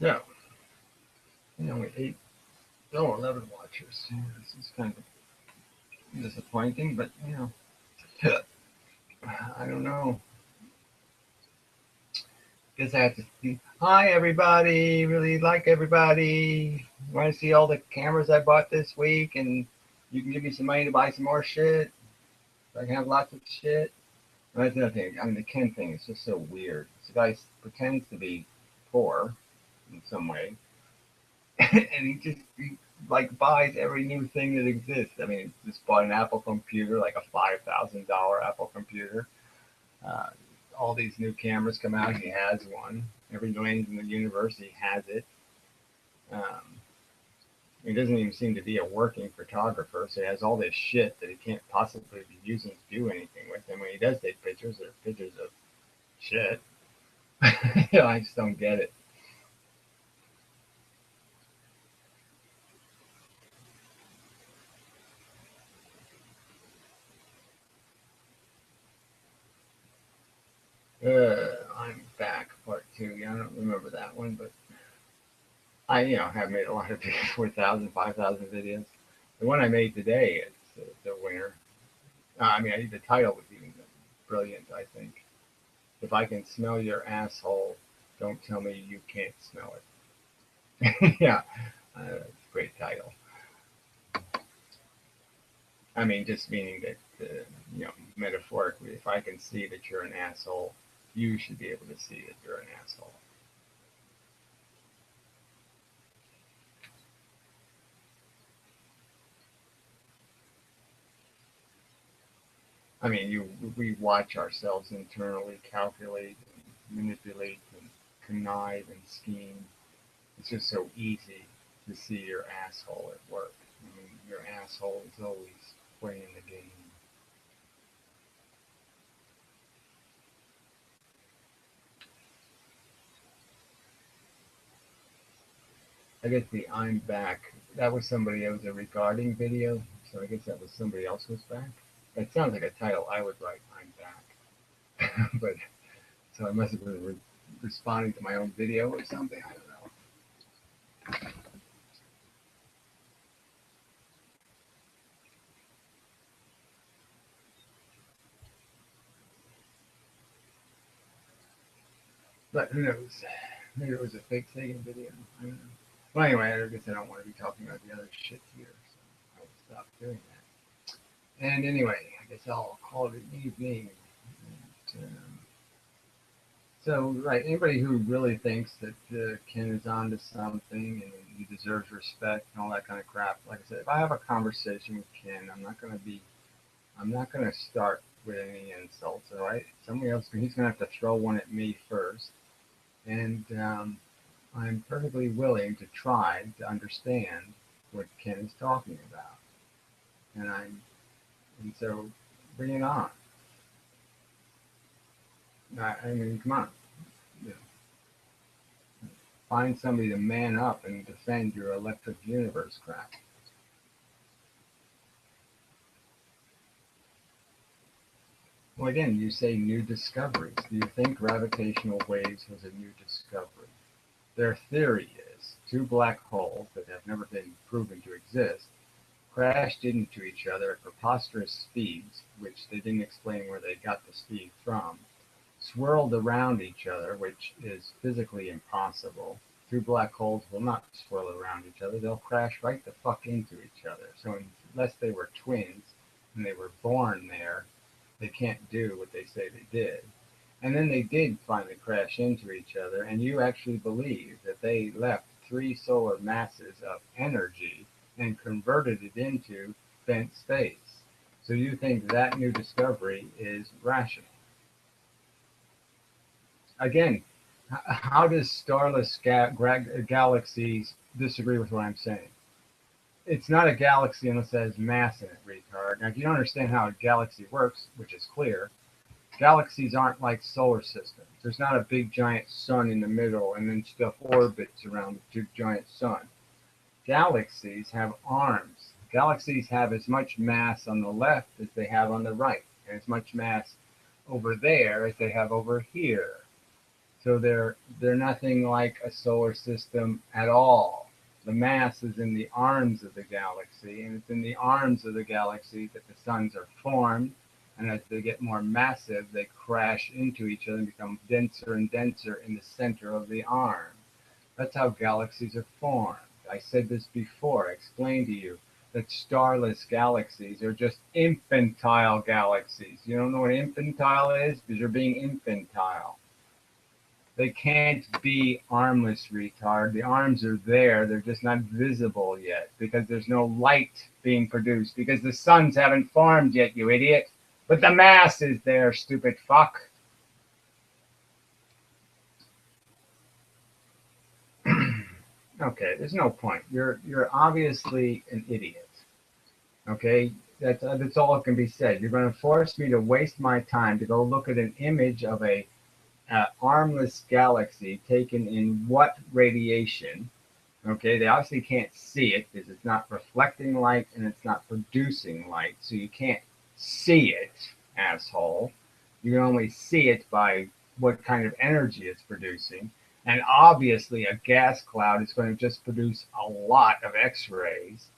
So, only 11 watchers. This is kind of disappointing, but I don't know. Guess I have to see. Hi, everybody. Really like everybody. Want to see all the cameras I bought this week, and you can give me some money to buy some more shit. So I can have lots of shit. And that's another thing. The Ken thing is just so weird. This guy pretends to be poor in some way, and he buys every new thing that exists. Just bought an Apple computer, like a $5,000 Apple computer. All these new cameras come out, he has one. Every lens in the universe, he has it. He doesn't even seem to be a working photographer, so he has all this shit that he can't possibly be using to do anything with. And when he does take pictures, they're pictures of shit. I just don't get it. I'm back, part 2. Yeah, I don't remember that one, but I, have made a lot of 4,000, 5,000 videos. The one I made today is the winner. The title was even brilliant, I think. If I can smell your asshole, don't tell me you can't smell it. Yeah, it's a great title. Just meaning that, metaphorically, if I can see that you're an asshole, you should be able to see that you're an asshole. We watch ourselves internally, calculate, manipulate and connive and scheme. It's just so easy to see your asshole at work. I mean, your asshole is always playing the game. I guess the I'm back, that was somebody, it was a regarding video, so I guess that was somebody else was back. That sounds like a title I would write, I'm back. But, so I must have been responding to my own video or something, I don't know. But who knows? Maybe it was a fake Sagan video, I don't know. Well, anyway, I guess I don't want to be talking about the other shit here, so I'll stop doing that. And anyway, I guess I'll call it an evening. And, so, right, anybody who really thinks that Ken is onto something and he deserves respect and all that kind of crap, like I said, if I have a conversation with Ken, I'm not going to start with any insults, all right? Somebody else, he's going to have to throw one at me first. And I'm perfectly willing to try to understand what Ken is talking about. And so bring it on. I mean, come on. You know, find somebody to man up and defend your electric universe crap. Well, again, you say new discoveries. Do you think gravitational waves was a new discovery? Their theory is two black holes that have never been proven to exist crashed into each other at preposterous speeds, which they didn't explain where they got the speed from, swirled around each other, which is physically impossible. Two black holes will not swirl around each other. They'll crash right the fuck into each other. So unless they were twins and they were born there, they can't do what they say they did. And then they did finally crash into each other, and you actually believe that they left 3 solar masses of energy and converted it into bent space. So you think that new discovery is rational. Again, how does starless galaxies disagree with what I'm saying? It's not a galaxy unless it has mass in it, retard. Now, if you don't understand how a galaxy works, which is clear, galaxies aren't like solar systems. There's not a big giant sun in the middle and then stuff orbits around the big giant sun. Galaxies have arms. Galaxies have as much mass on the left as they have on the right, and as much mass over there as they have over here. So they're nothing like a solar system at all. The mass is in the arms of the galaxy, and it's in the arms of the galaxy that the suns are formed, and as they get more massive, they crash into each other and become denser and denser in the center of the arm. That's how galaxies are formed. I said this before, I explained to you that starless galaxies are just infantile galaxies. You don't know what infantile is? Because you're being infantile. They can't be armless, retard. The arms are there. They're just not visible yet because there's no light being produced because the suns haven't formed yet, you idiot. But the mass is there, stupid fuck. Okay, there's no point. You're obviously an idiot. Okay, that's all that can be said. You're going to force me to waste my time to go look at an image of a armless galaxy taken in what radiation? Okay, they obviously can't see it because it's not reflecting light and it's not producing light, so you can't see it, asshole. You can only see it by what kind of energy it's producing. And obviously a gas cloud is going to just produce a lot of X-rays,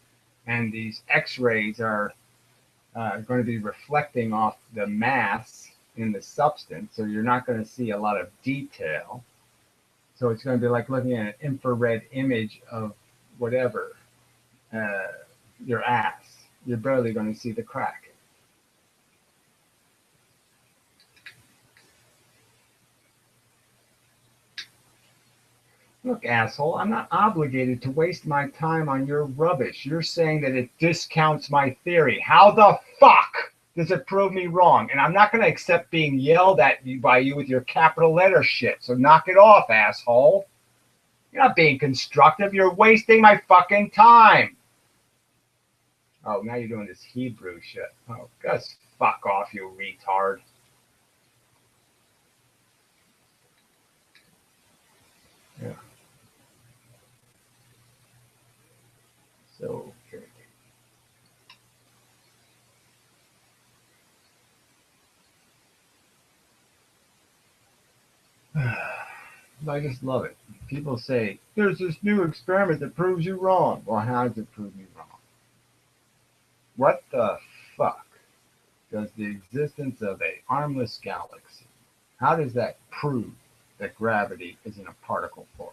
and these X-rays are going to be reflecting off the mass in the substance, so you're not going to see a lot of detail. So it's going to be like looking at an infrared image of whatever, your ass. You're barely going to see the crack. Look, asshole, I'm not obligated to waste my time on your rubbish. You're saying that it discounts my theory. How the fuck does it prove me wrong? And I'm not going to accept being yelled at by you with your capital letter shit. So knock it off, asshole. You're not being constructive. You're wasting my fucking time. Oh, now you're doing this Hebrew shit. Oh, just fuck off, you retard. Yeah. So, I just love it. People say, there's this new experiment that proves you wrong. Well, how does it prove you wrong? What the fuck does the existence of a armless galaxy, how does that prove that gravity isn't a particle force?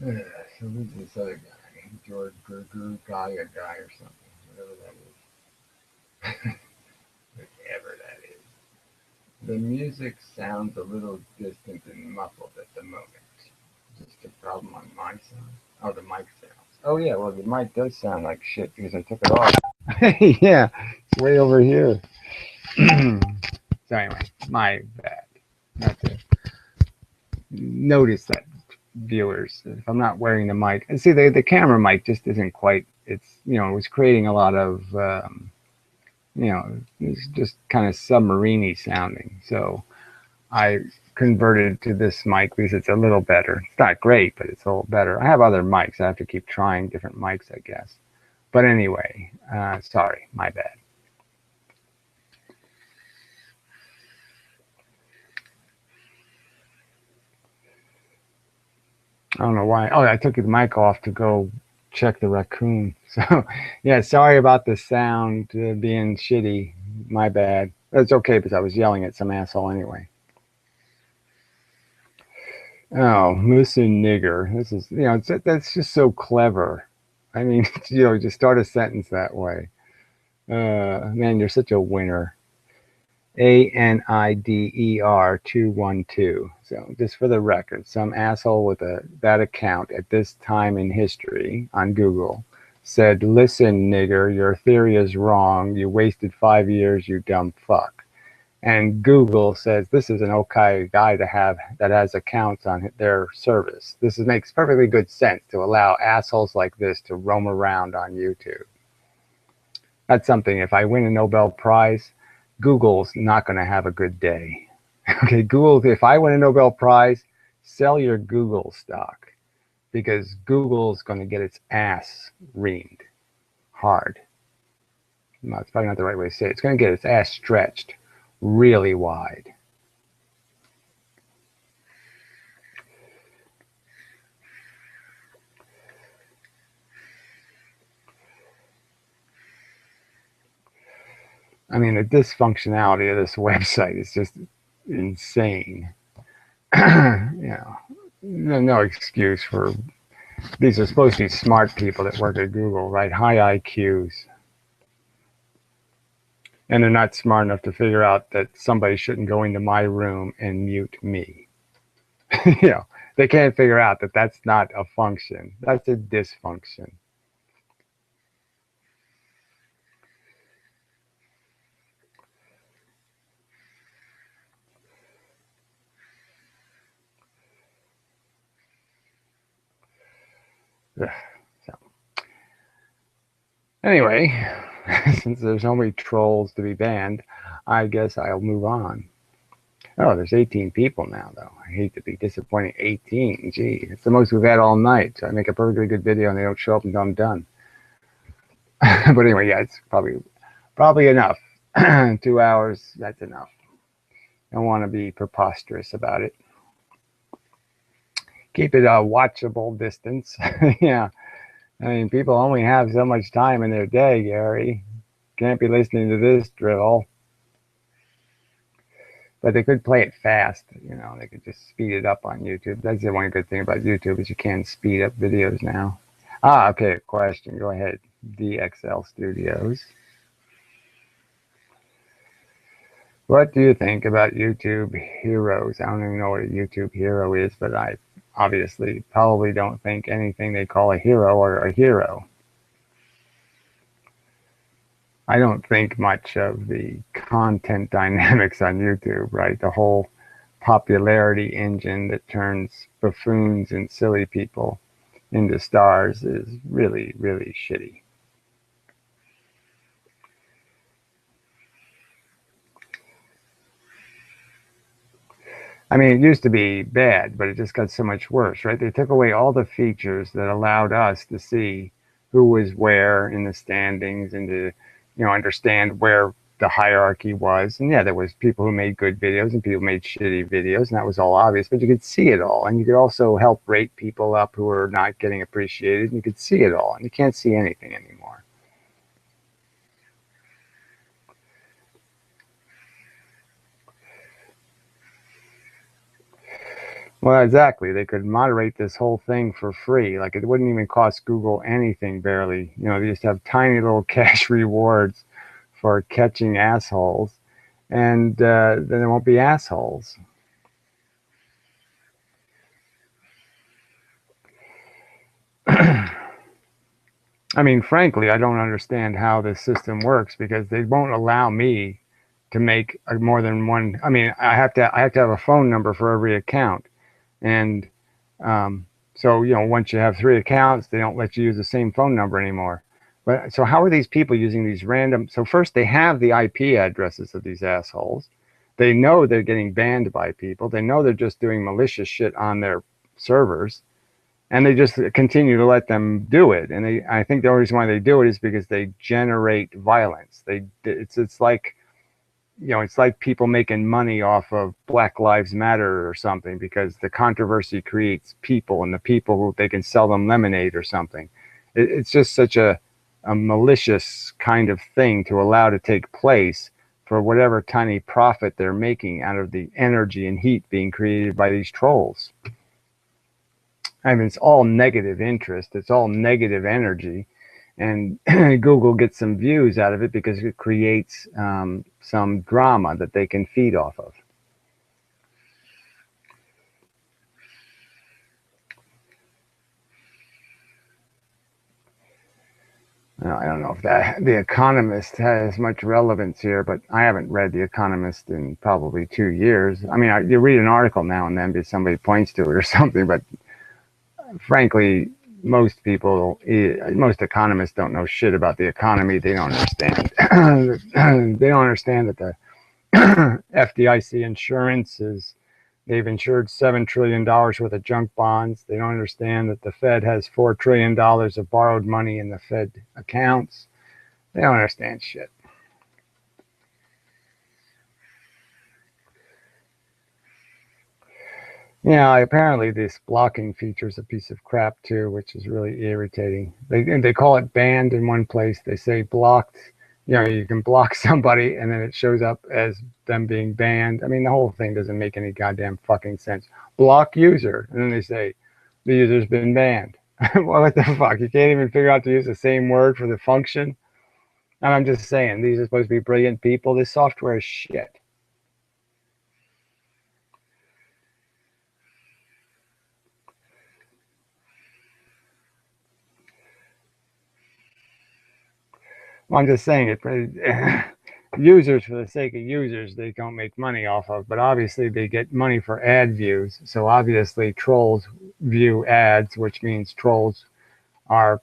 So who's this other guy? George Gurgu guy or something, whatever that is. Whatever that is. The music sounds a little distant and muffled at the moment. Just a problem on my sound. Oh, the mic sounds. Oh yeah, well the mic does sound like shit because I took it off. Yeah, it's way over here. So anyway, my bad. Not to notice that, viewers, if I'm not wearing the mic. And see, the camera mic just isn't quite. It's it was creating a lot of it's just kind of submarine-y sounding. So I converted to this mic because it's a little better. It's not great, but it's a little better. I have other mics. I have to keep trying different mics, I guess. But anyway, sorry, my bad. I don't know why. Oh, I took the mic off to go check the raccoon. So, yeah, sorry about the sound being shitty. My bad. It's okay because I was yelling at some asshole anyway. Oh, moose and nigger. This is, that's just so clever. I mean, just start a sentence that way. Man, you're such a winner. ANIDER 212. So just for the record, some asshole with that account at this time in history on Google said, "Listen, nigger, your theory is wrong. You wasted 5 years, you dumb fuck." And Google says this is an okay guy to have that has accounts on their service. Makes perfectly good sense to allow assholes like this to roam around on YouTube. That's something. If I win a Nobel Prize, Google's not going to have a good day. Okay, Google, if I win a Nobel Prize, sell your Google stock because Google's going to get its ass reamed hard. No, it's probably not the right way to say it. It's going to get its ass stretched really wide. I mean, the dysfunctionality of this website is just insane. No excuse for, these are supposed to be smart people that work at Google, right? High IQs. And they're not smart enough to figure out that somebody shouldn't go into my room and mute me. They can't figure out that that's not a function. That's a dysfunction. So, anyway, since there's so many trolls to be banned, I guess I'll move on. Oh, there's 18 people now, though. I hate to be disappointing. 18. Gee, it's the most we've had all night. So I make a perfectly good video and they don't show up until I'm done. But anyway, yeah, it's probably enough. 2 hours, that's enough. I don't want to be preposterous about it. Keep it a watchable distance. Yeah. I mean, people only have so much time in their day, Gary. Can't be listening to this drill. But they could play it fast. They could just speed it up on YouTube. That's the one good thing about YouTube is you can speed up videos now. Okay, question. Go ahead. DXL Studios. What do you think about YouTube heroes? I don't even know what a YouTube hero is, but I obviously probably don't think anything they call a hero or a hero. I don't think much of the content dynamics on YouTube, right? The whole popularity engine that turns buffoons and silly people into stars is really, really shitty. I mean, it used to be bad, but it just got so much worse, right? They took away all the features that allowed us to see who was where in the standings and to, understand where the hierarchy was. And yeah, there was people who made good videos and people who made shitty videos, and that was all obvious, but you could see it all. And you could also help rate people up who are not getting appreciated, and you could see it all. And you can't see anything anymore. Well, exactly. They could moderate this whole thing for free. Like it wouldn't even cost Google anything, barely. They just have tiny little cash rewards for catching assholes, and then there won't be assholes. I mean, frankly, I don't understand how this system works because they won't allow me to make more than one. I mean, I have to have a phone number for every account, and so once you have three accounts, they don't let you use the same phone number anymore. But so how are these people using these random? So first they have the IP addresses of these assholes. They know they're getting banned by people. They know they're just doing malicious shit on their servers, and they just continue to let them do it. And I think the only reason why they do it is because they generate violence. It's like it's like people making money off of Black Lives Matter or something because the controversy creates people, and the people who they can sell them lemonade or something. It's just such a malicious kind of thing to allow to take place for whatever tiny profit they're making out of the energy and heat being created by these trolls. I mean, it's all negative interest. It's all negative energy, and Google gets some views out of it because it creates some drama that they can feed off of. I don't know if that The Economist has much relevance here, but I haven't read The Economist in probably 2 years. I mean, you read an article now and then because somebody points to it or something, but frankly, most economists don't know shit about the economy. They don't understand. They don't understand that the FDIC insurance is they've insured $7 trillion worth of junk bonds. They don't understand that the Fed has $4 trillion of borrowed money in the Fed accounts. They don't understand shit. Yeah, apparently this blocking feature is a piece of crap too, which is really irritating. They call it banned in one place. They say blocked. You can block somebody and then it shows up as them being banned. I mean, the whole thing doesn't make any goddamn fucking sense. Block user, and then they say the user's been banned. Well, what the fuck? You can't even figure out to use the same word for the function. And I'm just saying, these are supposed to be brilliant people. This software is shit. Well, I'm just saying it. Users, for the sake of users, they don't make money off of, but obviously they get money for ad views. So obviously trolls view ads, which means trolls are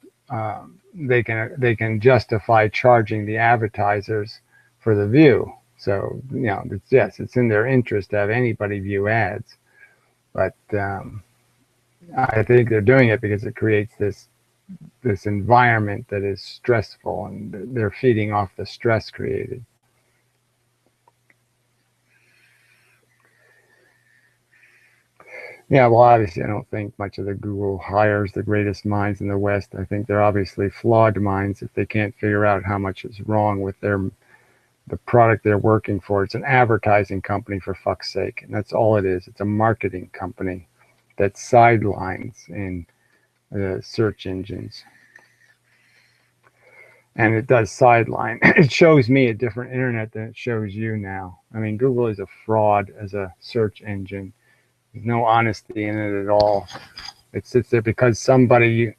they can justify charging the advertisers for the view. So yes, it's in their interest to have anybody view ads, but I think they're doing it because it creates this environment that is stressful, and they're feeding off the stress created. Yeah, well, obviously, I don't think much of the Google hires the greatest minds in the West. I think they're obviously flawed minds if they can't figure out how much is wrong with the product they're working for. It's an advertising company, for fuck's sake, and that's all it is. It's a marketing company that sidelines in search engines. and it does sideline. It shows me a different internet than it shows you now. I mean, Google is a fraud as a search engine. There's no honesty in it at all. It sits there because somebody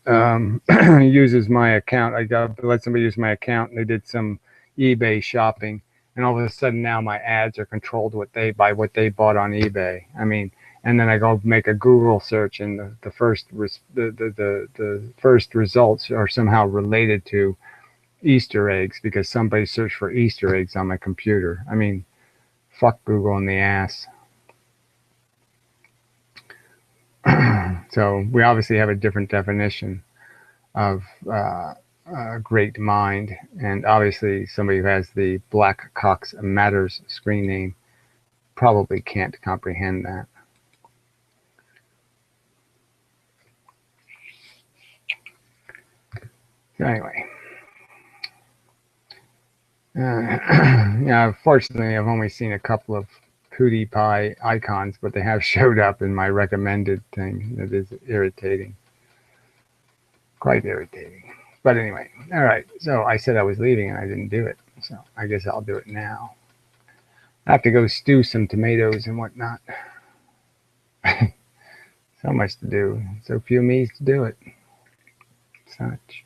uses my account. I got let somebody use my account, and they did some eBay shopping, and all of a sudden now my ads are controlled by what they bought on eBay. I mean, and then I go make a Google search, and the first results are somehow related to Easter eggs because somebody searched for Easter eggs on my computer. I mean, fuck Google in the ass. So we obviously have a different definition of a great mind, and obviously somebody who has the Black Cox Matters screen name probably can't comprehend that. So anyway, yeah, fortunately I've only seen a couple of PewDiePie icons, but they have showed up in my recommended thing. That is irritating. Quite irritating. But anyway, all right. So I said I was leaving and I didn't do it. So I guess I'll do it now. I have to go stew some tomatoes and whatnot. So much to do. So few me's to do it. Such.